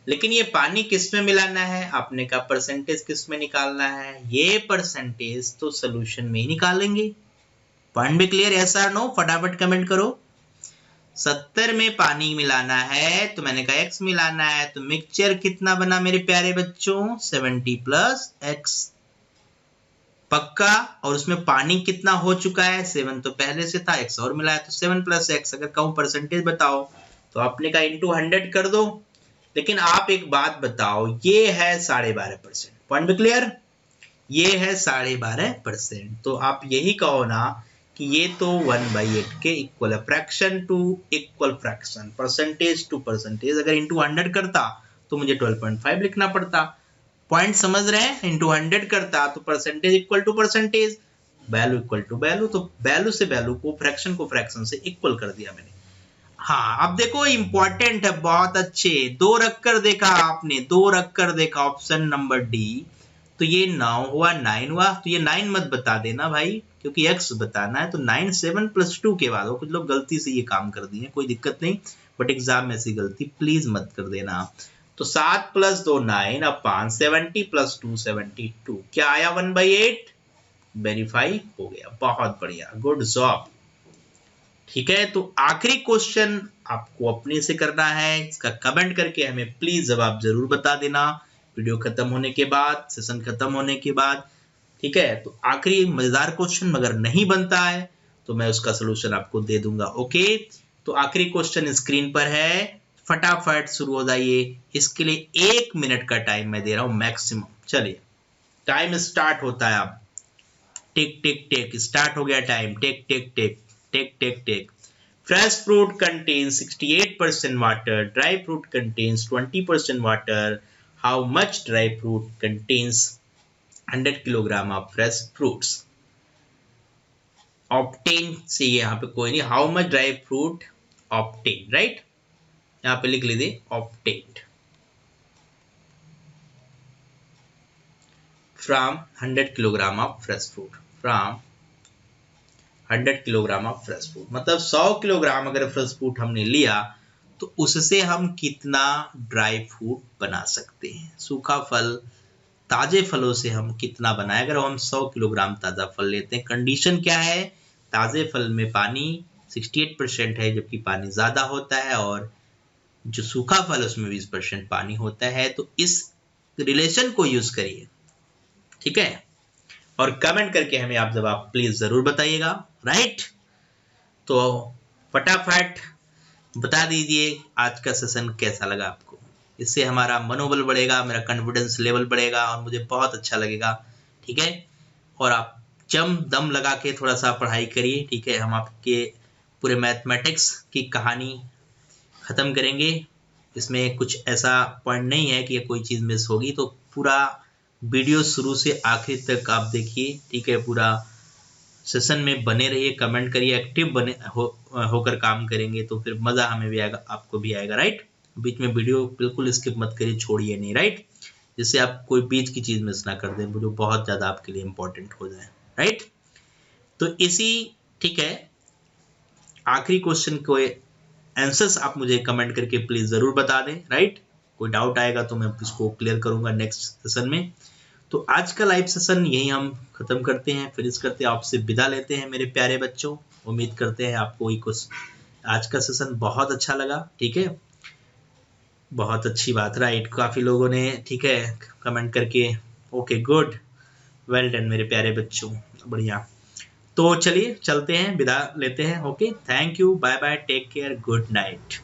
लेकिन ये पानी किस में मिलाना है, आपने कहा परसेंटेज किस में निकालना है, ये परसेंटेज तो सोल्यूशन में ही निकालेंगे। पॉइंट भी क्लियर, यस और नो, फटाफट कमेंट करो। 70 में पानी मिलाना है, तो मैंने कहा x मिलाना है, तो मिक्सचर कितना बना मेरे प्यारे बच्चों, 70 प्लस x, पक्का। और उसमें पानी कितना हो चुका है, 7 तो पहले से था, x और मिलाया, तो 7 प्लस x। अगर कहूं परसेंटेज बताओ, तो आपने कहा इंटू 100 कर दो। लेकिन आप एक बात बताओ, ये है 12.5%। पॉइंट भी क्लियर, ये है 12.5%। तो आप यही कहो ना कि ये तो 1/8 के इक्वल है, fraction to equal fraction, percentage to percentage. अगर इंटू 100 करता तो मुझे 12.5 लिखना पड़ता। पॉइंट समझ रहे हैं, इंटू 100 करता तो percentage equal to percentage, value equal to value, तो वैल्यू से वैल्यू को फ्रैक्शन से इक्वल कर दिया मैंने। हाँ अब देखो इंपॉर्टेंट है, बहुत अच्छे। 2 रखकर देखा आपने, 2 रखकर देखा, ऑप्शन नंबर डी। तो ये 9 हुआ, 9 हुआ, तो ये 9 मत बता देना भाई, क्योंकि x बताना है। तो 9 7 प्लस 2 के बाद, कुछ लोग गलती से ये काम कर दिए, कोई दिक्कत नहीं, बट एग्जाम में ऐसी गलती प्लीज मत कर देना। तो 7 प्लस 2 9, अब 5, 70 प्लस 2 72, क्या आया 1/8, वेरीफाई हो गया। बहुत बढ़िया, गुड जॉब। ठीक है, तो आखिरी क्वेश्चन आपको अपने से करना है, इसका कमेंट करके हमें प्लीज जवाब जरूर बता देना वीडियो खत्म होने के बाद, सेशन खत्म होने के बाद। ठीक है, तो आखिरी मजेदार क्वेश्चन अगर नहीं बनता है तो मैं उसका सोल्यूशन आपको दे दूंगा। ओके, तो आखिरी क्वेश्चन स्क्रीन पर है, फटाफट शुरू हो जाइए। इसके लिए 1 मिनट का टाइम मैं दे रहा हूं मैक्सिमम। चलिए टाइम स्टार्ट होता है अब। टिक टिक टिक, स्टार्ट हो गया time. Tick tick tick tick tick tick. Fresh fruit contains 68% water. Dry fruit contains 20% water. How much dry fruit contains 100 kilogram of fresh fruits? Obtain से यहाँ पे कोई नहीं, how much dry fruit obtain, right? यहाँ पे लिख लीजिए obtained. From 100 kilogram of fresh food, from 100 kilogram of fresh food, मतलब 100 किलोग्राम अगर फ्रेश फूड हमने लिया तो उससे हम कितना ड्राई फूड बना सकते हैं, सूखा फल, ताजे फलों से हम कितना बनाए। अगर हम 100 किलोग्राम ताजा फल लेते हैं, कंडीशन क्या है, ताजे फल में पानी 68% है, जबकि पानी ज्यादा होता है, और जो सूखा फल उसमें 20% पानी होता है। तो इस रिलेशन को यूज करिए, ठीक है, और कमेंट करके हमें आप जवाब प्लीज जरूर बताइएगा, राइट। तो फटाफट बता दीजिए आज का सेशन कैसा लगा आपको, इससे हमारा मनोबल बढ़ेगा, मेरा कॉन्फिडेंस लेवल बढ़ेगा और मुझे बहुत अच्छा लगेगा, ठीक है। और आप जम दम लगा के थोड़ा सा पढ़ाई करिए, ठीक है। हम आपके पूरे मैथमेटिक्स की कहानी खत्म करेंगे, इसमें कुछ ऐसा पॉइंट नहीं है कि कोई चीज मिस होगी। तो पूरा वीडियो शुरू से आखिर तक आप देखिए, ठीक है, पूरा सेशन में बने रहिए, कमेंट करिए, एक्टिव बने होकर काम करेंगे तो फिर मजा हमें भी आएगा, आपको भी आएगा, राइट। बीच में वीडियो बिल्कुल स्किप मत करिए, छोड़िए नहीं, राइट, जिससे आप कोई बीच की चीज मिस ना कर दें, जो बहुत ज्यादा आपके लिए इंपॉर्टेंट हो जाए, राइट। तो इसी, ठीक है, आखिरी क्वेश्चन को आंसर्स आप मुझे कमेंट करके प्लीज जरूर बता दें, राइट। कोई डाउट आएगा तो मैं इसको क्लियर करूंगा नेक्स्ट सेशन में। तो आज का लाइव सेशन यही हम खत्म करते हैं, फिनिश करते हैं, आपसे विदा लेते हैं मेरे प्यारे बच्चों। उम्मीद करते हैं आपको आज का सेशन बहुत अच्छा लगा, ठीक है, बहुत अच्छी बात, राइट। काफी लोगों ने, ठीक है, कमेंट करके, ओके गुड, वेल डन मेरे प्यारे बच्चों, बढ़िया। तो चलिए चलते हैं, विदा लेते हैं, okay, thank you, bye bye, take care, good night.